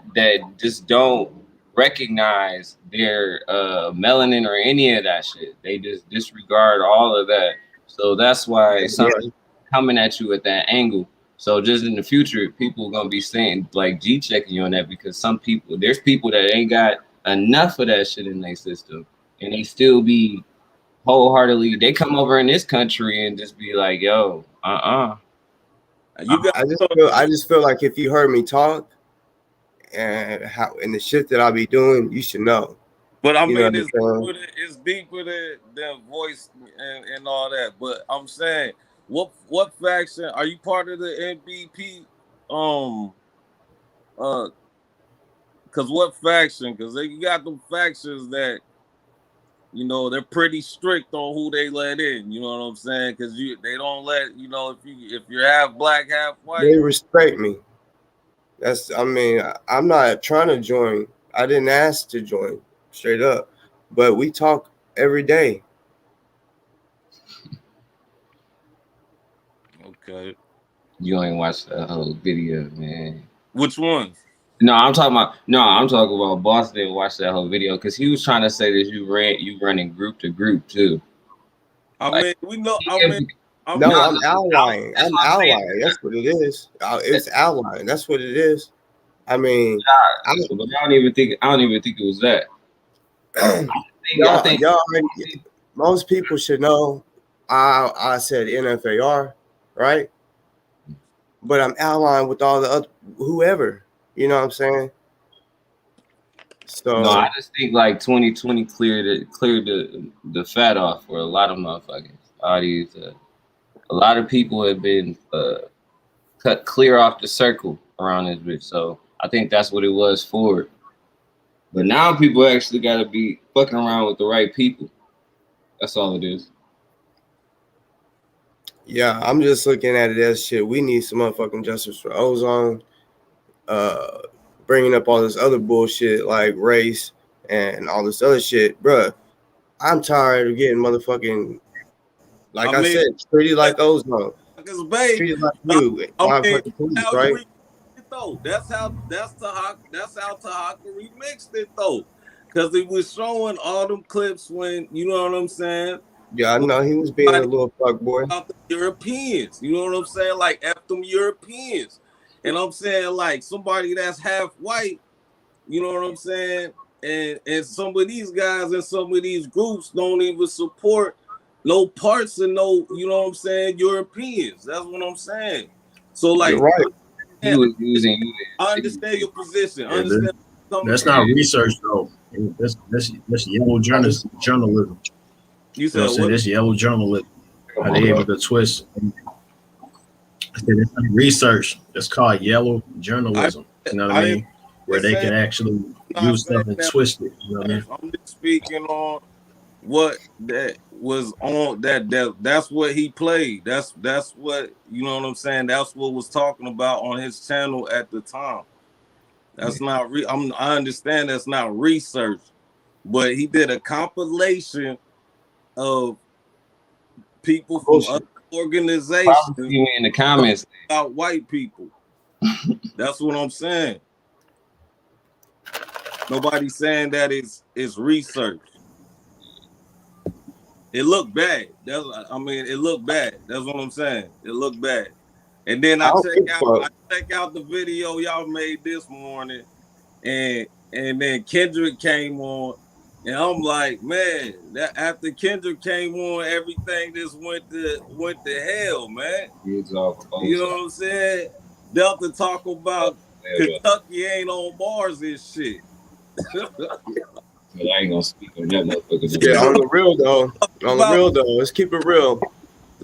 just don't recognize their melanin or any of that shit. They just disregard all of that. So that's why somebody's coming at you at that angle. So just in the future, people are gonna be saying like G checking you on that, because there's people that ain't got enough of that shit in their system, and they still be wholeheartedly. They come over in this country and just be like, yo, I just feel like if you heard me talk and the shit that I be doing, you should know. But I mean, it's deeper than voice and all that. But I'm saying, what faction are you part of the NBP? Because what faction? Because you got them factions that, you know, they're pretty strict on who they let in. You know what I'm saying? Because they don't let, you know, if you're half black, half white. They respect me. I'm not trying to join. I didn't ask to join, straight up. But we talk every day. Okay. You ain't watched the whole video, man. Which one? No, I'm talking about Boss didn't watch that whole video, because he was trying to say that you running group to group too. I mean, we know. I'm allying. I'm allying. That's what it is. It's allying. That's what it is. I mean, I don't even think it was that. Most people should know. I said NFAR, right? But I'm allying with all the other whoever. You know what I'm saying? So no, I just think like 2020 cleared the fat off for a lot of motherfuckers. A lot of people have been cut clear off the circle around this bitch. So I think that's what it was for. But now people actually got to be fucking around with the right people. That's all it is. Yeah, I'm just looking at it as shit. We need some motherfucking justice for Ozone. Bringing up all this other bullshit like race and all this other shit, bruh. I'm tired of getting motherfucking, like I said, treated like Ozone. Treated like you. Police, right? That's how Tahaka remixed it though, because it was showing all them clips when, you know what I'm saying. Yeah, I know he was being a little fuck boy. About the Europeans, you know what I'm saying? Like F them Europeans. And I'm saying, like, somebody that's half white, you know what I'm saying? And some of these guys and some of these groups don't even support no parts of no, you know what I'm saying, Europeans. That's what I'm saying. So like, you're right. He was using you. I understand your position. Yeah, that's not research though. That's yellow journalism. You said what? That's yellow journalism. Are they able to twist? I said it's not research. It's called yellow journalism. You know what I mean? Where they can actually use stuff and twist it. You know what I mean? I'm just speaking on what that was on that's what he played. That's what, you know what I'm saying? That's what was talking about on his channel at the time. That's not I understand that's not research, but he did a compilation of people from other organizations you in the comments about white people. That's what I'm saying. Nobody's saying that it's research. It looked bad. It looked bad. That's what I'm saying. It looked bad. And then I check out the video y'all made this morning, and then Kendrick came on, and I'm like, man, that after Kendrick came on, everything just went to hell, man. You know what I'm saying? Delta talk about Kentucky ain't on bars and shit. I ain't gonna speak on that motherfucker. Yeah, on the real though, let's keep it real.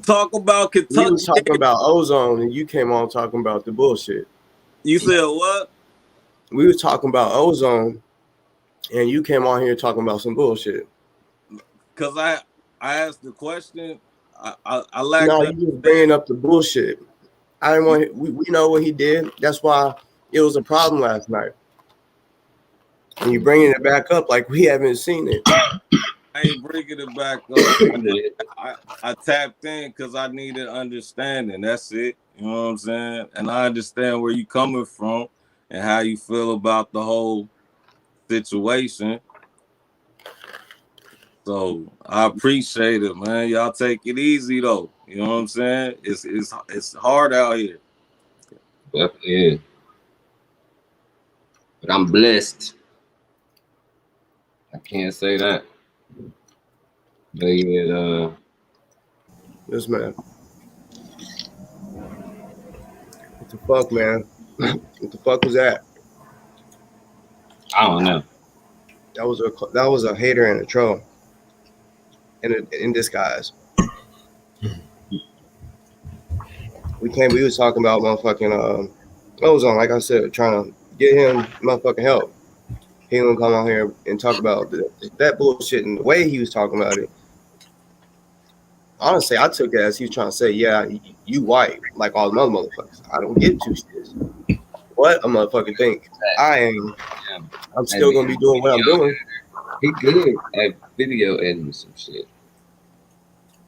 Talk about Kentucky. We was talking about Ozone, and you came on talking about the bullshit. You said what? We were talking about Ozone, and you came on here talking about some bullshit. Cause I asked the question. I lacked. No, you just bringing up the bullshit. I didn't want. We know what he did. That's why it was a problem last night. And you bringing it back up like we haven't seen it. I ain't bringing it back up. I tapped in because I needed understanding. That's it. You know what I'm saying? And I understand where you coming from and how you feel about the whole situation. So I appreciate it, man. Y'all take it easy though. You know what I'm saying? It's hard out here. Yeah. But I'm blessed. I can't say that. But yeah, Yes, man. What the fuck, man? What the fuck was that? I don't know. That was a hater and a troll. In disguise. We was talking about motherfucking Ozone, like I said, trying to get him motherfucking help. He didn't come on here and talk about that bullshit and the way he was talking about it. Honestly, I took it as he was trying to say, yeah, you white, like all the other motherfuckers. I don't get two shits. What a motherfucker think. I'm still gonna be doing what I'm doing. He good at video editing some shit.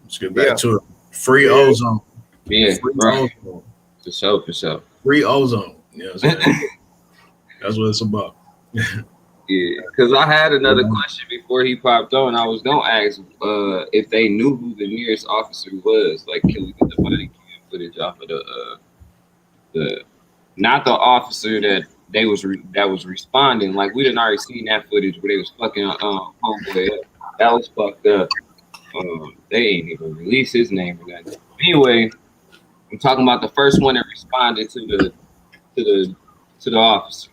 Let's get back to it. Free Ozone. Yeah, free right. Ozone. For sure. Free Ozone. You know what I'm saying? That's what it's about. Yeah, because I had another question before he popped on. I was gonna ask if they knew who the nearest officer was. Like, can we get the body cam footage off of the not the officer that was responding? Like, we didn't already seen that footage where they was fucking homeboy up. That was fucked up. They ain't even released his name or nothing. Anyway, I'm talking about the first one that responded to the officer.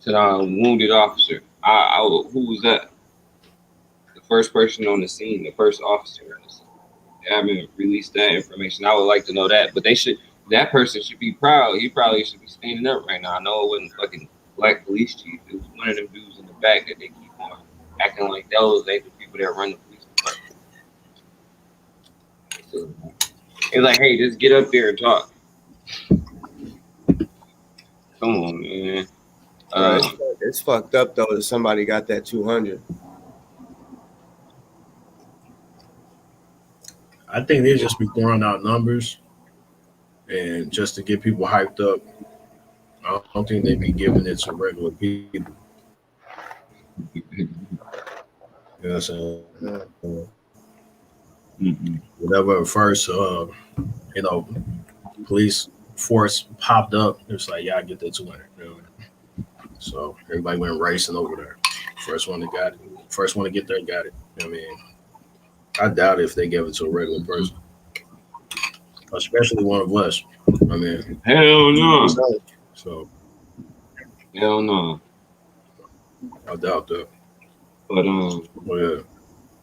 To the wounded officer. Who was that? The first person on the scene, the first officer on the scene. They haven't released that information. I would like to know that. But that person should be proud. He probably should be standing up right now. I know it wasn't fucking black police chief. It was one of them dudes in the back that they keep on acting like those ain't the people that run the police department. So, it's like, hey, just get up there and talk. Come on, man. It's fucked up though that somebody got that 200. I think they just be throwing out numbers and just to get people hyped up. I don't think they be giving it to regular people. You know what I'm saying? Whatever at first, police force popped up. It was like, yeah, I get that 200. You know? So everybody went racing over there. First one that got it. First one to get there got it. I mean, I doubt if they gave it to a regular person, especially one of us. I mean, hell no. So, hell no. I doubt that. But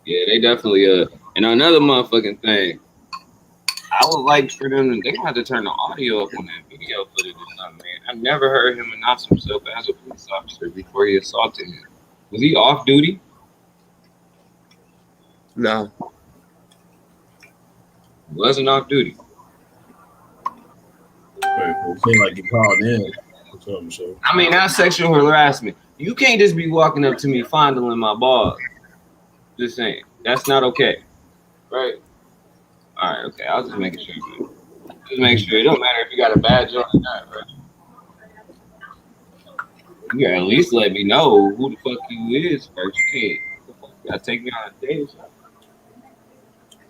yeah, they definitely and another motherfucking thing. I would like for them. They gonna have to turn the audio up on that video footage or something, man. I never heard him announce himself as a police officer before he assaulted him. Was he off duty? No. He wasn't off duty. It seemed like he called in or something. So I mean, that's sexual harassment. You can't just be walking up to me fondling my balls. Just saying. That's not okay. Right? All right, okay. I was just making sure. Man. Just make sure. It don't matter if you got a badge on or not, right? You gotta at least let me know who the fuck you is first. You gotta take me on a date or something.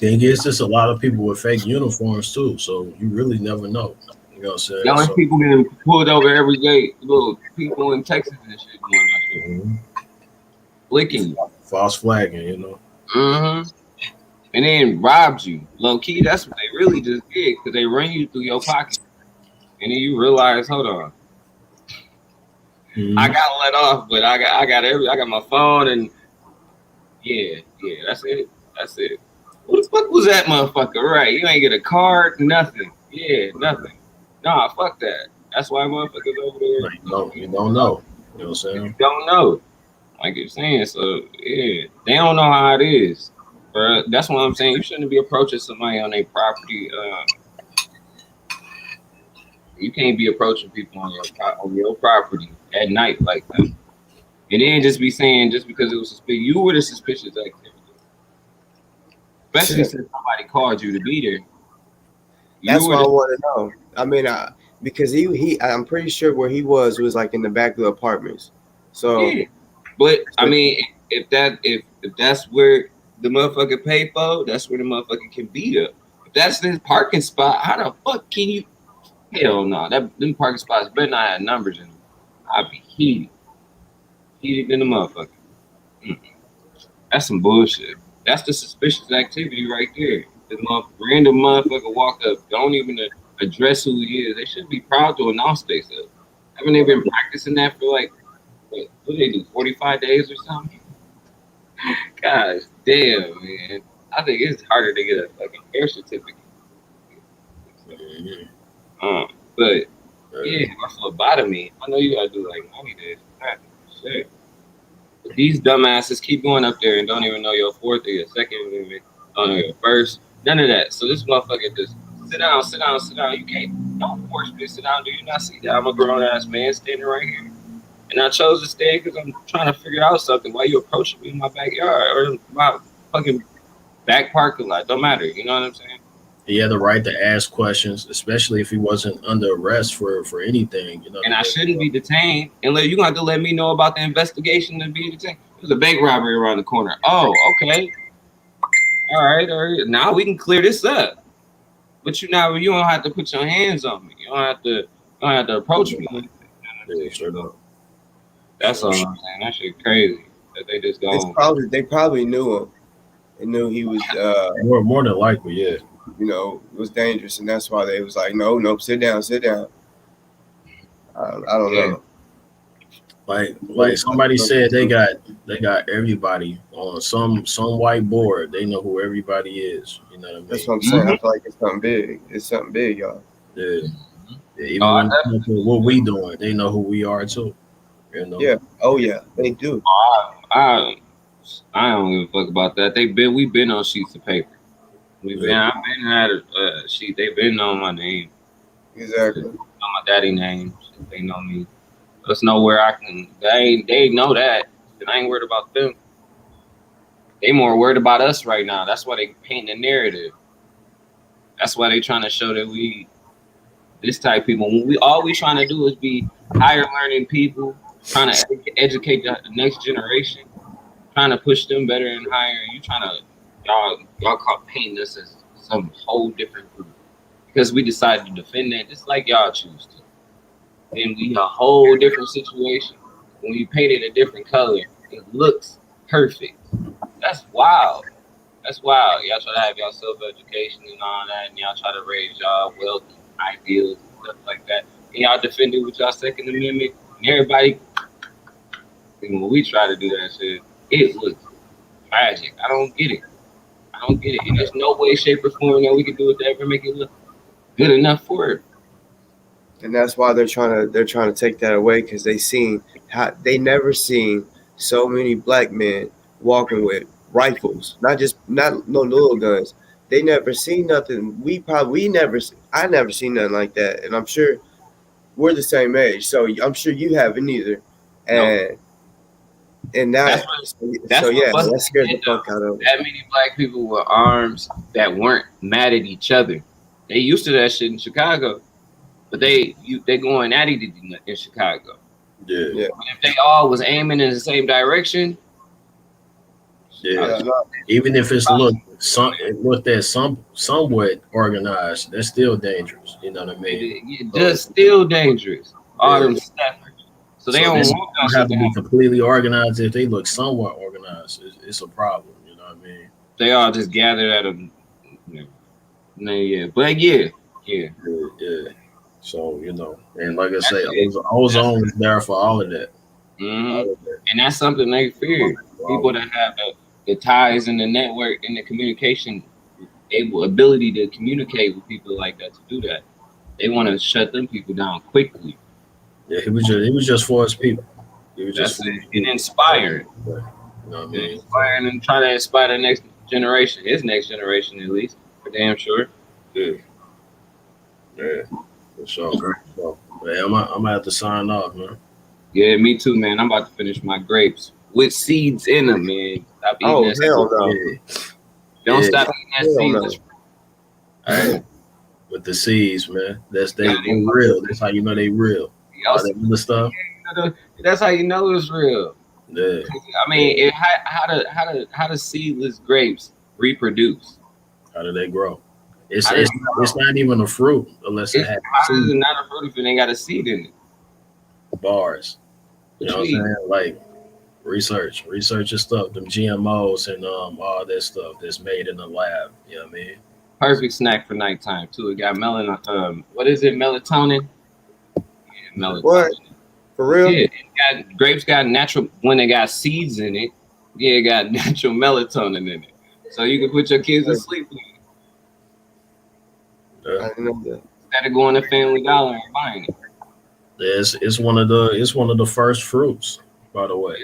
thing is, there's a lot of people with fake uniforms too, so you really never know. You know what I'm saying? Y'all so, people getting pulled over every day. Little people in Texas and shit going out flicking, false flagging, you know. Mm-hmm. And then robbed you. Low key, that's what they really just did, because they run you through your pocket. And then you realize, hold on. I got let off, but I got my phone and yeah, that's it. Who the fuck was that motherfucker? Right. You ain't get a card, nothing. Yeah, nothing. Nah, fuck that. That's why motherfuckers over there. You don't know. You know what I'm saying? You don't know. Like you're saying, so yeah. They don't know how it is. Bro, that's what I'm saying. You shouldn't be approaching somebody on their property. You can't be approaching people on your property at night like that. And then just be saying just because it was suspicious, you were the suspicious activity. Especially since somebody called you to be there. That's what I want to know. I mean, because I'm pretty sure where he was like in the back of the apartments. So, yeah. But I mean, if that's where the motherfucker pay for, that's where the motherfucker can beat up. If that's his parking spot, how the fuck can you? Hell no, them parking spots better not have numbers in them. I'd be heated in the motherfucker. That's some bullshit. That's the suspicious activity right there. This random motherfucker walk up, don't even address who he is. They should be proud to announce themselves. Haven't they been practicing that for like, what do they do, 45 days or something? Gosh damn, man. I think it's harder to get a fucking air certificate. But yeah, phlebotomy. I know you gotta do like 90 days. Shit. These dumbasses keep going up there and don't even know your fourth or your second, don't know your first. None of that. So this motherfucker just sit down. You don't force me to sit down. Do you not see that I'm a grown ass man standing right here? And I chose to stay because I'm trying to figure out something. Why you approaching me in my backyard or my fucking back parking lot? Don't matter. You know what I'm saying? He had the right to ask questions, especially if he wasn't under arrest for anything. You know. And I shouldn't be detained. And you're going to have to let me know about the investigation to be detained. There's a bank robbery around the corner. Oh, okay. All right. Now we can clear this up. But you don't have to put your hands on me. You don't have to approach me like that. Yeah, sure enough. That's all I'm saying. That shit crazy. That they just go. They probably knew him. They knew he was more than likely, yeah. You know, it was dangerous, and that's why they was like, no, sit down. I don't know. Like somebody said, they got everybody on some white board. They know who everybody is. You know what I mean? That's what I'm saying. I feel like it's something big. It's something big, y'all. Yeah. Even what we doing, they know who we are too. You know? Yeah. Oh yeah, they do. I don't give a fuck about that. We've been on sheets of paper. I've been had a sheet. They've been on my name. Exactly. On my daddy name. They know me. Let's know where I can. They know that. And I ain't worried about them. They more worried about us right now. That's why they painting the narrative. That's why they trying to show that we this type of people. All we trying to do is be higher learning people, trying to educate the next generation, trying to push them better and higher. You trying to y'all call painting us as some whole different group because we decided to defend that just like y'all choose to. Then we a whole different situation when we painted a different color It looks perfect. That's wild. That's wild. Y'all try to have y'all self-education and all that, and y'all try to raise y'all wealth and ideals and stuff like that. And y'all defend it with y'all Second Amendment, and everybody. And when we try to do that shit, it looks tragic. I don't get it. And there's no way, shape, or form that we can do it to ever make it look good enough for it. And that's why they're trying to take that away, because they never seen so many black men walking with rifles, not no little guns. They never seen nothing. I never seen nothing like that, and I'm sure we're the same age, so I'm sure you haven't either. And that that scared the fuck out of me. That many black people with arms that weren't mad at each other. They used to that shit in Chicago, but they going at it in Chicago. Yeah. But if they all was aiming in the same direction, even if it looked at somewhat organized, they're still dangerous. You know what I mean? Just still dangerous. All them steppers. So they don't have to be completely organized. If they look somewhat organized, it's a problem. You know what I mean? They all just gathered at a. Yeah. So and like I say, Ozone is there for all of that. Mm-hmm. And that's something they fear. People that have the ties and the network and the communication ability to communicate with people like that, to do that. They want to shut them people down quickly. Yeah, he was just for his people. He was just inspiring. You know what I mean? Inspiring and try to inspire the next generation, his next generation at least, for damn sure. Yeah. For sure. I'm gonna have to sign off, man. Yeah, me too, man. I'm about to finish my grapes with seeds in them, man. Stop eating that hell no. Don't stop eating that seeds. All right. With the seeds, man. They real. That's how you know they real. All that other stuff. That's how you know it's real. Yeah. I mean, how do seedless grapes reproduce? How do they grow? It's not even a fruit unless it has. How is it not a fruit if it ain't got a seed in it? Bars. You know what I'm saying? Like research your stuff, them GMOs and all that stuff that's made in the lab. You know what I mean? Perfect snack for nighttime too. It got what is it? Melatonin? Yeah, melatonin. What? For real? Yeah, grapes got natural when they got seeds in it. Yeah, it got natural melatonin in it. So you can put your kids to sleep with it. I didn't know that. Instead of going to Family Dollar and buying it. It's one of the first fruits, by the way.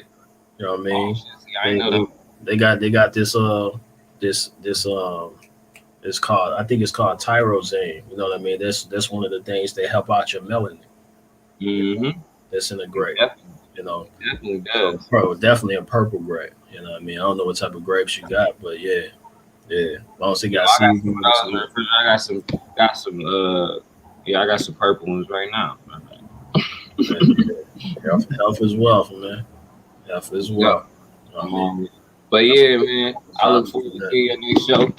You know what I mean? I know that. They got this it's called, I think it's called tyrosine. You know what I mean? That's one of the things that help out your melanin. Mm-hmm. That's in a grape. Definitely does. Bro, definitely a purple grape. You know what I mean? I don't know what type of grapes you got, but yeah. As long as it got seeds. I got some purple ones right now. Health is wealth, man. Health is wealth. But yeah, man, I look forward to seeing your next show.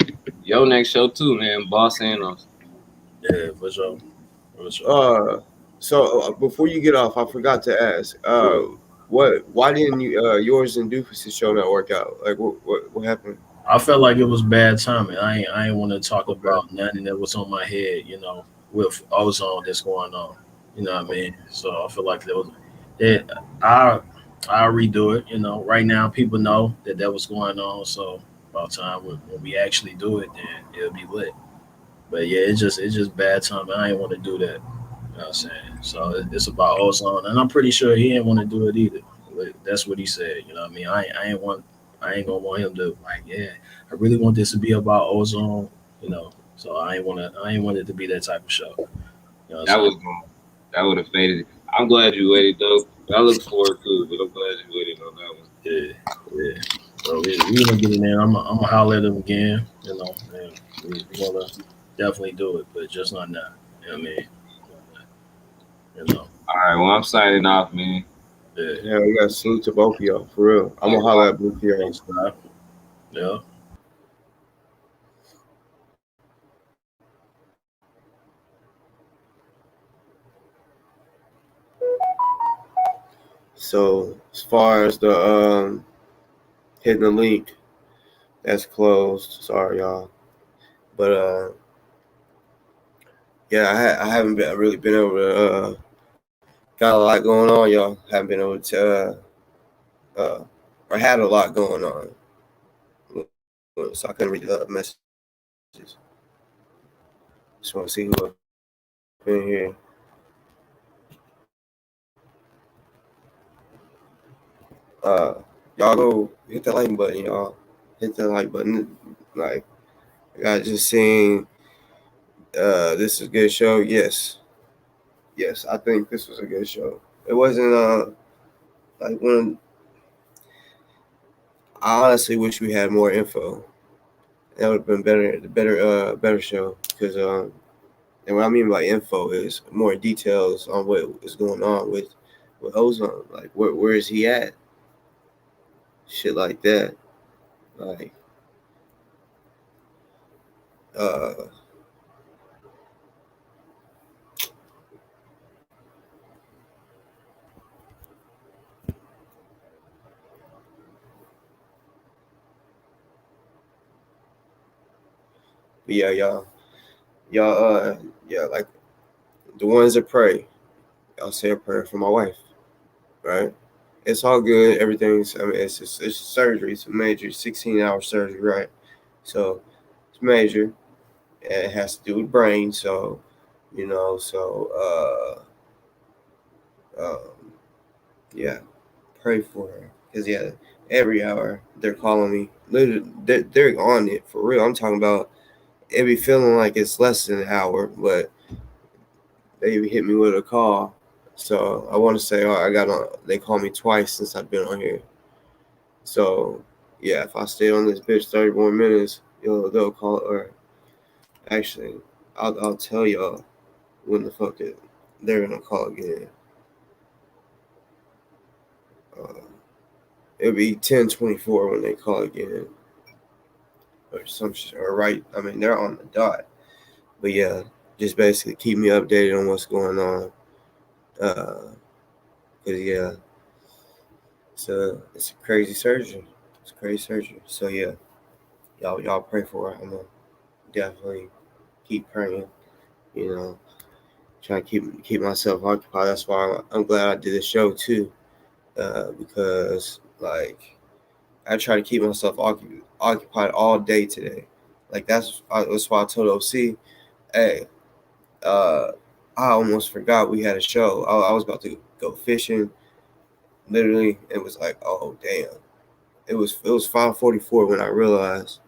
Your next show too, man. Boss Sanos. Yeah, for sure. So before you get off, I forgot to ask. Why didn't you yours and Doofus' show not work out? Like what happened? I felt like it was bad timing. I ain't want to talk about nothing that was on my head, with Ozone that's going on. You know what I mean? So I feel like I'll redo it. Right now people know that was going on. So about time when we actually do it, then it'll be lit. But yeah, it's just bad timing. I ain't want to do that. You know what I'm saying? So it's about Ozone, and I'm pretty sure he didn't want to do it either. That's what he said. You know what I mean? I ain't gonna want him to I really want this to be about Ozone, So I ain't want it to be that type of show. That would have faded. I'm glad you waited though. I look forward to it, but I'm glad you waited on that one. Yeah. So we're gonna get in there. I'm gonna holler at him again. And we're gonna definitely do it, but just not now. You know what I mean? All right. Well, I'm signing off, man. Yeah, we got to salute to both of y'all, for real. I'm going to holler at both of y'all. Yeah. So as far as the hitting the link, that's closed. Sorry, y'all. But yeah, I haven't really been able to. Got a lot going on, y'all. Haven't been able to. I had a lot going on, so I couldn't read the messages. Just want to see who up in here. Y'all go hit the like button, y'all. Hit the like button. Like, I just seen. This is a good show. Yes, I think this was a good show. It wasn't like when. I honestly wish we had more info. That would have been better show. Because and what I mean by info is more details on what is going on with Ozone. Like where is he at? Shit like that. Like but yeah, yeah, like the ones that pray, I'll say a prayer for my wife, right? It's all good. Everything's. I mean, it's surgery. It's a major 16-hour surgery, right? So it's major. And it has to do with brain. So, yeah, pray for her. Because yeah, every hour they're calling me. Literally, they're on it for real. I'm talking about. It be feeling like it's less than an hour, but they hit me with a call. So I want to say, I got on. They called me twice since I've been on here. So yeah, if I stay on this bitch 30 more minutes, they'll call. Or actually, I'll tell y'all when the fuck they're gonna call again. It'll be 10:24 when they call again, or some shit. Or right, I mean they're on the dot. But yeah, just basically keep me updated on what's going on. Cause yeah, it's a crazy surgery. It's a crazy surgery. So yeah, y'all pray for her. I'm gonna definitely keep praying. Trying to keep myself occupied. That's why I'm glad I did the show too, because like I try to keep myself occupied all day today. Like that's why I told OC, hey, I almost forgot we had a show. I was about to go fishing. Literally, it was like, oh damn. It was 5:44 when I realized,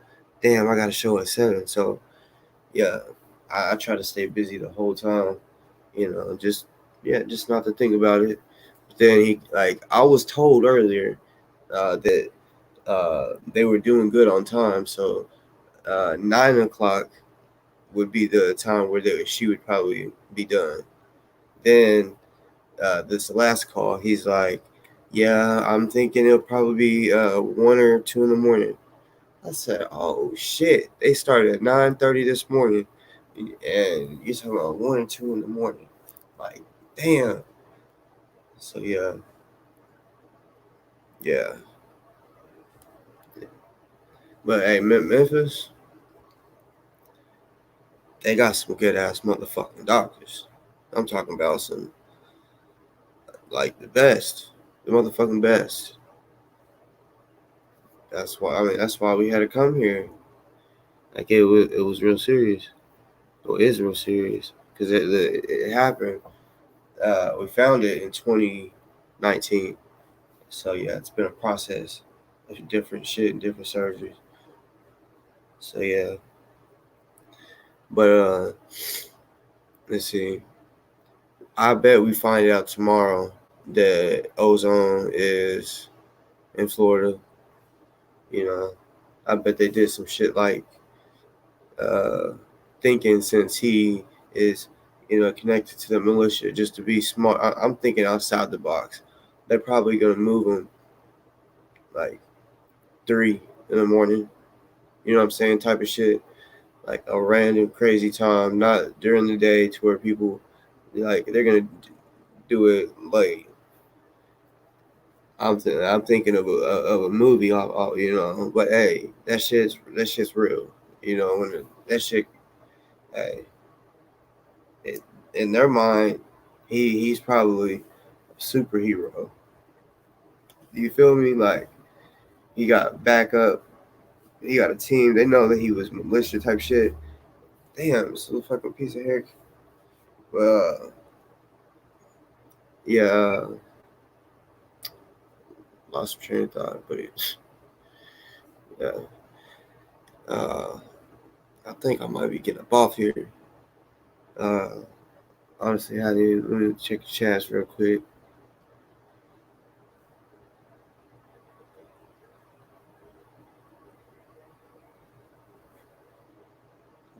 damn, I got a show at 7. So yeah, I try to stay busy the whole time. Just not to think about it. But then I was told earlier that they were doing good on time. So 9 o'clock would be the time where she would probably be done. Then this last call, he's like, yeah, I'm thinking it'll probably be 1 or 2 in the morning. I said, oh shit, they started at 9:30 this morning, and you're talking about 1 or 2 in the morning. Like, damn. So yeah. But hey, Memphis, they got some good ass motherfucking doctors. I'm talking about some, like, the motherfucking best. That's why we had to come here. Like it was real serious. It is real serious because it happened. We found it in 2019. So yeah, it's been a process of different shit and different surgeries. So yeah, but let's see. I bet we find out tomorrow that Ozone is in Florida. I bet they did some shit like thinking since he is, connected to the militia, just to be smart. I'm thinking outside the box. They're probably gonna move him like 3 in the morning. You know what I'm saying? Type of shit. Like a random crazy time, not during the day, to where people like they're gonna do it late. I'm thinking of a movie, you know. But hey, that shit's real, you know. When that shit, hey, in their mind, he's probably a superhero. You feel me? Like he got backup, he got a team. They know that he was militia type shit. Damn, it's a little fucking piece of hair. Well, yeah, lost my train of thought, but yeah. I think I might be getting up off here. Honestly, let me check the chats real quick.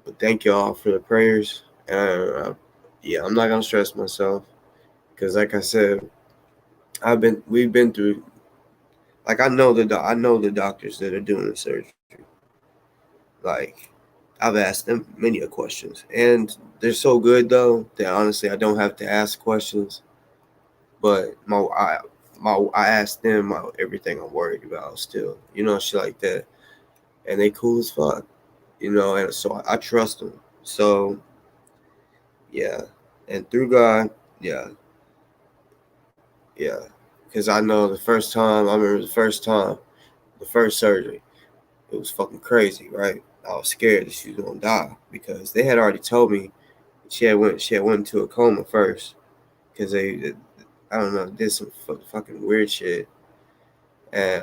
But thank y'all for the prayers. Yeah, I'm not gonna stress myself because, like I said, we've been through. Like I know the doctors that are doing the surgery. Like I've asked them many questions, and they're so good though that honestly I don't have to ask questions. But I asked them everything I'm worried about still, you know, shit like that, and they cool as fuck, you know, and so I trust them. So yeah, and through God, yeah, because I know the first time, I remember the first surgery, it was fucking crazy, right? I was scared that she was gonna die because they had already told me she had went into a coma first because they I don't know, did some fucking weird shit, and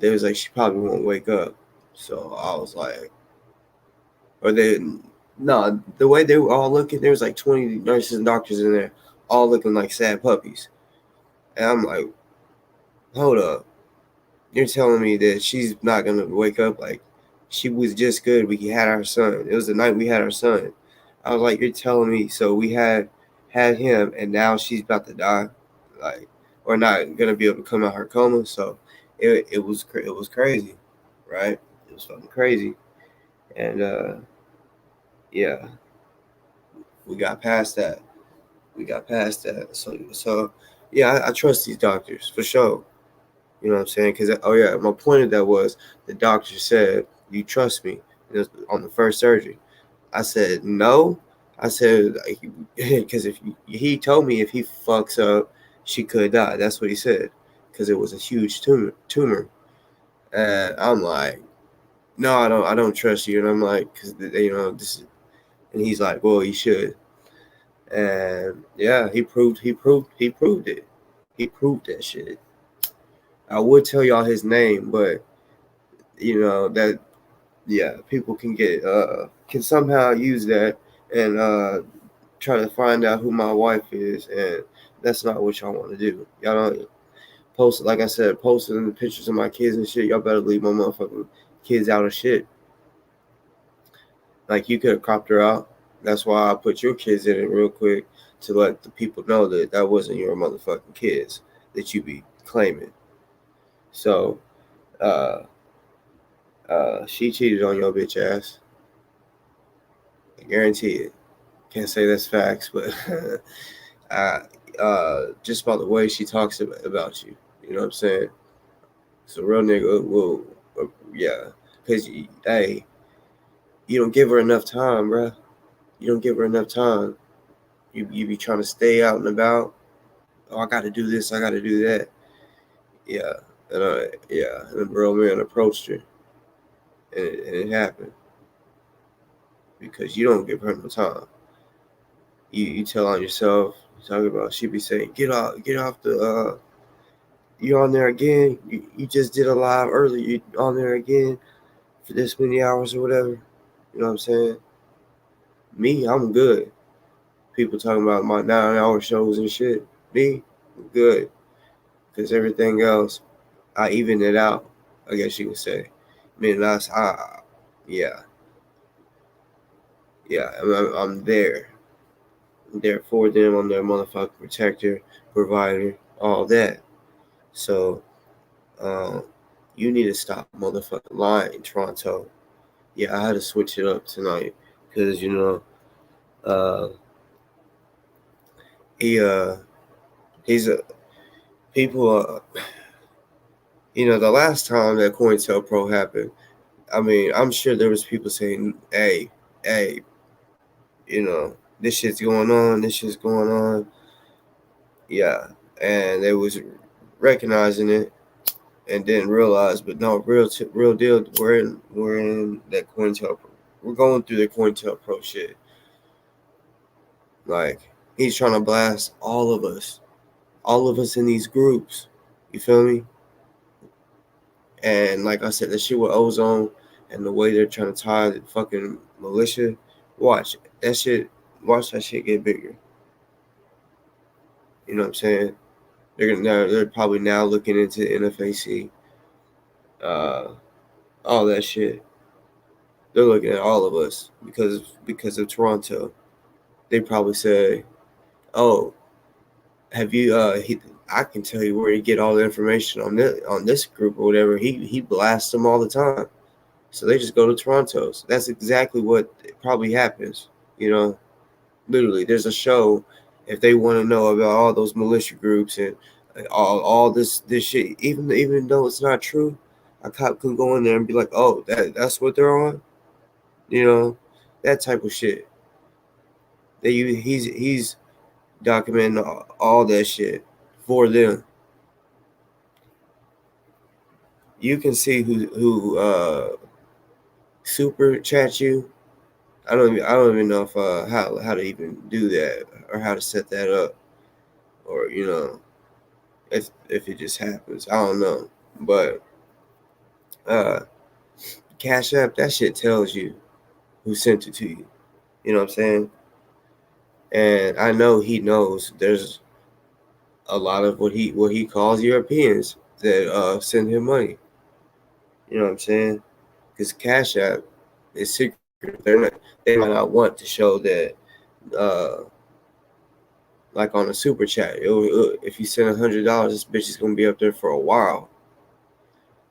they was like she probably won't wake up. So I was like, or they no, the way they were all looking, there was like 20 nurses and doctors in there, all looking like sad puppies, and I'm like, hold up, you're telling me that she's not gonna wake up? Like she was just good. We had our son. It was the night we had our son. I was like, you're telling me so we had him and now she's about to die, like, or not gonna be able to come out her coma. So it was crazy, right? It was fucking crazy, and yeah, we got past that. So yeah, I trust these doctors for sure. You know what I'm saying? Because oh yeah, my point of that was the doctor said, "You trust me?" It was on the first surgery. I said no. I said because if he told me if he fucks up, she could die. That's what he said because it was a huge tumor. And I'm like, no, I don't trust you. And I'm like, because you know this is, and he's like, well, you should. And yeah, he proved it. He proved that shit. I would tell y'all his name, but you know that yeah, people can somehow use that and try to find out who my wife is, and that's not what y'all want to do. Y'all don't post, like I said, posting the pictures of my kids and shit. Y'all better leave my motherfucking kids out of shit. Like you could have cropped her out. That's why I put your kids in it real quick to let the people know that that wasn't your motherfucking kids that you be claiming. So, she cheated on your bitch ass. I guarantee it. Can't say that's facts, but just about the way she talks about you. You know what I'm saying? So real nigga will, yeah. Because, hey, you don't give her enough time, bruh. You don't give her enough time. You be trying to stay out and about. Oh, I got to do this. I got to do that. Yeah. And and the real man approached her. And it happened. Because you don't give her no time. You tell on yourself. Talking about she be saying, get off the you're on there again. You just did a live earlier. You on there again for this many hours or whatever. You know what I'm saying? Me, I'm good. People talking about my 9-hour shows and shit. Me, I'm good. Because everything else, I even it out, I guess you could say. I mean, yeah. Yeah, I'm there. I'm there for them. I'm their motherfucking protector, provider, all that. So, you need to stop motherfucking lying, Toronto. Yeah, I had to switch it up tonight because you know, he's people, the last time that COINTELPRO happened, I mean, I'm sure there was people saying, hey, this shit's going on. Yeah. And they was recognizing it and didn't realize, but no, real deal, we're in that COINTELPRO. We're going through the COINTELPRO shit. Like, he's trying to blast all of us in these groups. You feel me? And like I said, the shit with Ozone and the way they're trying to tie the fucking militia, watch that shit get bigger. You know what I'm saying? They're probably now looking into NFAC, all that shit. They're looking at all of us because of Toronto. They probably say, "Oh, have you? I can tell you where you get all the information on this group or whatever." He blasts them all the time, so they just go to Toronto. So that's exactly what probably happens. Literally, there's a show. If they want to know about all those militia groups and all this shit, even though it's not true, a cop can go in there and be like, "Oh, that's what they're on," that type of shit. He's documenting all that shit for them. You can see who super chat you. I don't even know if how to even do that or how to set that up, or if it just happens. I don't know, but Cashapp, that shit tells you who sent it to you. You know what I'm saying? And I know he knows there's a lot of what he calls Europeans that send him money. You know what I'm saying? Because Cashapp is secret. They might not want to show that. Like on a super chat, if you send $100, this bitch is gonna be up there for a while.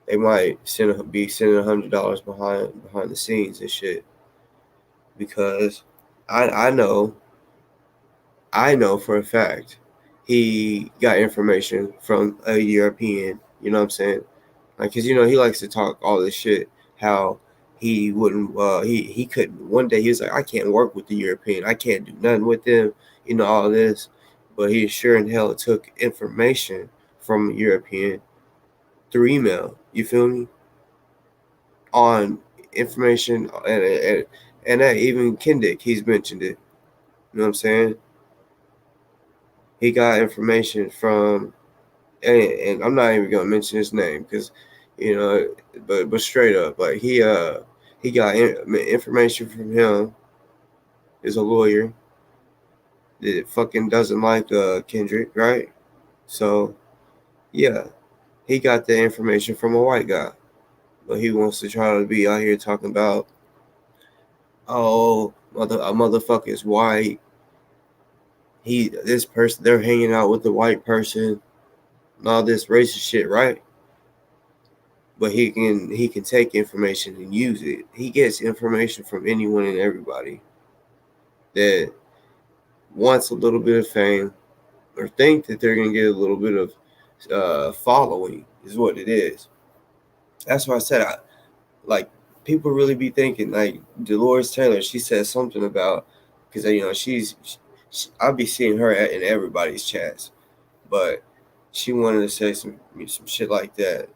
They might be sending $100 behind the scenes and shit, because I know for a fact he got information from a European. You know what I'm saying? Like, cause he likes to talk all this shit. How he wouldn't, he couldn't. One day he was like, I can't work with the European. I can't do nothing with them. All this. But he sure in hell took information from a European through email. You feel me? On information, and that even Kendick, he's mentioned it. You know what I'm saying? He got information from, and I'm not even gonna mention his name because, but straight up, like he got information from him. Is a lawyer that fucking doesn't like Kendrick, right? So yeah, he got the information from a white guy, but he wants to try to be out here talking about, oh, a motherfucker is white. This person, they're hanging out with the white person, and all this racist shit, right? But he can take information and use it. He gets information from anyone and everybody that wants a little bit of fame or think that they're gonna get a little bit of following, is what it is. That's why I said, like, people really be thinking, like Dolores Taylor, she said something about, because I'll be seeing her in everybody's chats, but she wanted to say some shit like that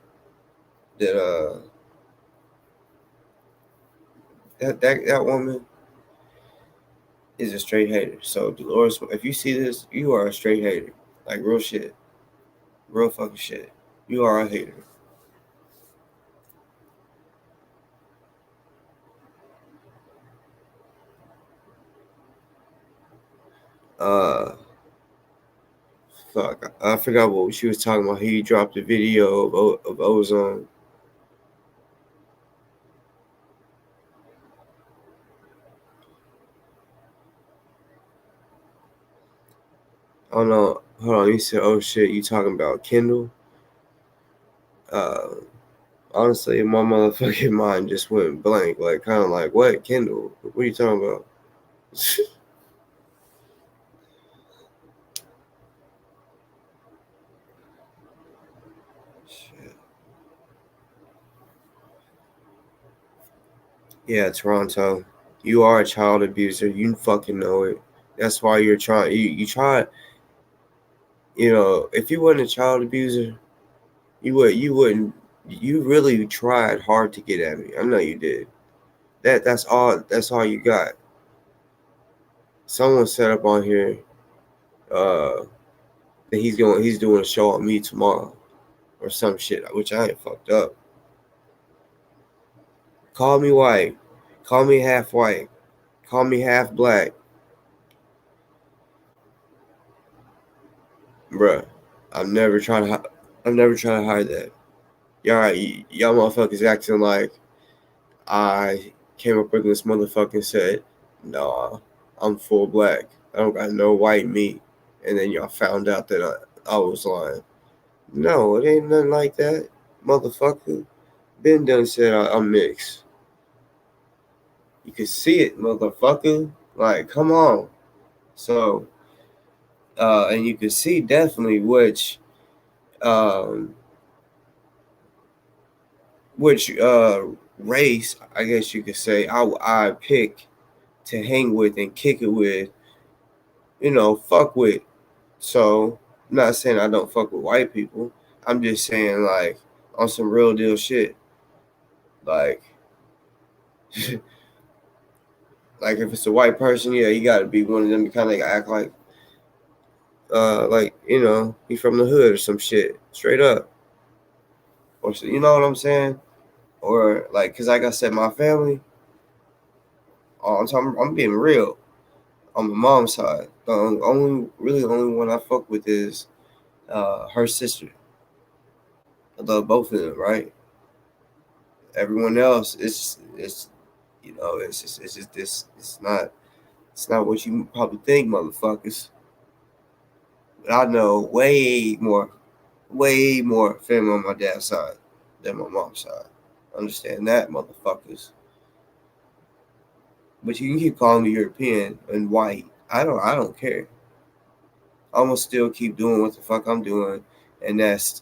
that woman is a straight hater. So Dolores, if you see this, you are a straight hater. Like, real shit. Real fucking shit. You are a hater. Fuck, I forgot what she was talking about. He dropped a video of Ozone. Oh no, hold on. You said, "Oh shit," you talking about Kendall? Honestly, my motherfucking mind just went blank. Like, kind of like, what, Kendall? What are you talking about? Yeah, Toronto, you are a child abuser. You fucking know it. That's why you're trying. You try. You know, if you weren't a child abuser, you wouldn't. You really tried hard to get at me. I know you did. That's all. That's all you got. Someone set up on here. That he's doing a show on me tomorrow, or some shit. Which I ain't fucked up. Call me white. Call me half white. Call me half black. Bruh, I'm never trying to. I'm never trying to hide that. Y'all motherfuckers acting like I came up with this motherfucker and said, "Nah, I'm full black. I don't got no white meat." And then y'all found out that I was lying. No, it ain't nothing like that, motherfucker. Ben done said I'm mixed. You can see it, motherfucker. Like, come on. So, and you can see definitely um, which race, I guess you could say, I pick to hang with and kick it with, fuck with. So, I'm not saying I don't fuck with white people. I'm just saying, like, on some real deal shit. Like, like if it's a white person, yeah, you gotta be one of them to kind of act like, he from the hood or some shit, straight up. Or, you know what I'm saying? Or, like, because like I said, my family, I'm being real. On my mom's side, the only one I fuck with is her sister. I love both of them, right? Everyone else, it's just this. It's not what you probably think, motherfuckers. But I know way more family on my dad's side than my mom's side. Understand that, motherfuckers. But you can keep calling me European and white. I don't care. I'm gonna still keep doing what the fuck I'm doing, and that's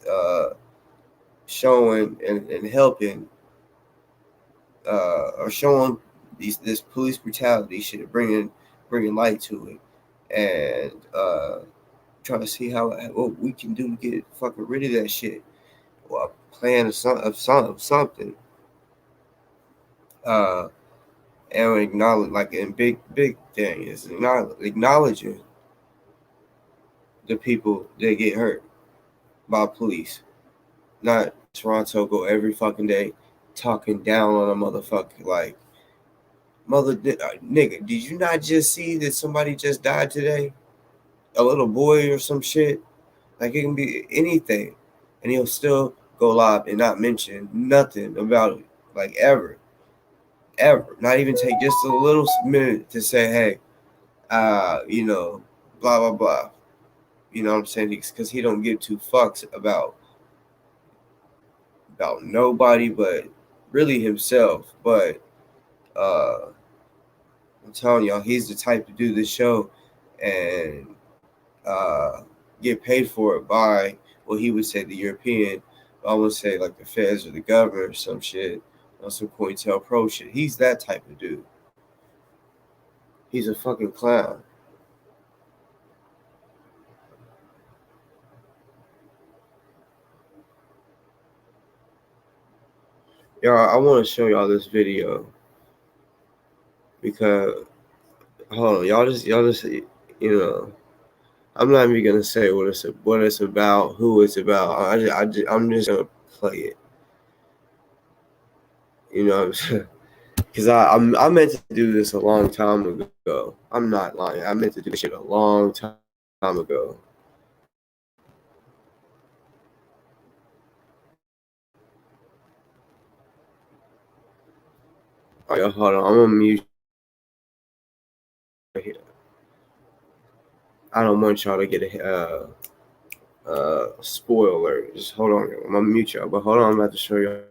showing and helping or showing this police brutality shit, bringing light to it, and trying to see what we can do to get fucking rid of that shit, or a plan of something. Uh, and acknowledge, like, a big thing is acknowledging the people that get hurt by police. Not Toronto go every fucking day talking down on a motherfucker like, nigga, did you not just see that somebody just died today? A little boy or some shit? Like, it can be anything. And he'll still go live and not mention nothing about it. Like, ever. Ever. Not even take just a little minute to say, hey, blah, blah, blah. You know what I'm saying? Because he don't give two fucks about nobody but really himself. But I'm telling y'all, he's the type to do this show and get paid for it by, well, he would say the European, I would say like the feds or the government or some shit, on some COINTELPRO shit. He's that type of dude. He's a fucking clown. Y'all, I want to show y'all this video because, hold on, y'all just, I'm not even gonna say what it's about, who it's about. I'm just gonna play it. You know, because I meant to do this a long time ago. I'm not lying. I meant to do this shit a long time ago. All right, hold on. I'm gonna mute right here. I don't want y'all to get a spoiler. Just hold on. I'm gonna mute y'all, but hold on. I'm about to show you.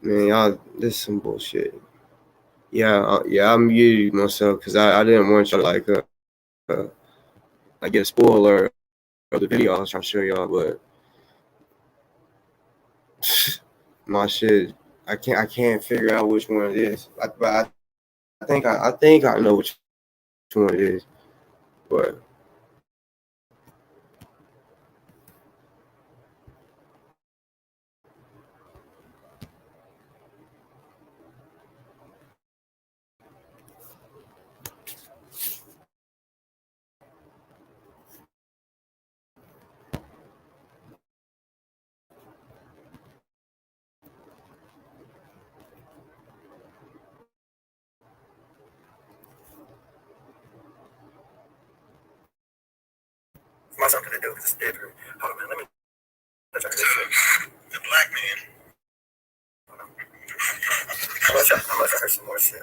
Man, y'all, this is some bullshit. Yeah, I muted myself because I didn't want you to like get a spoiler of the video I was trying to show y'all, but my shit, I can't figure out which one it is. But I think I know which one it is, but. It's something to do with this different. Hold on, man. Let me check this shit. The black man. Unless I heard some more shit.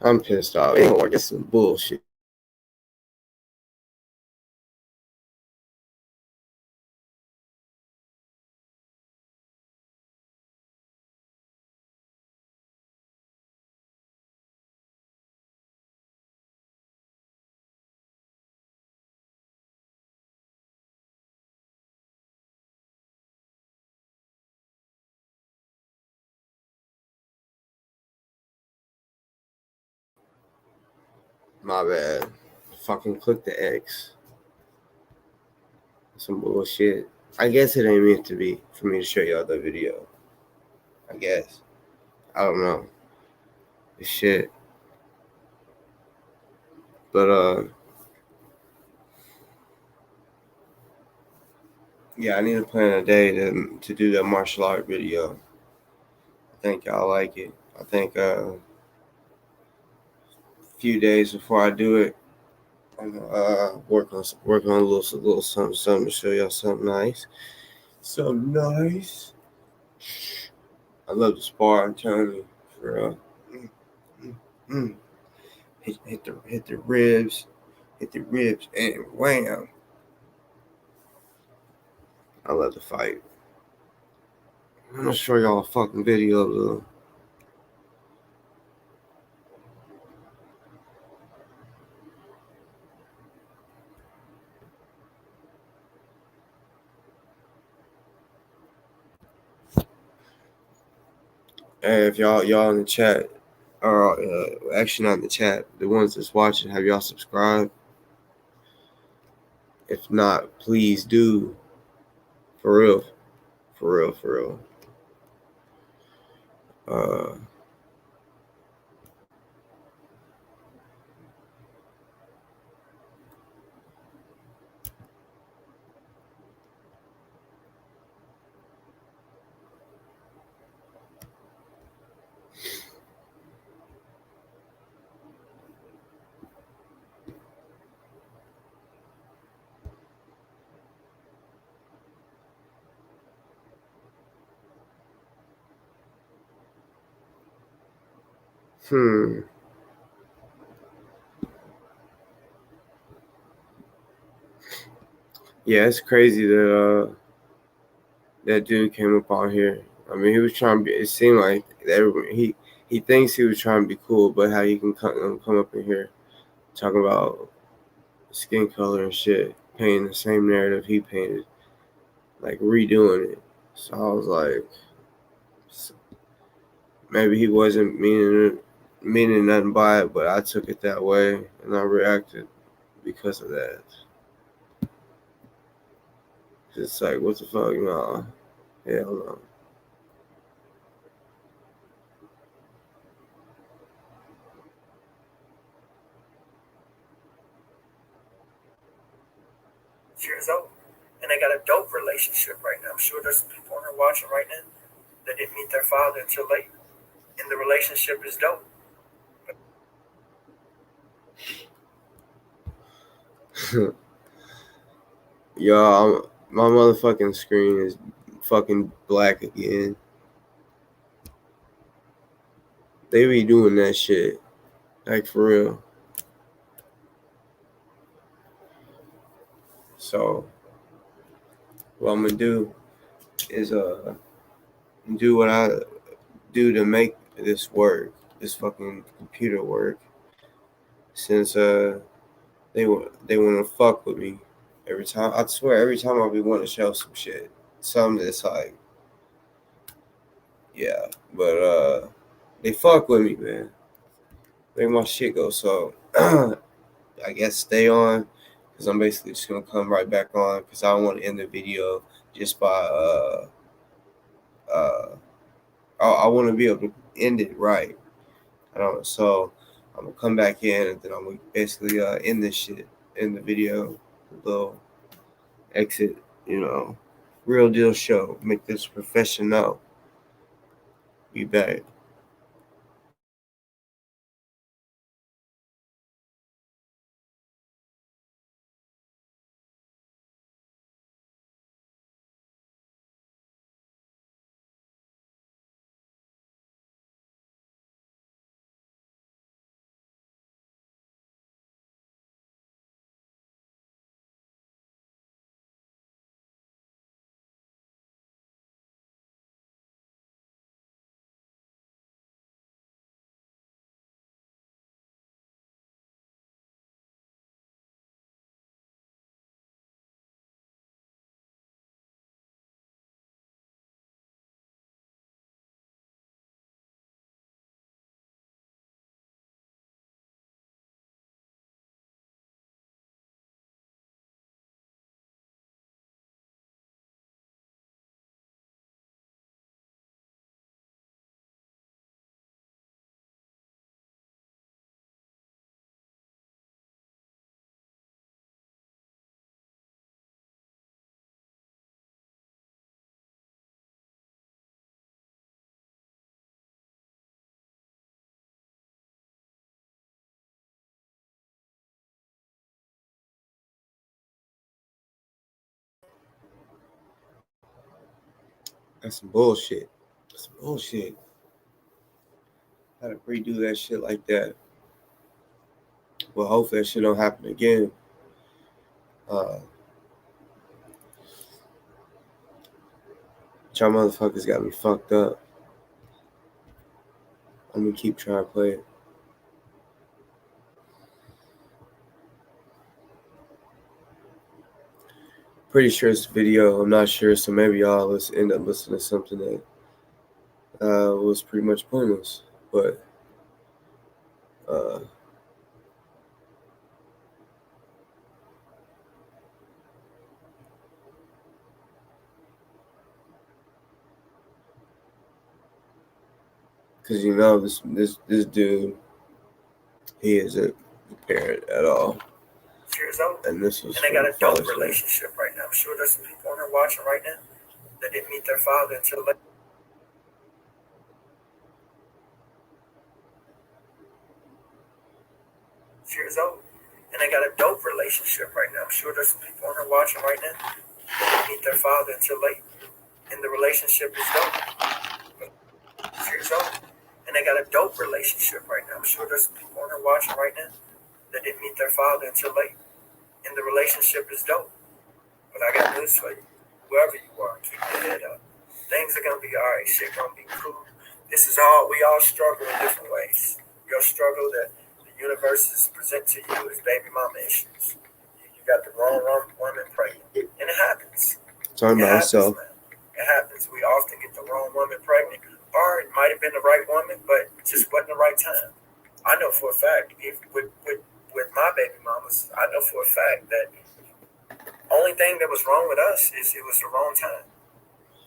I'm pissed off. Ain't gonna get some bullshit. My bad. Fucking click the X. Some bullshit. I guess it ain't meant to be for me to show y'all the video. I guess. I don't know. It's shit. But yeah, I need to plan a day to do that martial art video. I think y'all like it. I think a few days before I do it, I'm gonna work on a little something to show y'all something nice. Something nice. I love to spar. I'm telling you, for hit the ribs, and wham! I love to fight. I'm gonna show y'all a fucking video of the. Hey, if y'all in the chat, or actually not in the chat, the ones that's watching, have y'all subscribed? If not, please do. For real. Uh, Yeah, it's crazy that that dude came up on here. I mean, he was trying to be. It seemed like he thinks he was trying to be cool, but how he can come up in here talking about skin color and shit, painting the same narrative he painted, like redoing it. So I was like, maybe he wasn't meaning nothing by it, but I took it that way and I reacted because of that. It's like, what the fuck, nah, hell no. Years old, and they got a dope relationship right now. I'm sure there's some people on there watching right now that didn't meet their father until late, and the relationship is dope. Y'all, my motherfucking screen is fucking black again. They be doing that shit, like for real. So what I'm gonna do is and do what I do to make this work, this fucking computer work. Since they want to fuck with me every time. I swear, every time I be wanting to show some shit, something that's like, yeah, but they fuck with me, man. Make my shit go. So I guess stay on, because I'm basically just gonna come right back on, because I don't want to end the video just by I want to be able to end it right. I don't know. So I'm gonna come back in, and then I'm gonna basically end this shit in the video, a little exit, real deal show. Make this professional. Be back. That's some bullshit. That's some bullshit. How to redo that shit like that. Well, hopefully that shit don't happen again. Y'all motherfuckers got me fucked up. I'm gonna keep trying to play it. Pretty sure it's a video. I'm not sure, so maybe y'all end up listening to something that was pretty much pointless. But because this dude, he isn't prepared at all. Years old. And this was, and they got a dope relationship right now. I'm sure there's some people on here watching right now that didn't meet their father until late. Years old. And they got a dope relationship right now. I'm sure there's some people on here watching right now that didn't meet their father until late. And the relationship is dope. Years old. And they got a dope relationship right now. I'm sure there's some people on here watching right now that didn't meet their father until late. And the relationship is dope. But I got news for you. Whoever you are, keep your head up. Things are going to be all right. Shit going to be cool. We all struggle in different ways. Your struggle that the universe present to you is baby mama issues. You got the wrong woman pregnant. And it happens. Talking about myself. It happens. We often get the wrong woman pregnant. Or it might have been the right woman, but it just wasn't the right time. I know for a fact, with my baby mamas, I know for a fact that only thing that was wrong with us is it was the wrong time.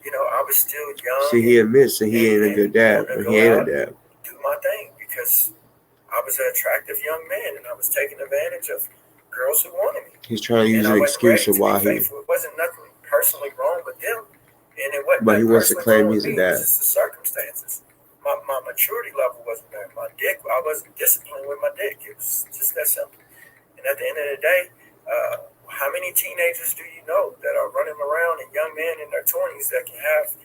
I was still young. See, he admits that he ain't a good dad, but he ain't a dad. Do my thing because I was an attractive young man and I was taking advantage of girls who wanted me. He's trying to use an excuse of why he. It wasn't nothing personally wrong with them, and it wasn't. But he wants to claim he's a dad. It was just the circumstances. My maturity level wasn't there. My dick, I wasn't disciplined with my dick. It was just that simple. And at the end of the day, how many teenagers do you know that are running around and young men in their 20s that can have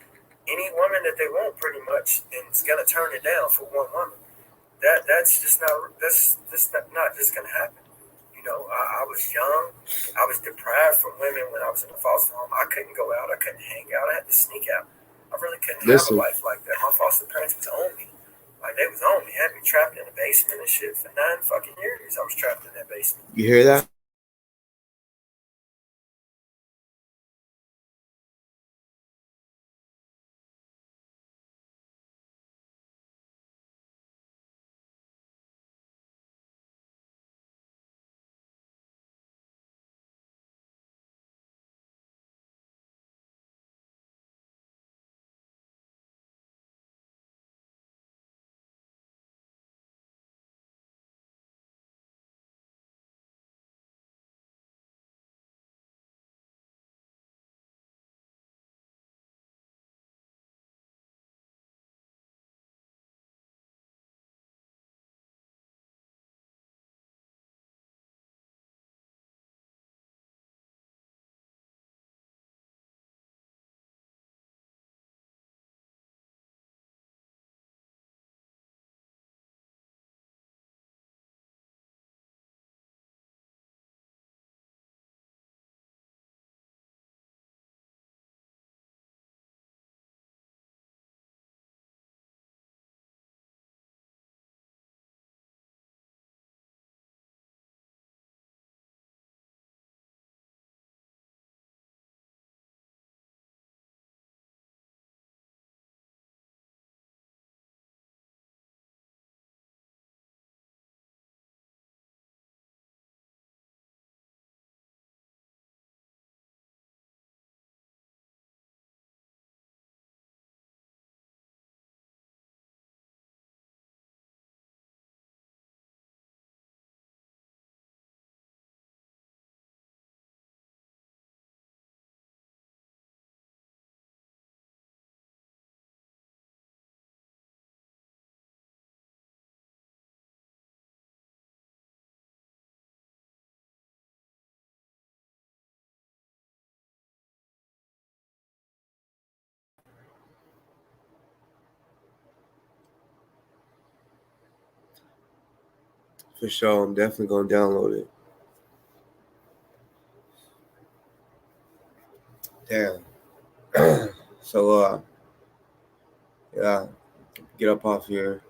any woman that they want pretty much and is going to turn it down for one woman? That's just not just going to happen. I was young. I was deprived from women when I was in the foster home. I couldn't go out. I couldn't hang out. I had to sneak out. I really couldn't Listen. have a life like that. My foster parents was on me. Like, they was on me. Had me trapped in the basement and shit for 9 fucking years. I was trapped in that basement. You hear that? For sure. I'm definitely going to download it. Damn. So, yeah, get up off here.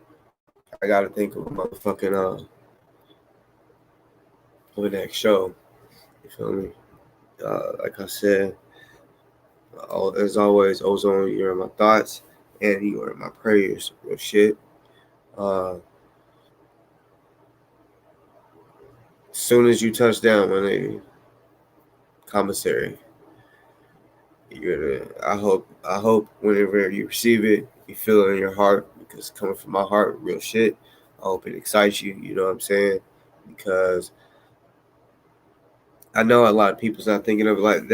I got to think of a motherfucking, the next show. You feel me? Like I said, as always, Ozone, you're in my thoughts and you are in my prayers. Real shit. As soon as you touch down, my nigga, commissary, I hope whenever you receive it, you feel it in your heart, because it's coming from my heart, real shit. I hope it excites you. You know what I'm saying? Because I know a lot of people's not thinking of it like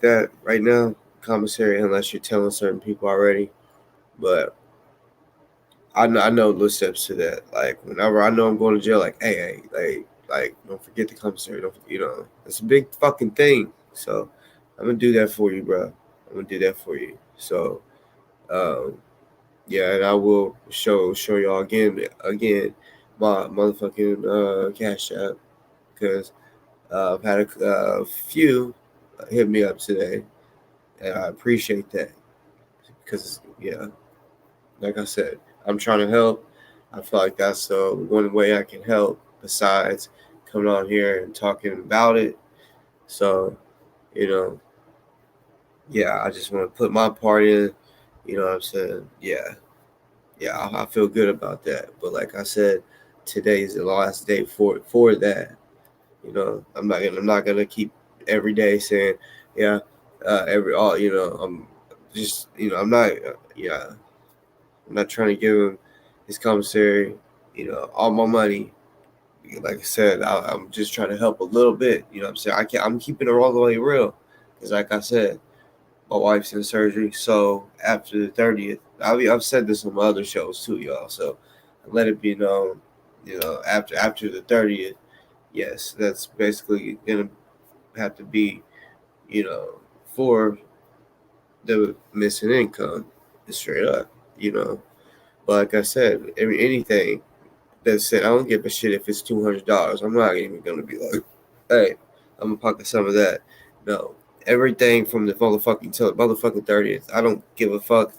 that right now, commissary, unless you're telling certain people already. But I know little steps to that. Like, whenever I know I'm going to jail, like, hey, don't forget the commissary. It's a big fucking thing. So I'm gonna do that for you, bro. I'm gonna do that for you. So, yeah, and I will show y'all again my motherfucking Cashapp, because I've had a few hit me up today, and I appreciate that, because yeah, like I said, I'm trying to help. I feel like that's the one way I can help besides coming on here and talking about it. So, yeah, I just want to put my part in. You know what I'm saying? Yeah, I feel good about that. But like I said, today's the last day for that. I'm not gonna keep every day saying, yeah, I'm just, I'm not, I'm not trying to give him his commissary, all my money. Like I said, I'm just trying to help a little bit. You know what I'm saying? I'm keeping it all the way real, because like I said, my wife's in surgery. So after the 30th, I've said this on my other shows too, y'all. So let it be known, after the 30th, yes, that's basically gonna have to be, for the missing income, straight up, But like I said, anything that said, I don't give a shit if it's $200. I'm not even gonna be like, hey, I'm gonna pocket some of that. No, Everything from the motherfucking till motherfucking 30th. I don't give a fuck.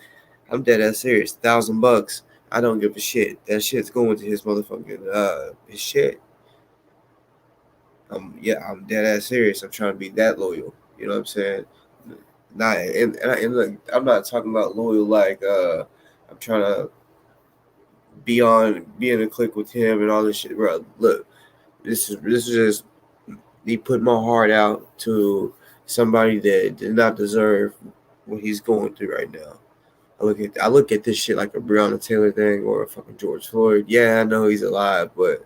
I'm dead ass serious. $1,000. I don't give a shit. That shit's going to his motherfucking his shit. I'm dead ass serious. I'm trying to be that loyal. You know what I'm saying? Not and look, I'm not talking about loyal like I'm trying to be in a clique with him and all this shit, bro. Look, this is just me putting my heart out to somebody that did not deserve what he's going through right now. I look at this shit like a Breonna Taylor thing or a fucking George Floyd. Yeah, I know he's alive, but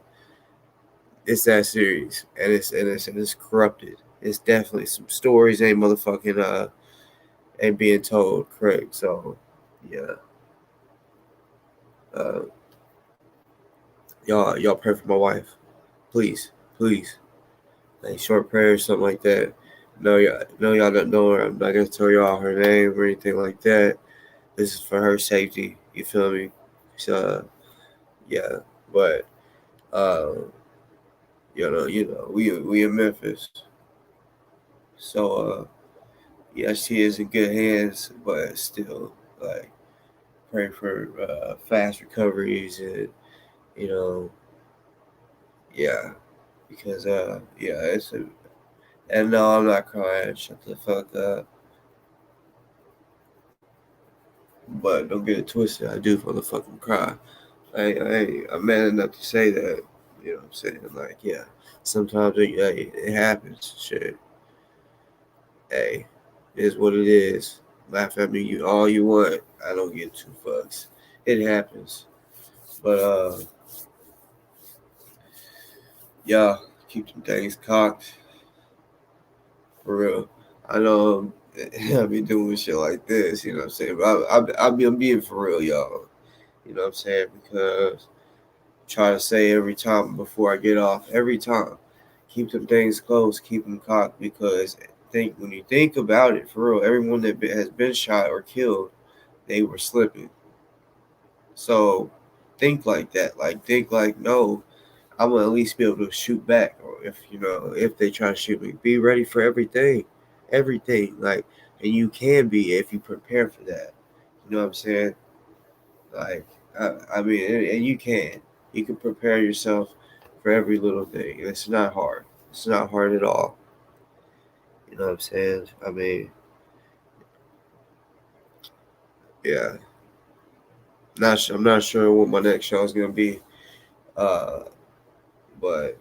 it's that serious, and it's corrupted. It's definitely some stories ain't motherfucking ain't being told correct. So yeah, y'all pray for my wife, please. Like short prayers, something like that. No, y'all don't know her. I'm not gonna tell y'all her name or anything like that. This is for her safety. You feel me? So yeah, but you know, we in Memphis, so yeah, she is in good hands, but still, like, pray for fast recoveries and you know, yeah, because it's a. And no, I'm not crying. Shut the fuck up. But don't get it twisted. I do motherfucking cry. I'm man enough to say that. You know what I'm saying? Like, yeah. Sometimes it happens. Shit. Hey, it is what it is. Laugh at me all you want. I don't get two fucks. It happens. But yeah, keep them things cocked. For real. I know I be doing shit like this, you know what I'm saying? But I'm being for real, y'all. You know what I'm saying? Because I try to say every time before I get off, every time, keep them things close, keep them cocked. Because when you think about it, for real, everyone that has been shot or killed, they were slipping. So think like that. Like, think like, no, I'm gonna at least be able to shoot back, or if they try to shoot me, be ready for everything, like, and you can be if you prepare for that. You know what I'm saying? Like, I mean, and you can prepare yourself for every little thing. It's not hard. It's not hard at all. You know what I'm saying? I mean, yeah. I'm not sure what my next show is gonna be, but.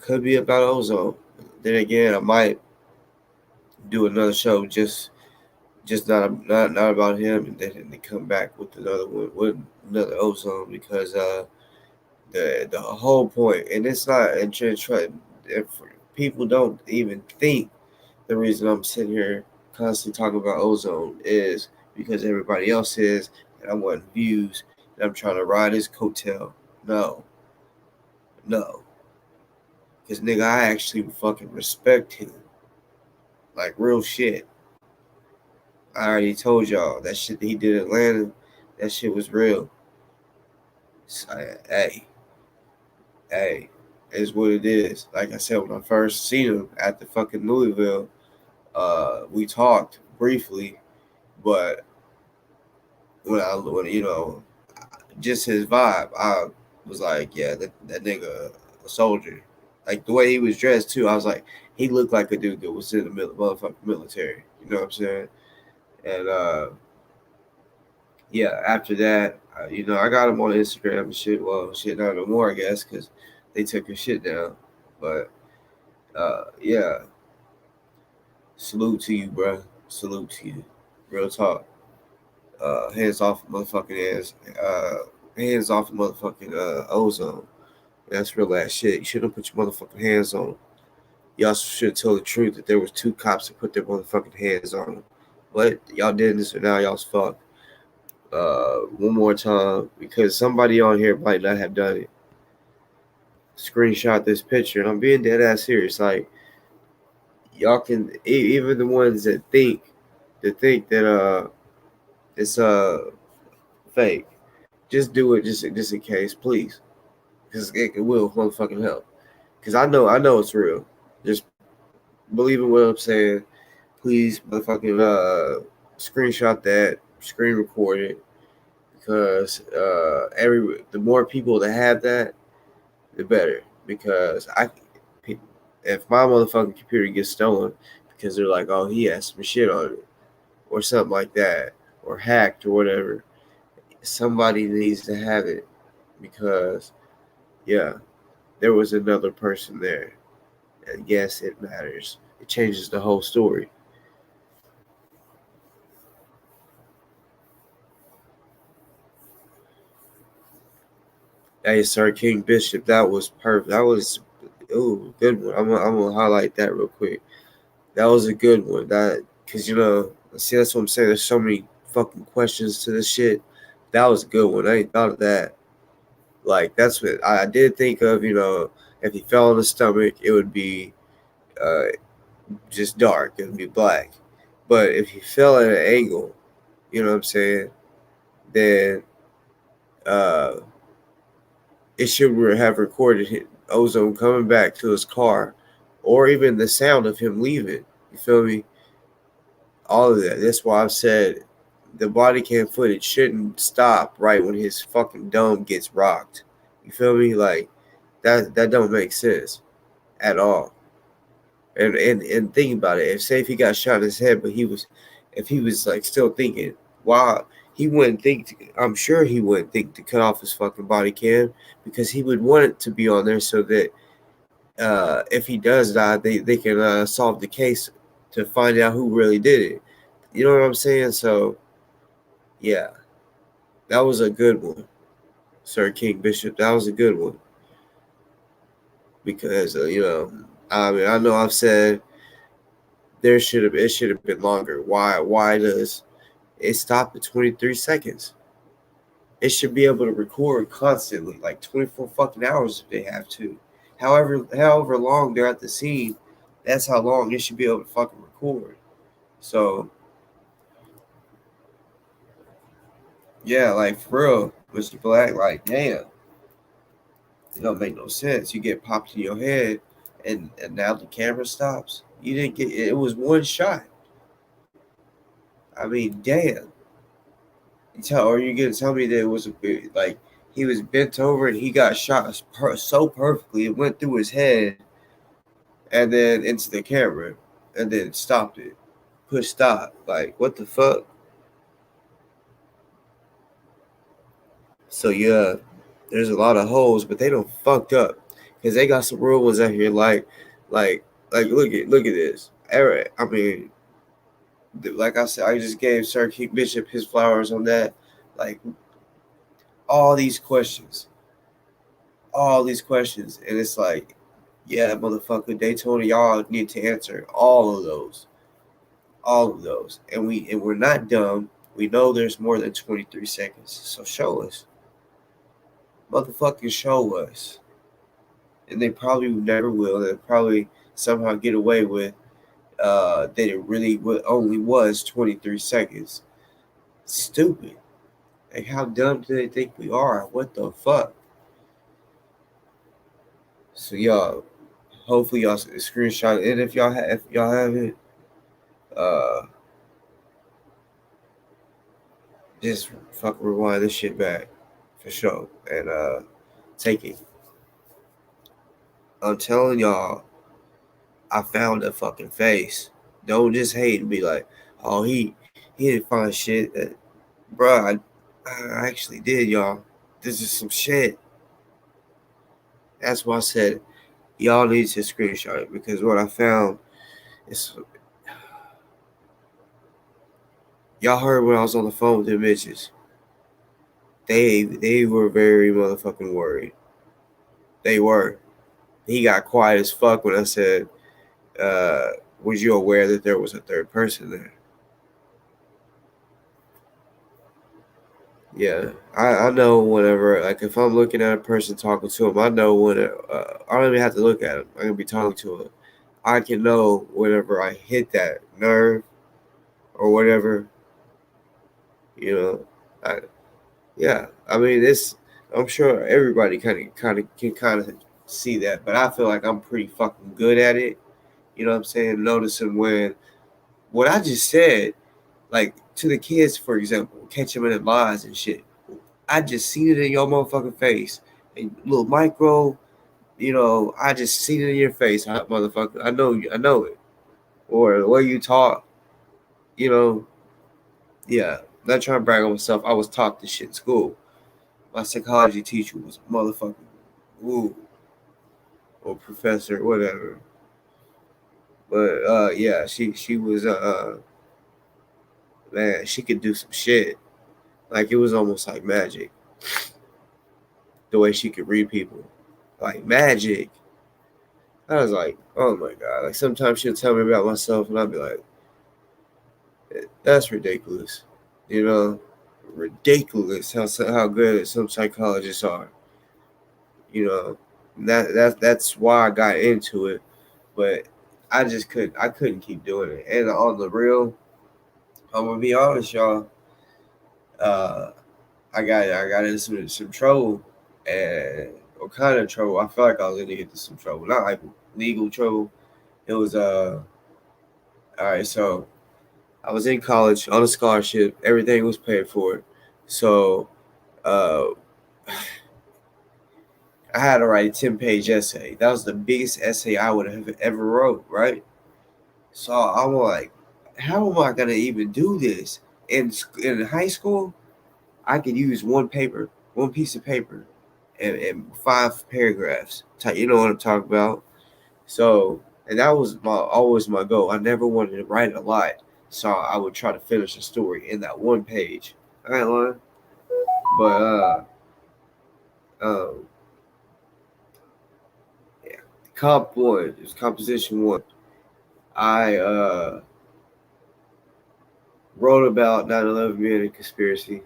Could be about Ozone. Then again, I might do another show just not about him, and then come back with another one with another Ozone, because the whole point, and it's not, and if people don't even think the reason I'm sitting here constantly talking about Ozone is because everybody else is, and I want views, and I'm trying to ride his coattail. No. Because, nigga, I actually fucking respect him. Like, real shit. I already told y'all, that shit that he did in Atlanta, that shit was real. So, hey, is what it is. Like I said, when I first seen him at the fucking Louisville, we talked briefly, but when just his vibe, I was like, yeah, that nigga a soldier. Like, the way he was dressed too, I was like, he looked like a dude that was in the motherfucking military. You know what I'm saying? And yeah, after that, I got him on Instagram and shit. Well, shit, not no more, I guess, because they took his shit down. But yeah, salute to you, bro. Salute to you. Real talk. Hands off motherfucking hands. Hands off motherfucking Ozone. That's real ass shit. You shouldn't put your motherfucking hands on him. Y'all should tell the truth that there was 2 cops that put their motherfucking hands on him. But y'all did this, and now y'all's fucked. One more time, because somebody on here might not have done it. Screenshot this picture, and I'm being dead ass serious. Like, y'all can, even the ones that think that it's fake, just do it just in case, please, because it will motherfucking help. Because I know it's real. just believe in what I'm saying. Please, motherfucking screenshot that, screen record it, because the more people that have that, the better. Because if my motherfucking computer gets stolen because they're like, oh, he has some shit on it, or something like that, or hacked or whatever, somebody needs to have it, because yeah, there was another person there. And yes, it matters. It changes the whole story. Hey, Sir King Bishop, that was perfect. That was good one. I'm gonna highlight that real quick. That was a good one. Because see, that's what I'm saying. There's so many fucking questions to this shit. That was a good one. I ain't thought of that. Like, that's what I did think of. If he fell on the stomach, it would be just dark. It would be black. But if he fell at an angle, you know what I'm saying, then it should have recorded Ozone coming back to his car, or even the sound of him leaving. You feel me? All of that. That's why I've said the body cam footage shouldn't stop right when his fucking dome gets rocked. You feel me? Like, that don't make sense at all. And think about it. If he got shot in his head, but if he was like still thinking, wow, he wouldn't think. I'm sure he wouldn't think to cut off his fucking body cam, because he would want it to be on there so that if he does die, they can solve the case to find out who really did it. You know what I'm saying? So yeah, that was a good one, Sir King Bishop. That was a good one, because I mean, I know I've said it should have been longer. Why does it stop at 23 seconds? It should be able to record constantly, like 24 fucking hours if they have to. However long they're at the scene, that's how long it should be able to fucking record. So yeah, like, for real, Mr. Black, like, damn, it don't make no sense. You get popped in your head, and now the camera stops. You didn't get it. Was one shot. I mean, damn. Or you gonna tell me that it was like he was bent over and he got shot so perfectly it went through his head and then into the camera and then stopped it, push stop? Like, what the fuck? So yeah, there's a lot of holes, but they don't fucked up, because they got some real ones out here. Like look at this. Eric, I mean, like I said, I just gave Sir King Bishop his flowers on that. Like, all these questions, and it's like, yeah, motherfucker, Daytona, y'all need to answer all of those, and we're not dumb. We know there's more than 23 seconds, so show us, motherfucking show us. And they probably never will. They'll probably somehow get away with that it really only was 23 seconds. Stupid. Like, how dumb do they think we are? What the fuck? So y'all, hopefully y'all screenshot it. And if y'all have it, just fucking rewind this shit back for sure, and take it. I'm telling y'all, I found a fucking face. Don't just hate and be like, oh, he didn't find shit. Bruh, I actually did, y'all. This is some shit. That's why I said y'all need to screenshot it, because what I found is, y'all heard when I was on the phone with the bitches. They were very motherfucking worried. They were. He got quiet as fuck when I said, was you aware that there was a third person there? Yeah, I know whenever, like, if I'm looking at a person talking to him, I know when I don't even have to look at him. I'm gonna be talking to him. I can know whenever I hit that nerve or whatever. Yeah. I mean, I'm sure everybody kind of can see that, but I feel like I'm pretty fucking good at it. You know what I'm saying? Noticing when what I just said, like to the kids, for example, catch them in the lies and shit. I just seen it in your motherfucking face. A little micro, you know, I just seen it in your face, motherfucker. I know it. Or the way you talk, you know, yeah. Not trying to brag on myself. I was taught this shit in school. My psychology teacher was a motherfucker. Ooh. Or professor, whatever. But yeah, she was man, she could do some shit. Like it was almost like magic. The way she could read people. Like magic. I was like, oh my god. Like sometimes she'll tell me about myself and I'll be like, that's ridiculous. You know? Ridiculous how good some psychologists are. You know. That's why I got into it. But I couldn't keep doing it. And on the real, I'm gonna be honest, y'all. I got into some trouble, and what kind of trouble? I felt like I was gonna get into some trouble, not like legal trouble. It was all right. So I was in college on a scholarship. Everything was paid for. So uh, I had to write a 10-page essay. That was the biggest essay I would have ever wrote, right? So I'm like, how am I gonna even do this in high school? I could use one piece of paper, and 5 paragraphs. You know what I'm talking about. So, and that was always my goal. I never wanted to write a lot, so I would try to finish a story in that one page. I ain't lying, but yeah. Comp 1, it was composition 1. I wrote about 9/11 being a conspiracy.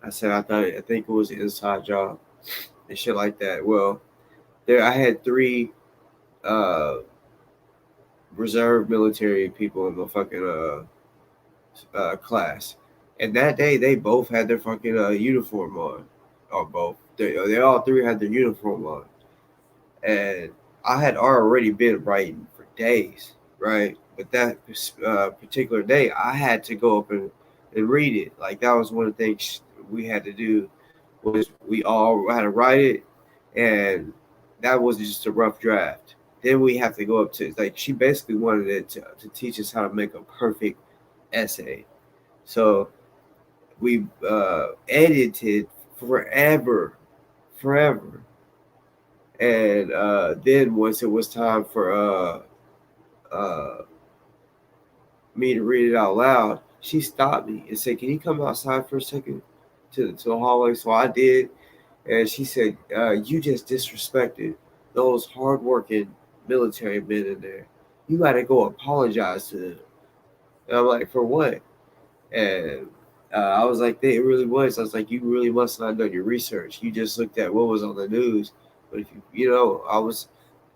I said I think it was an inside job and shit like that. Well, I had 3 reserve military people in the fucking class, and that day they both had their fucking uniform on, or both. They all 3 had their uniform on, and I had already been writing for days, right? But that particular day, I had to go up and read it. Like that was one of the things we had to do. Was we all had to write it, and that was just a rough draft. Then we have to go up to, like, she basically wanted it to teach us how to make a perfect essay. So we edited forever, and then once it was time for me to read it out loud, she stopped me and said, "Can you come outside for a second to the hallway?" So I did. And she said, you just disrespected those hardworking military men in there. You got to go apologize to them. And I'm like, for what? And I was like, it really was. I was like, you really must not have done your research. You just looked at what was on the news. But if you know,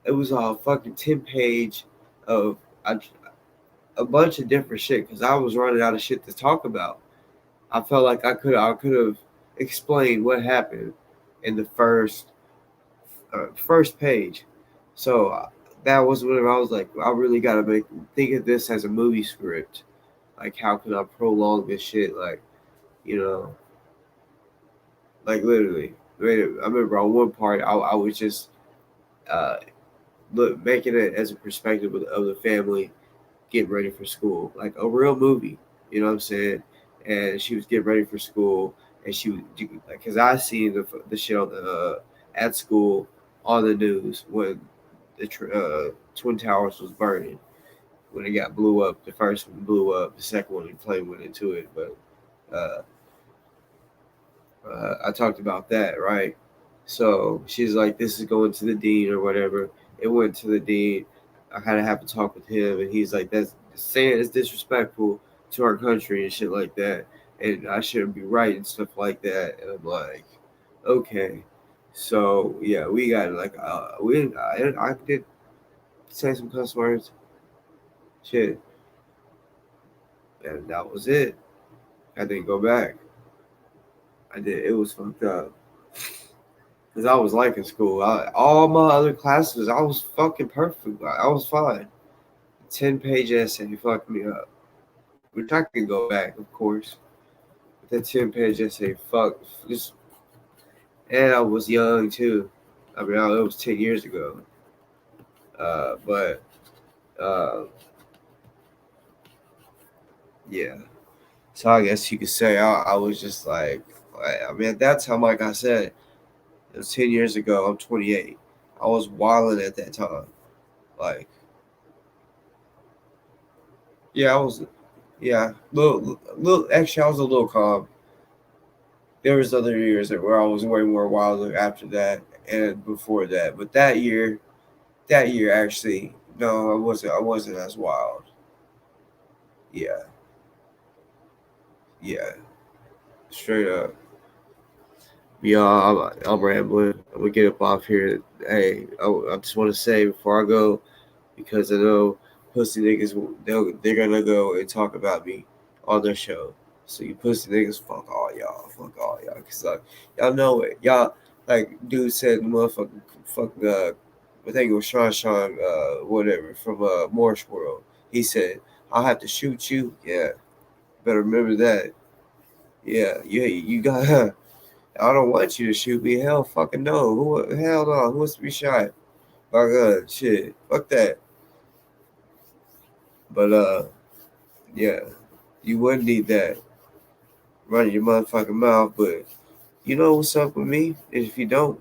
it was a fucking 10-page of a bunch of different shit because I was running out of shit to talk about. I felt like I could have explained what happened in the first page. So that was when I was like, I really got to think of this as a movie script. Like, how can I prolong this shit? Like, you know, like literally. I remember on one part, I was just making it as a perspective of the family getting ready for school, like a real movie. You know what I'm saying? And she was getting ready for school, and she would, because I seen the shit on the at school on the news when the Twin Towers was burning, when it got blew up. The first one blew up, the second one the plane went into it. But I talked about that, right? So she's like, "This is going to the dean or whatever." It went to the dean. I had to have a talk with him, and he's like, "That's saying it's disrespectful to our country and shit like that, and I shouldn't be writing stuff like that." And I'm like, okay. So yeah, we got like I did say some cuss words, shit, and that was it. I didn't go back. I did. It was fucked up because I was liking school. All my other classes, I was fucking perfect. I was fine. 10-page essay fucked me up. Which I can go back, of course. But that 10-page essay just. And I was young too. I mean, it was 10 years ago. But yeah. So I guess you could say I was just like, I mean, at that time, like I said, it was 10 years ago. I'm 28. I was wilding at that time. Like, yeah, I was, yeah, actually, I was a little calm. There was other years where I was way more wild after that and before that. But that year actually, no, I wasn't as wild. Yeah. Yeah. Straight up. Yeah, I'm rambling. I'm gonna get up off here. Hey, I just want to say before I go, because I know pussy niggas, they're gonna go and talk about me on their show. So you pussy niggas, fuck all y'all, cause y'all know it. Y'all, like dude said, motherfucking, I think it was Sean, whatever from Morse World. He said, "I'll have to shoot you." Yeah, better remember that. Yeah, you got. I don't want you to shoot me. Hell, fucking no. Hell no. Who wants to be shot? My God, shit. Fuck that. But yeah, you wouldn't need that running your motherfucking mouth. But you know what's up with me? And if you don't,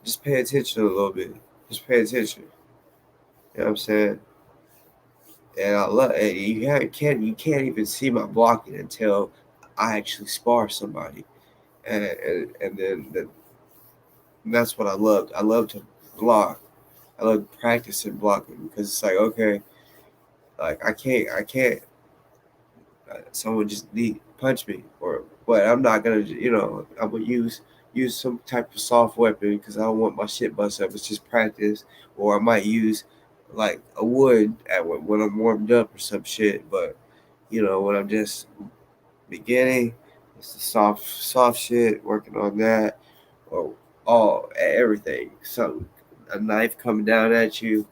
just pay attention a little bit. Just pay attention. You know what I'm saying? And I love. And you can't even see my blocking until I actually spar somebody, and then that's what I loved. I love to block. I love practicing blocking because it's like, okay, like I can't. Someone just punch me or what? I'm not gonna, I would use some type of soft weapon because I don't want my shit bust up. It's just practice, or I might use like a wood when I'm warmed up or some shit. But when I'm just beginning, it's the soft shit. Working on that, or everything. Something, a knife coming down at you.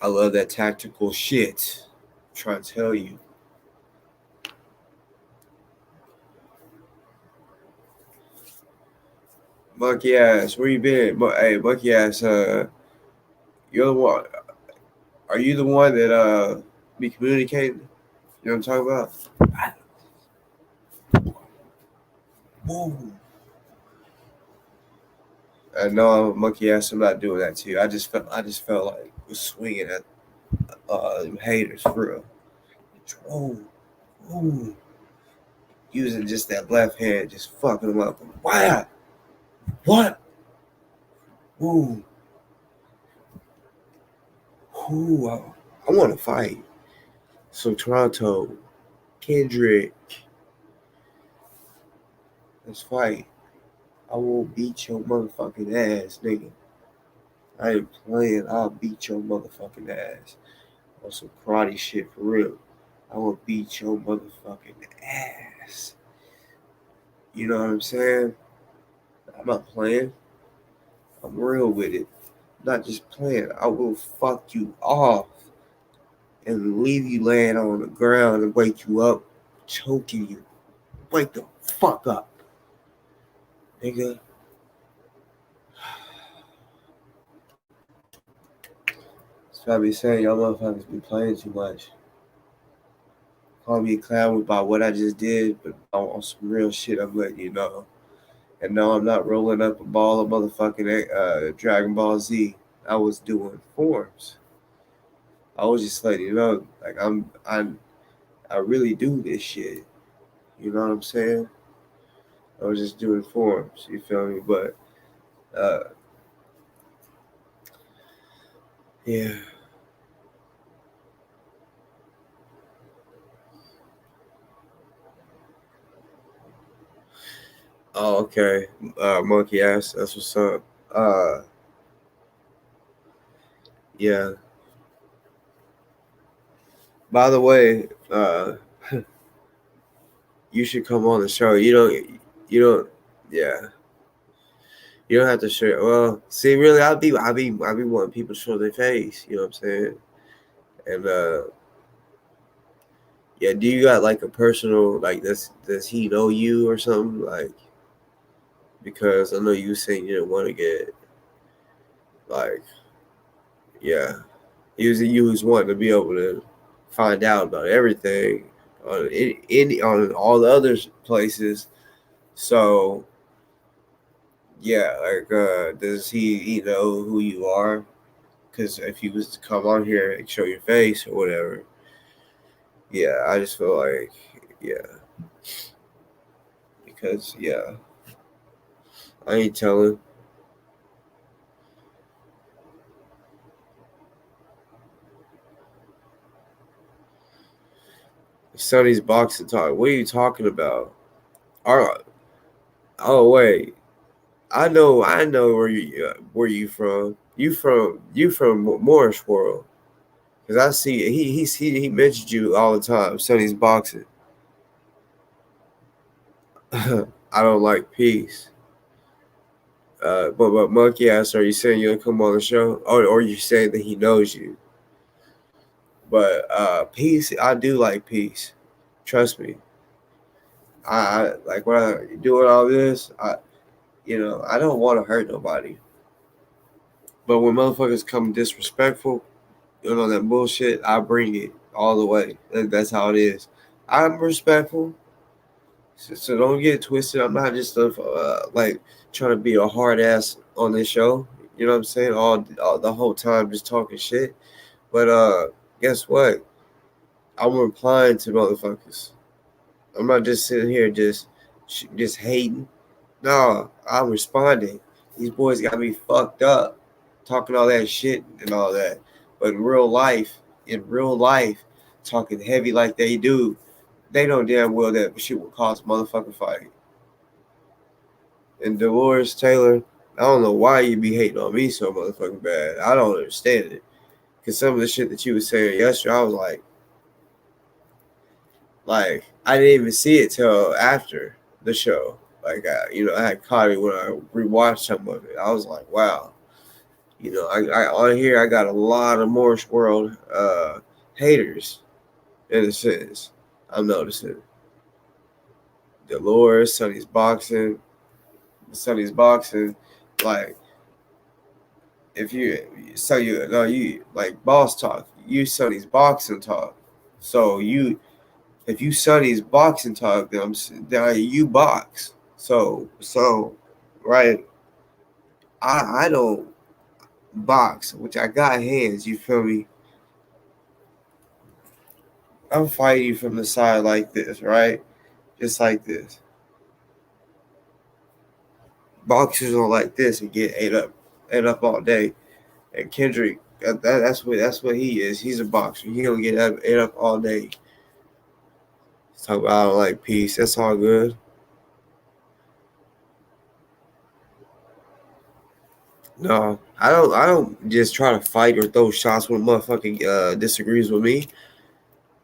I love that tactical shit. I'm trying to tell you. Monkey ass, where you been? Hey, monkey ass, you're the one. Are you the one that be communicating? You know what I'm talking about? Whoa. I know I'm a monkey ass. I'm not doing that to you. I just felt like was swinging at them haters for real. Whoa, whoa. Using just that left hand, just fucking them up. Wow. What? Ooh. Ooh. I want to fight. So Toronto, Kendrick, let's fight. I will beat your motherfucking ass, nigga. I ain't playing. I'll beat your motherfucking ass. On some karate shit for real. I will beat your motherfucking ass. You know what I'm saying? I'm not playing. I'm real with it. I'm not just playing. I will fuck you off and leave you laying on the ground and wake you up, choking you. Wake the fuck up, nigga. That's what I be saying. Y'all motherfuckers be playing too much. Call me a clown about what I just did, but on some real shit, I'm letting you know. And no, I'm not rolling up a ball of motherfucking Dragon Ball Z. I was doing forms. I was just letting you know, like I really do this shit. You know what I'm saying? I was just doing forms. You feel me? But yeah. Oh, okay. Monkey ass. That's what's up. Yeah. By the way, you should come on the show. You don't. Yeah. You don't have to show. Well, see, really, I be wanting people to show their face. You know what I'm saying? And yeah, do you got like a personal like does he know you or something like? Because I know you saying you didn't want to get like, yeah, you was wanting to be able to find out about everything on all the other places. So yeah, like does he know who you are? Because if he was to come on here and show your face or whatever, yeah, I just feel like, yeah, because yeah, I ain't telling. Sonny's boxing talk. What are you talking about? Oh wait, I know where you from. You from Morris World. Cause I see he mentioned you all the time. Sonny's boxing. I don't like peace. But monkey ass, are you saying you'll come on the show, or you saying that he knows you? But peace, I do like peace. Trust me. I like when I doing all this. I don't want to hurt nobody. But when motherfuckers come disrespectful, that bullshit, I bring it all the way. That's how it is. I'm respectful, so don't get it twisted. I'm not just like trying to be a hard ass on this show. You know what I'm saying? All the whole time just talking shit. But guess what? I'm replying to motherfuckers. I'm not just sitting here just hating. No, I'm responding. These boys got me fucked up, talking all that shit and all that. But in real life, talking heavy like they do, they know damn well that shit will cause a motherfucking fight. And Dolores Taylor, I don't know why you be hating on me so motherfucking bad. I don't understand it. Because some of the shit that you was saying yesterday, I was like, I didn't even see it till after the show. Like, I had caught it when I rewatched some of it. I was like, wow. I on here, I got a lot of Morris World haters, in a sense. I'm noticing. Dolores, Sonny's boxing, like, if you like boss talk, you Sonny's boxing talk. So if you Sonny's boxing talk, then you box. So right, I don't box, which I got hands. You feel me? I'm fighting you from the side like this, right? Just like this. Boxers don't like this and get ate up all day. And Kendrick, that's what he is. He's a boxer. He don't get ate up all day. He's talking about I don't like peace. That's all good. No, I don't. I don't just try to fight or throw shots when a motherfucking disagrees with me.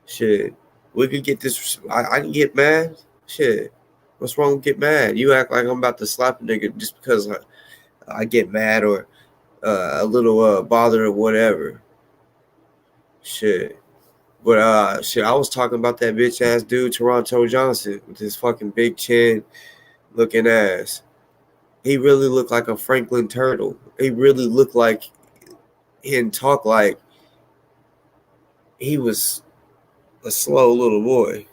Shit, we could get this. I can get mad. Shit, what's wrong with get mad? You act like I'm about to slap a nigga just because I get mad or a little bothered or whatever. Shit. But shit, I was talking about that bitch ass dude, Toronto Johnson, with his fucking big chin looking ass. He really looked like a Franklin turtle. He really looked like and talk like he was a slow little boy.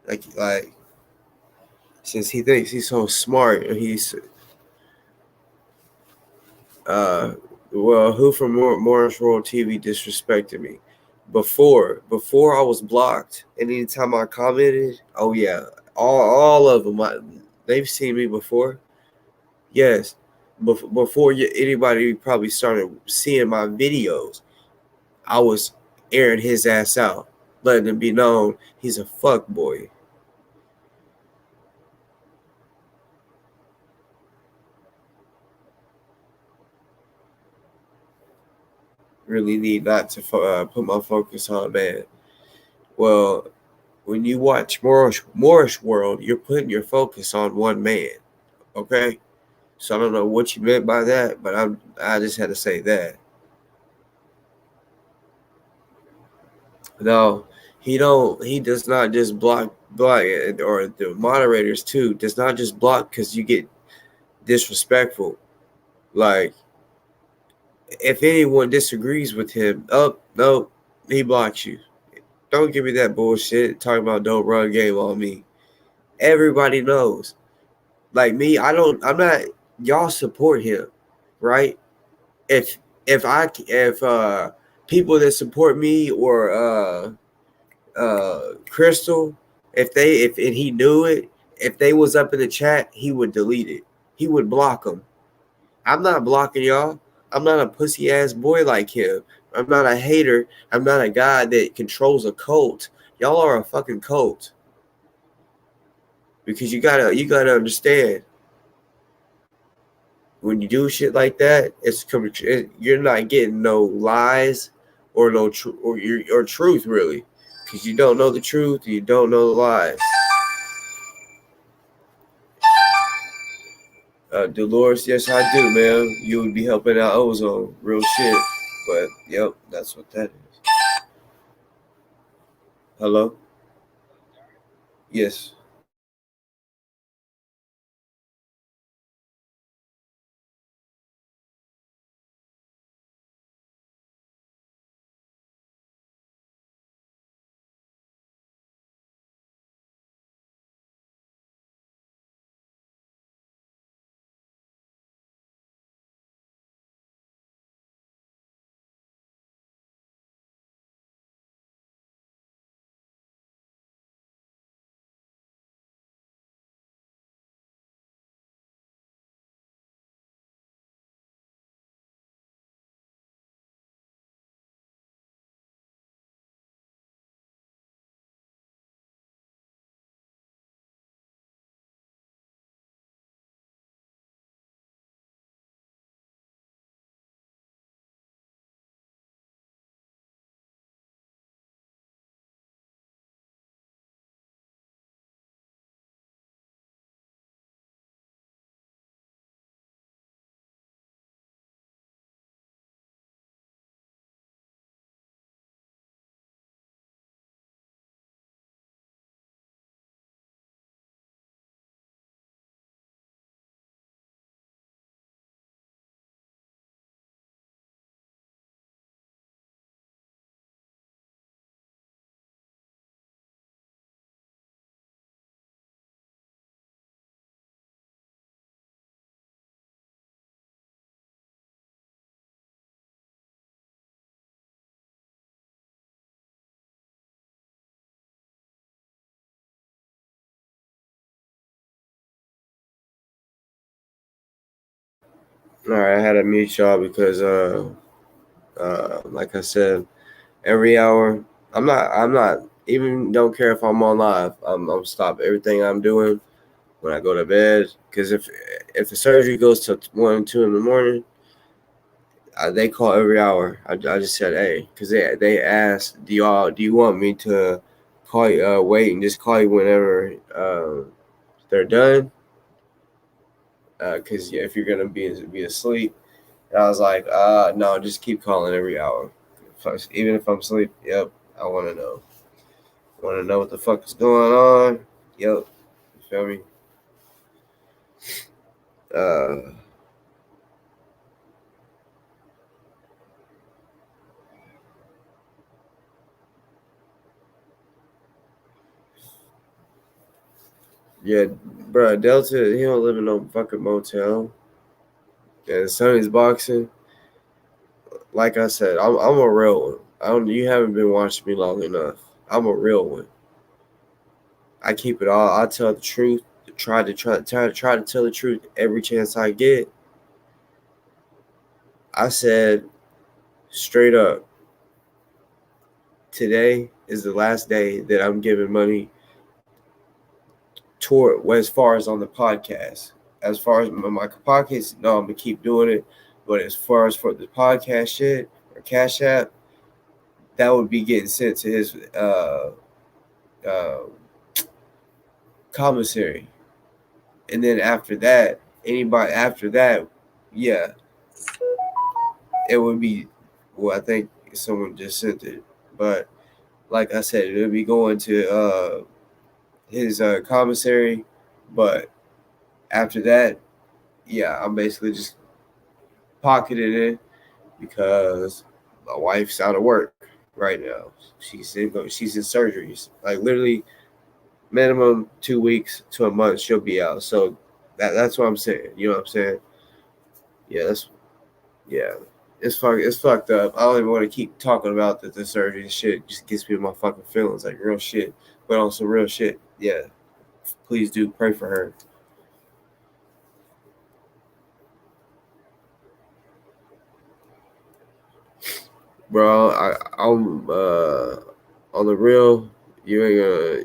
Like since he thinks he's so smart and he's who from Morris World TV disrespected me before I was blocked, and anytime I commented, oh yeah, all of them, they've seen me before. Yes, before anybody probably started seeing my videos, I was airing his ass out, letting him be known he's a fuck boy. Really need not to put my focus on, man. Well, when you watch Morris World, you're putting your focus on one man. Okay? So I don't know what you meant by that, but I just had to say that. No, he does not just block, or the moderators too, does not just block because you get disrespectful. Like, if anyone disagrees with him, no, he blocks you. Don't give me that bullshit talking about don't run game on me. Everybody knows. Like me, I'm not, y'all support him, right? If people that support me or Crystal, if he knew it, if they was up in the chat, he would delete it. He would block them. I'm not blocking y'all. I'm not a pussy ass boy like him. I'm not a hater. I'm not a guy that controls a cult. Y'all are a fucking cult. Because you gotta understand, when you do shit like that, you're not getting no lies or no truth really, because you don't know the truth, and you don't know the lies. Dolores, yes I do, man. You would be helping out Ozone, real shit. But yep, that's what that is. Hello? Yes. All right, I had to mute y'all because like I said, every hour I'm not even, don't care if I'm on live. I'm stop everything I'm doing when I go to bed, because if the surgery goes to 1-2 in the morning, they call every hour. I just said, hey, because they asked, do you want me to call you, wait and just call you whenever they're done, because if you're gonna be asleep. And I was like, no, just keep calling every hour, even if I'm asleep. Yep, I want to know what the fuck is going on. Yep, you feel me? Yeah, bro, Delta, he don't live in no fucking motel. And Sonny's boxing. Like I said, I'm a real one. You haven't been watching me long enough. I'm a real one. I keep it all. I tell the truth. Try to tell the truth every chance I get. I said straight up, today is the last day that I'm giving money toward, as far as on the podcast. As far as my podcast, no, I'm gonna keep doing it. But as far as for the podcast shit or Cashapp, that would be getting sent to his commissary, and then after that, anybody after that, yeah, it would be. Well, I think someone just sent it, but like I said, it would be going to his commissary, but after that, yeah, I'm basically just pocketed it because my wife's out of work right now. She's in surgeries. Like literally, minimum 2 weeks to a month, she'll be out. So that's what I'm saying. You know what I'm saying? Yeah, it's fucked up. I don't even want to keep talking about the surgery and shit. It just gets me in my fucking feelings, like real shit. But on some real shit, yeah. Please do pray for her. Bro, I'm on the real. You ain't gonna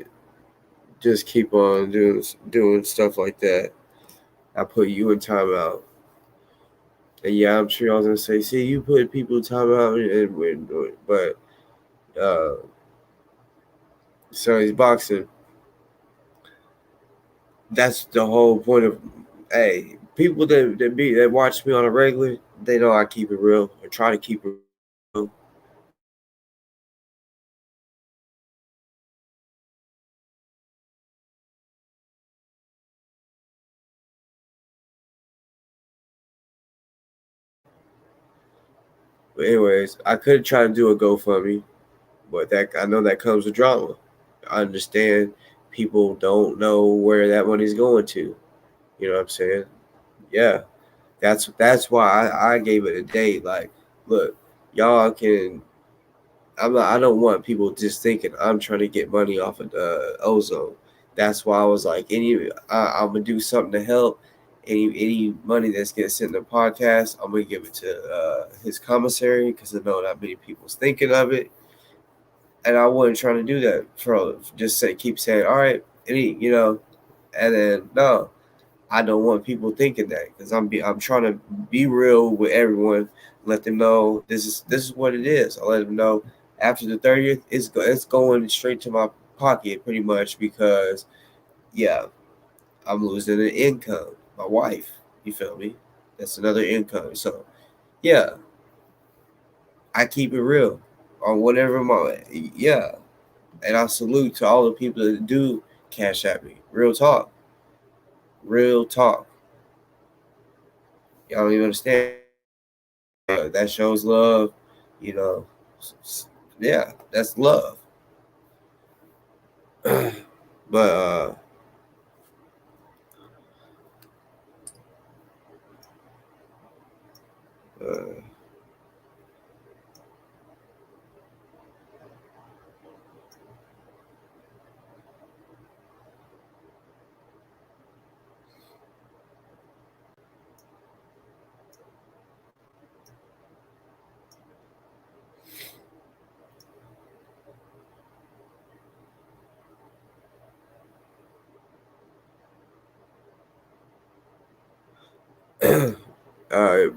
just keep on doing stuff like that. I put you in timeout. And yeah, I'm sure I was gonna say, see, you put people in timeout and we're doing, but so he's boxing. That's the whole point of, hey, people that watch me on a regular, they know I keep it real. I try to keep it real. But anyways, I could try to do a GoFundMe, but that I know that comes with drama. I understand people don't know where that money's going to. You know what I'm saying? Yeah. That's why I gave it a date. Like, look, y'all can. I don't want people just thinking I'm trying to get money off of Ozone. That's why I was like, I'm gonna do something to help. Any money that's getting sent in the podcast, I'm gonna give it to his commissary because I know not many people's thinking of it, and I wasn't trying to do that for just keep saying all right, and then no. I don't want people thinking that because I'm trying to be real with everyone, let them know this is what it is. I let them know after the 30th, it's going straight to my pocket pretty much because yeah, I'm losing an income. My wife, you feel me? That's another income. So yeah, I keep it real on whatever yeah, and I salute to all the people that do cash at me. Real talk. Real talk. Y'all don't even understand. That shows love, you know. Yeah, that's love. But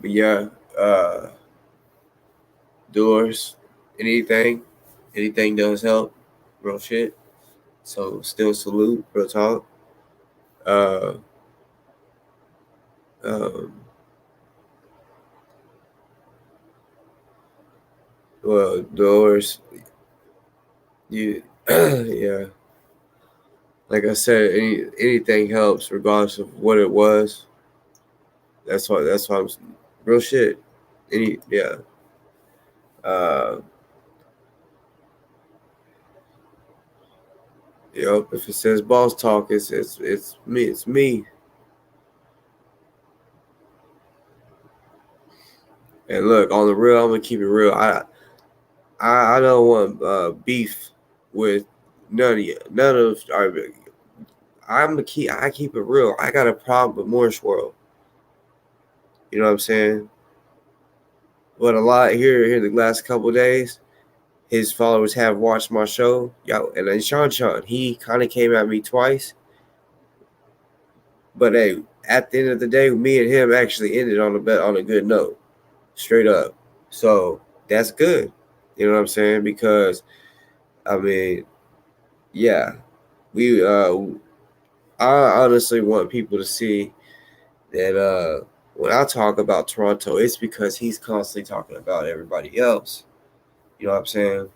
yeah, doors, anything does help, real shit. So still salute, real talk. Uh, um, well, doors, you, yeah. Like I said, anything helps, regardless of what it was. That's why I'm real shit. Yeah. Uh, if it says boss talk, it's me. It's me. And look, on the real, I'm gonna keep it real. I don't want beef with none of you. None of I keep it real. I got a problem with Morris World. You know what I'm saying? But a lot here the last couple of days, his followers have watched my show. And then Sean, he kind of came at me twice. But hey, at the end of the day, me and him actually ended on a good note, straight up. So that's good. You know what I'm saying? Because I mean, yeah, we I honestly want people to see that when I talk about Toronto, it's because he's constantly talking about everybody else. You know what I'm saying?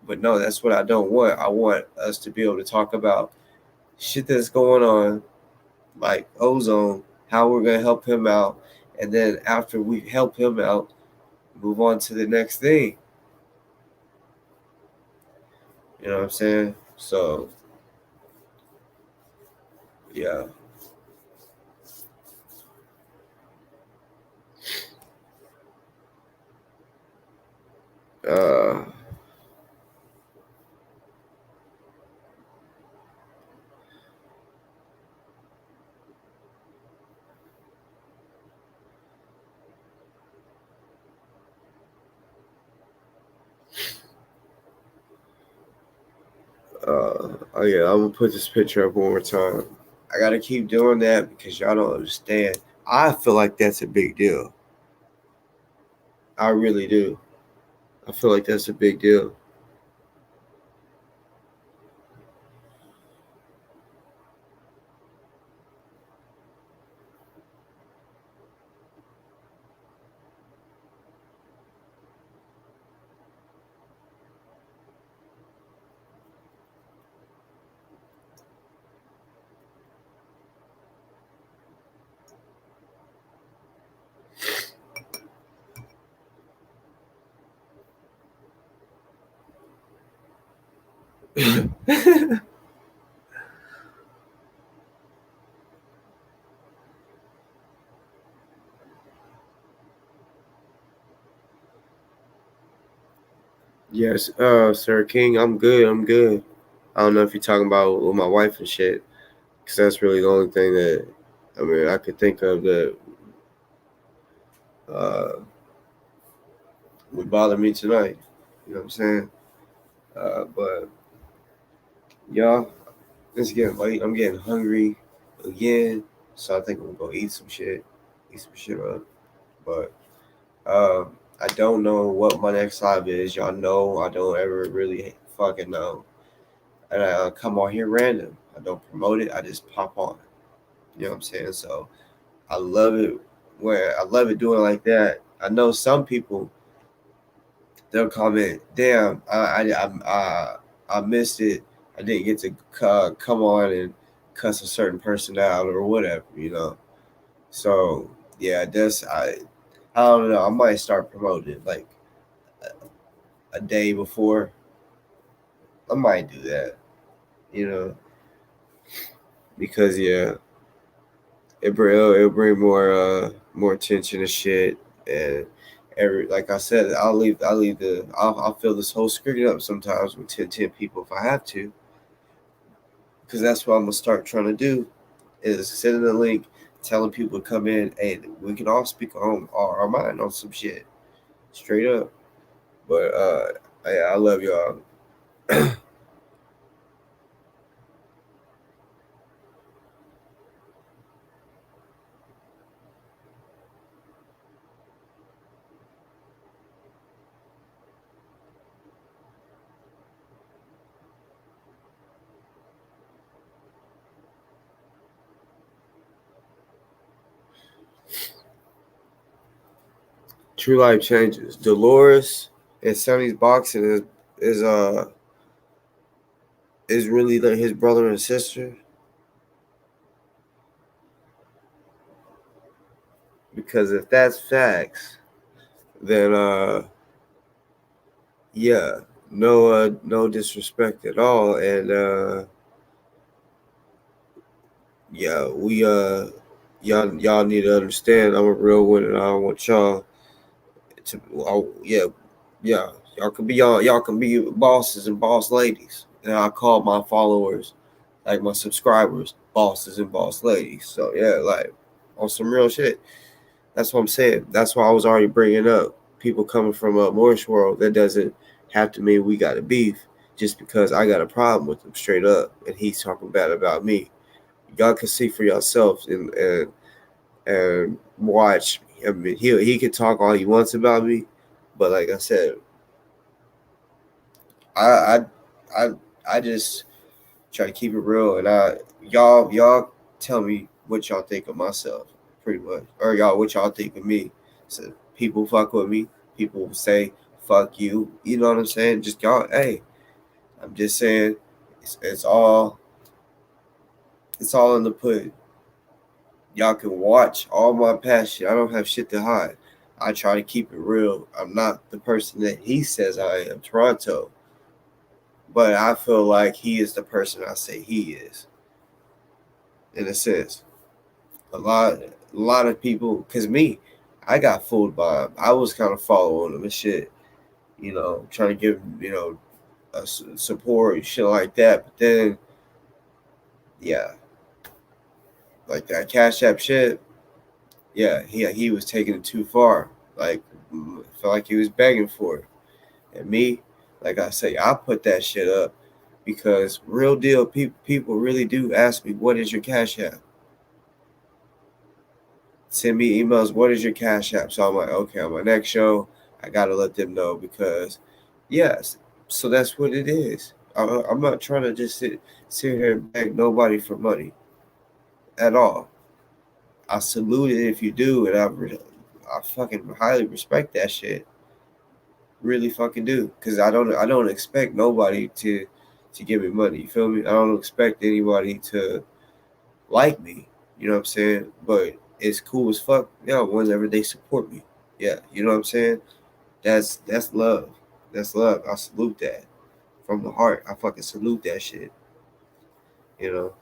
But no, that's what I don't want. I want us to be able to talk about shit that's going on, like Ozone, how we're gonna help him out, and then after we help him out, move on to the next thing. You know what I'm saying? So yeah. Uh oh yeah, I'm gonna put this picture up one more time. I gotta keep doing that because y'all don't understand. I feel like that's a big deal. I really do. I feel like that's a big deal. Yes, Sir King, I'm good. I'm good. I don't know if you're talking about with my wife and shit, because that's really the only thing that I could think of that uh, would bother me tonight. You know what I'm saying? But y'all, it's getting late. I'm getting hungry again, so I think I'm gonna go eat some shit. Eat some shit up. But I don't know what my next live is. Y'all know I don't ever really fucking know. And I come on here random. I don't promote it. I just pop on. You know what I'm saying? So I love it where I love it doing it like that. I know some people they'll comment, "Damn, I missed it. I didn't get to come on and cuss a certain person out or whatever." You know. So yeah, I don't know. I might start promoting it like a day before. I might do that. You know, because yeah, it'll bring more attention to shit and like I said, I'll fill this whole screen up sometimes with 10 people if I have to, because that's what I'm gonna start trying to do is sending a link, telling people to come in and we can all speak on our mind on some shit straight up. But I love y'all. True life changes. Dolores and Sonny's boxing is really like his brother and sister, because if that's facts, then yeah, no disrespect at all, and yeah, y'all need to understand I'm a real one, and I don't want y'all to yeah, y'all can be bosses and boss ladies, and I call my followers, like my subscribers, bosses and boss ladies. So yeah, like on some real shit. That's what I'm saying. That's why I was already bringing up people coming from a Moorish world. That doesn't have to mean we got a beef just because I got a problem with him straight up and he's talking bad about me. Y'all can see for yourselves and watch. I mean, he can talk all he wants about me, but like I said, I I I just try to keep it real, and y'all tell me what y'all think of myself, pretty much, or y'all what y'all think of me. So people fuck with me, people say fuck you. You know what I'm saying? Just y'all. Hey, I'm just saying, it's all in the pudding. Y'all can watch all my past shit. I don't have shit to hide. I try to keep it real. I'm not the person that he says I am, Toronto. But I feel like he is the person I say he is. In a sense. A lot of people, because me, I got fooled by him. I was kind of following him and shit. You know, trying to give, support and shit like that. But then, yeah. Like that Cashapp shit, yeah, he was taking it too far. Like, felt like he was begging for it. And me, like I say, I put that shit up because real deal people really do ask me, what is your Cash App? Send me emails, what is your Cash App? So I'm like, okay, on my next show, I got to let them know because, yes, so that's what it is. I'm not trying to just sit here and beg nobody for money at all. I salute it if you do, and I fucking highly respect that shit. Really fucking do, because I don't expect nobody to give me money. You feel me? I don't expect anybody to like me. You know what I'm saying? But it's cool as fuck. Yeah, whenever they support me. Yeah, you know what I'm saying? That's love. That's love. I salute that from the heart. I fucking salute that shit. You know.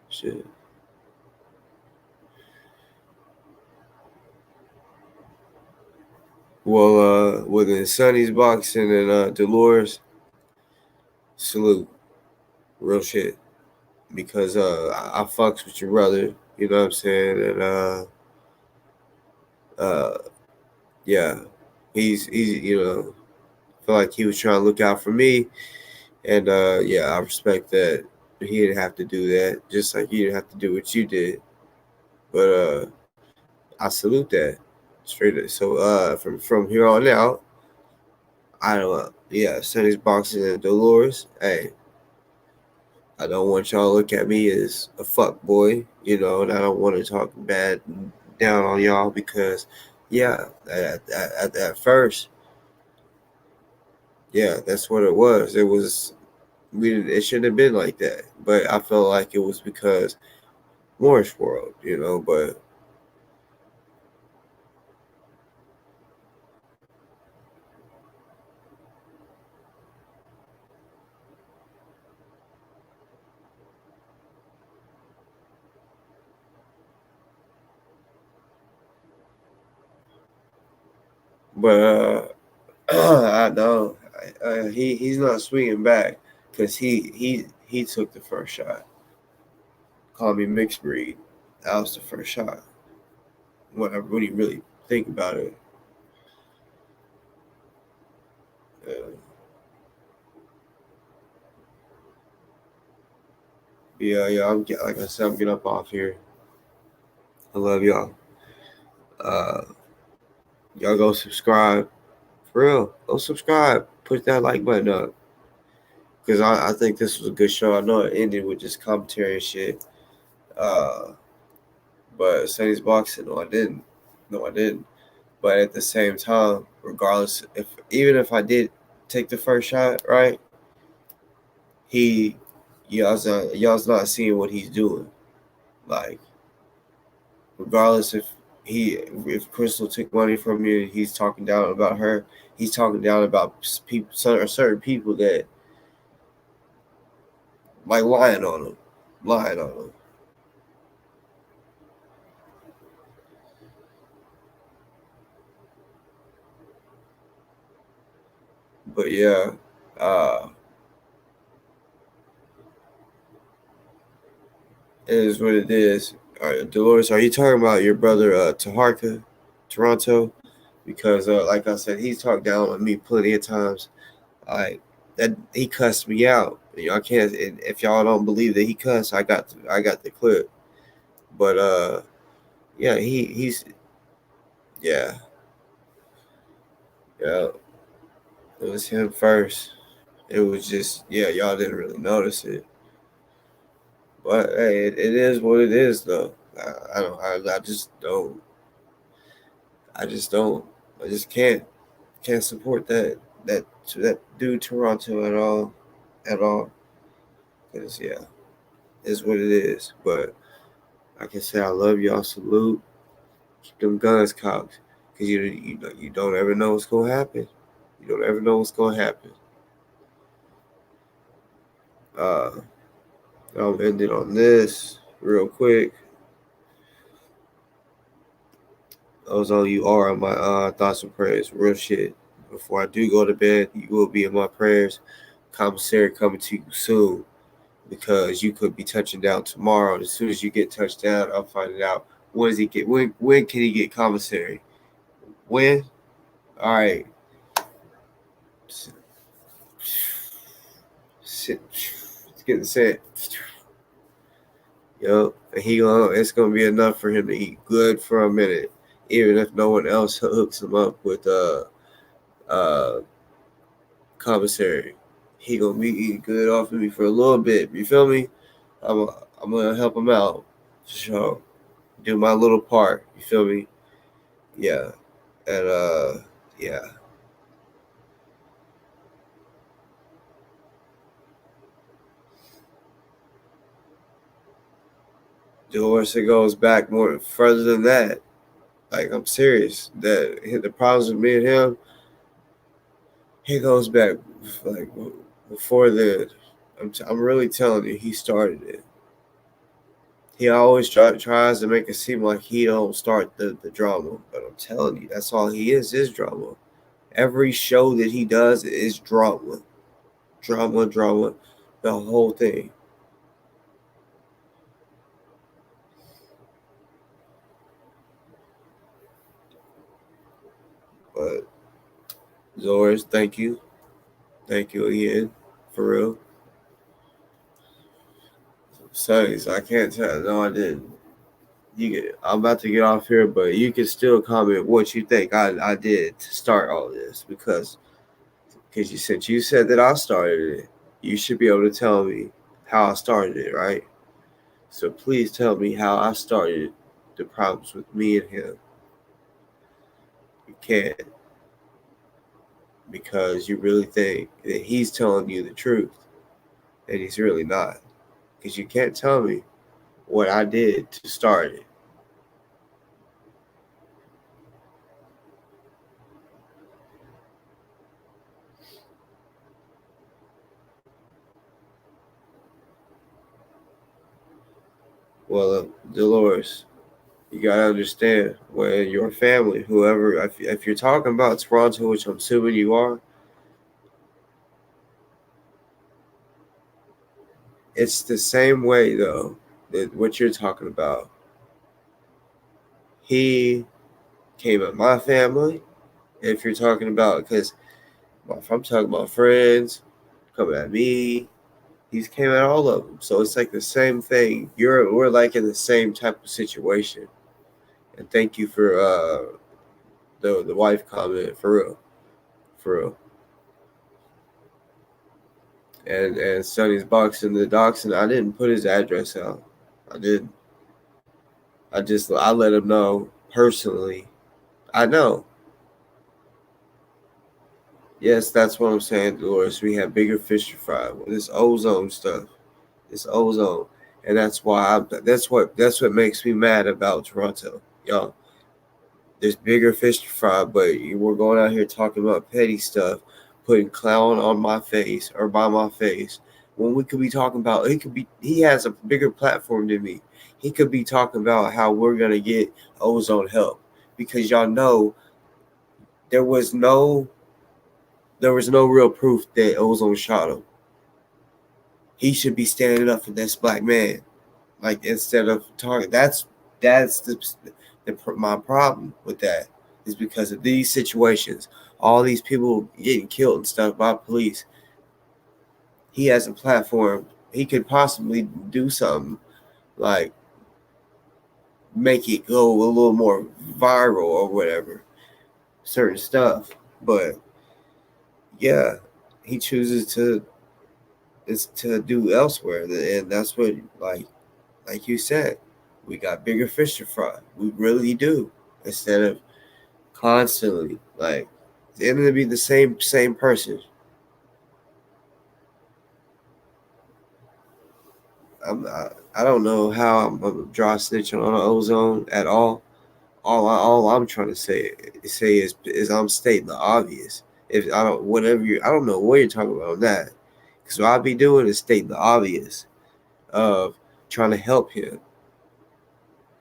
Shit. Well, within Sonny's boxing and Dolores, salute, real shit, because I fucks with your brother, you know what I'm saying, and yeah, he's feel like he was trying to look out for me, and yeah, I respect that. He didn't have to do that, just like you didn't have to do what you did, but I salute that straight up. So from here on out, I don't know. Yeah, Sonny's boxing and Dolores. Hey, I don't want y'all to look at me as a fuck boy, and I don't want to talk bad down on y'all because, yeah, at first, yeah, that's what it was. It shouldn't have been like that, but I felt like it was because Morris World, but. But I know he's not swinging back because he took the first shot. Call me mixed breed. That was the first shot. When you really think about it. Yeah. Like I said, I'm getting up off here. I love y'all. Y'all go subscribe. For real, go subscribe. Push that like button up. Because I think this was a good show. I know it ended with just commentary and shit. But Sonny's boxing, no, I didn't. But at the same time, regardless, even if I did take the first shot, right? Y'all's not seeing what he's doing. Like, regardless if Crystal took money from you, he's talking down about her. He's talking down about people, certain people that like lying on him. But yeah, it is what it is. Dolores, are you talking about your brother Taharka, Toronto? Because like I said, he's talked down on me plenty of times. Like that, he cussed me out. I can't. If y'all don't believe that he cussed, I got the clip. But yeah, he's yeah. It was him first, It was just, yeah, y'all didn't really notice it. But hey, it is what it is, though. I just don't. I just can't support that dude Toronto at all. Because yeah, it's what it is. But like I said, I love y'all. Salute. Keep them guns cocked. Because you don't ever know what's gonna happen. You don't ever know what's gonna happen. I'll end it on this real quick. Ozone, you are on my thoughts and prayers. Real shit. Before I do go to bed, you will be in my prayers. Commissary coming to you soon, because you could be touching down tomorrow. And as soon as you get touched down, I'll find it out. When does he get? When can he get commissary? When? All right. Shit. It's getting set. Yo, and it's gonna be enough for him to eat good for a minute, even if no one else hooks him up with commissary. He gonna be eating good off of me for a little bit. You feel me? I'm gonna help him out. So do my little part. You feel me? Yeah. And yeah. Dolores, it goes back more further than that. Like, I'm serious. The problems with me and him, he goes back like before the. I'm really telling you, he started it. He always tries to make it seem like he don't start the drama, but I'm telling you, that's all he is drama. Every show that he does is drama, the whole thing. But Zores, thank you again, for real. Sonny's, I can't tell. No, I didn't. I'm about to get off here, but you can still comment what you think I did to start all this, because you said that I started it. You should be able to tell me how I started it, right? So please tell me how I started the problems with me and him. You can't, because you really think that he's telling you the truth, and he's really not. Because you can't tell me what I did to start it. Well, Dolores, you gotta understand, when your family, whoever, if you're talking about Toronto, which I'm assuming you are, it's the same way though that what you're talking about. He came at my family. If you're talking about, because if I'm talking about friends coming at me, he's came at all of them. So it's like the same thing. We're like in the same type of situation. And thank you for the wife comment, for real. And Sonny's boxing the doxing. I didn't put his address out. I didn't. I let him know personally. I know. Yes, that's what I'm saying, Dolores. We have bigger fish to fry. This ozone stuff. This ozone. And that's why that's what makes me mad about Toronto. Y'all. There's bigger fish to fry, but we're going out here talking about petty stuff, putting clown on my face or by my face, when we could be talking about, he has a bigger platform than me. He could be talking about how we're gonna get ozone help, because y'all know there was no real proof that ozone shot him. He should be standing up for this black man, like, instead of talking. That's my problem with that, is because of these situations, all these people getting killed and stuff by police. He has a platform. He could possibly do something, like make it go a little more viral or whatever, certain stuff. But yeah, he chooses to do elsewhere, and that's what like you said, we got bigger fish to fry. We really do. Instead of constantly like it's ended up being the same person. I don't know how I'm gonna draw a snitch on Ozone at all. All I'm trying to say is I'm stating the obvious. If I don't I don't know what you're talking about on that. Because what I'll be doing is stating the obvious of trying to help him.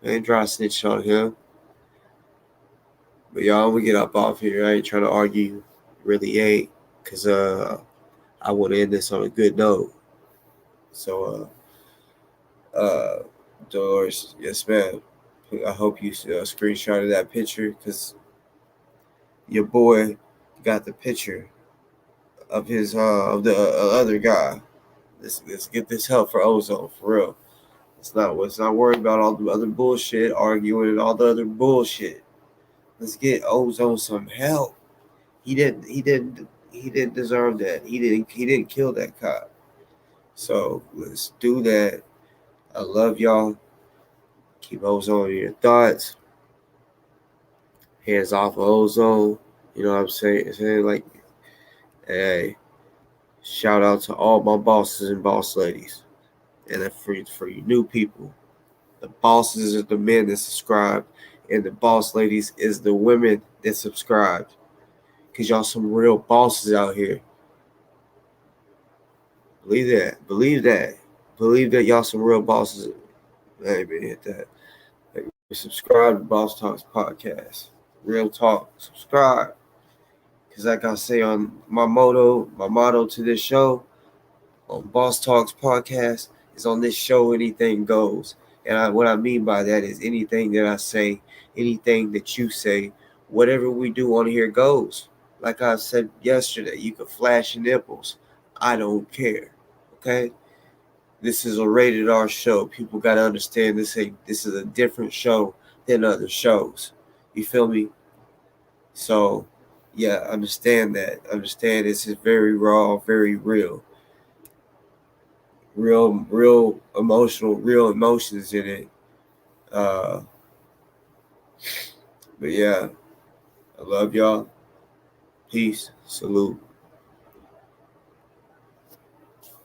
I ain't draw a snitch on him. But y'all, I'm gonna get up off here. I ain't trying to argue. Really ain't. Because I want to end this on a good note. So Dolores, yes ma'am. I hope you screenshotted that picture because your boy got the picture of his of the other guy. Let's get this help for Ozone for real. Let's not worry about all the other bullshit, arguing and all the other bullshit. Let's get Ozone some help. He didn't deserve that. He didn't kill that cop. So let's do that. I love y'all. Keep Ozone in your thoughts. Hands off of Ozone. You know what I'm saying? Like, hey, shout out to all my bosses and boss ladies. And then for you new people, the bosses are the men that subscribe, and the boss ladies is the women that subscribed. Because y'all some real bosses out here. Believe that. Believe that. Believe that y'all some real bosses. Hey, man, hit that. Hey, subscribe to Boss Talks Podcast. Real talk. Subscribe. Because like I say on my motto to this show, on Boss Talks Podcast, is on this show anything goes. And what I mean by that is anything that I say, anything that you say, whatever we do on here goes. Like I said yesterday, you can flash your nipples. I don't care. Okay? This is a rated R show. People got to understand this is a different show than other shows. You feel me? So, yeah, understand that. Understand this is very raw, very real. Real emotional, real emotions in it. But yeah, I love y'all. Peace. Salute.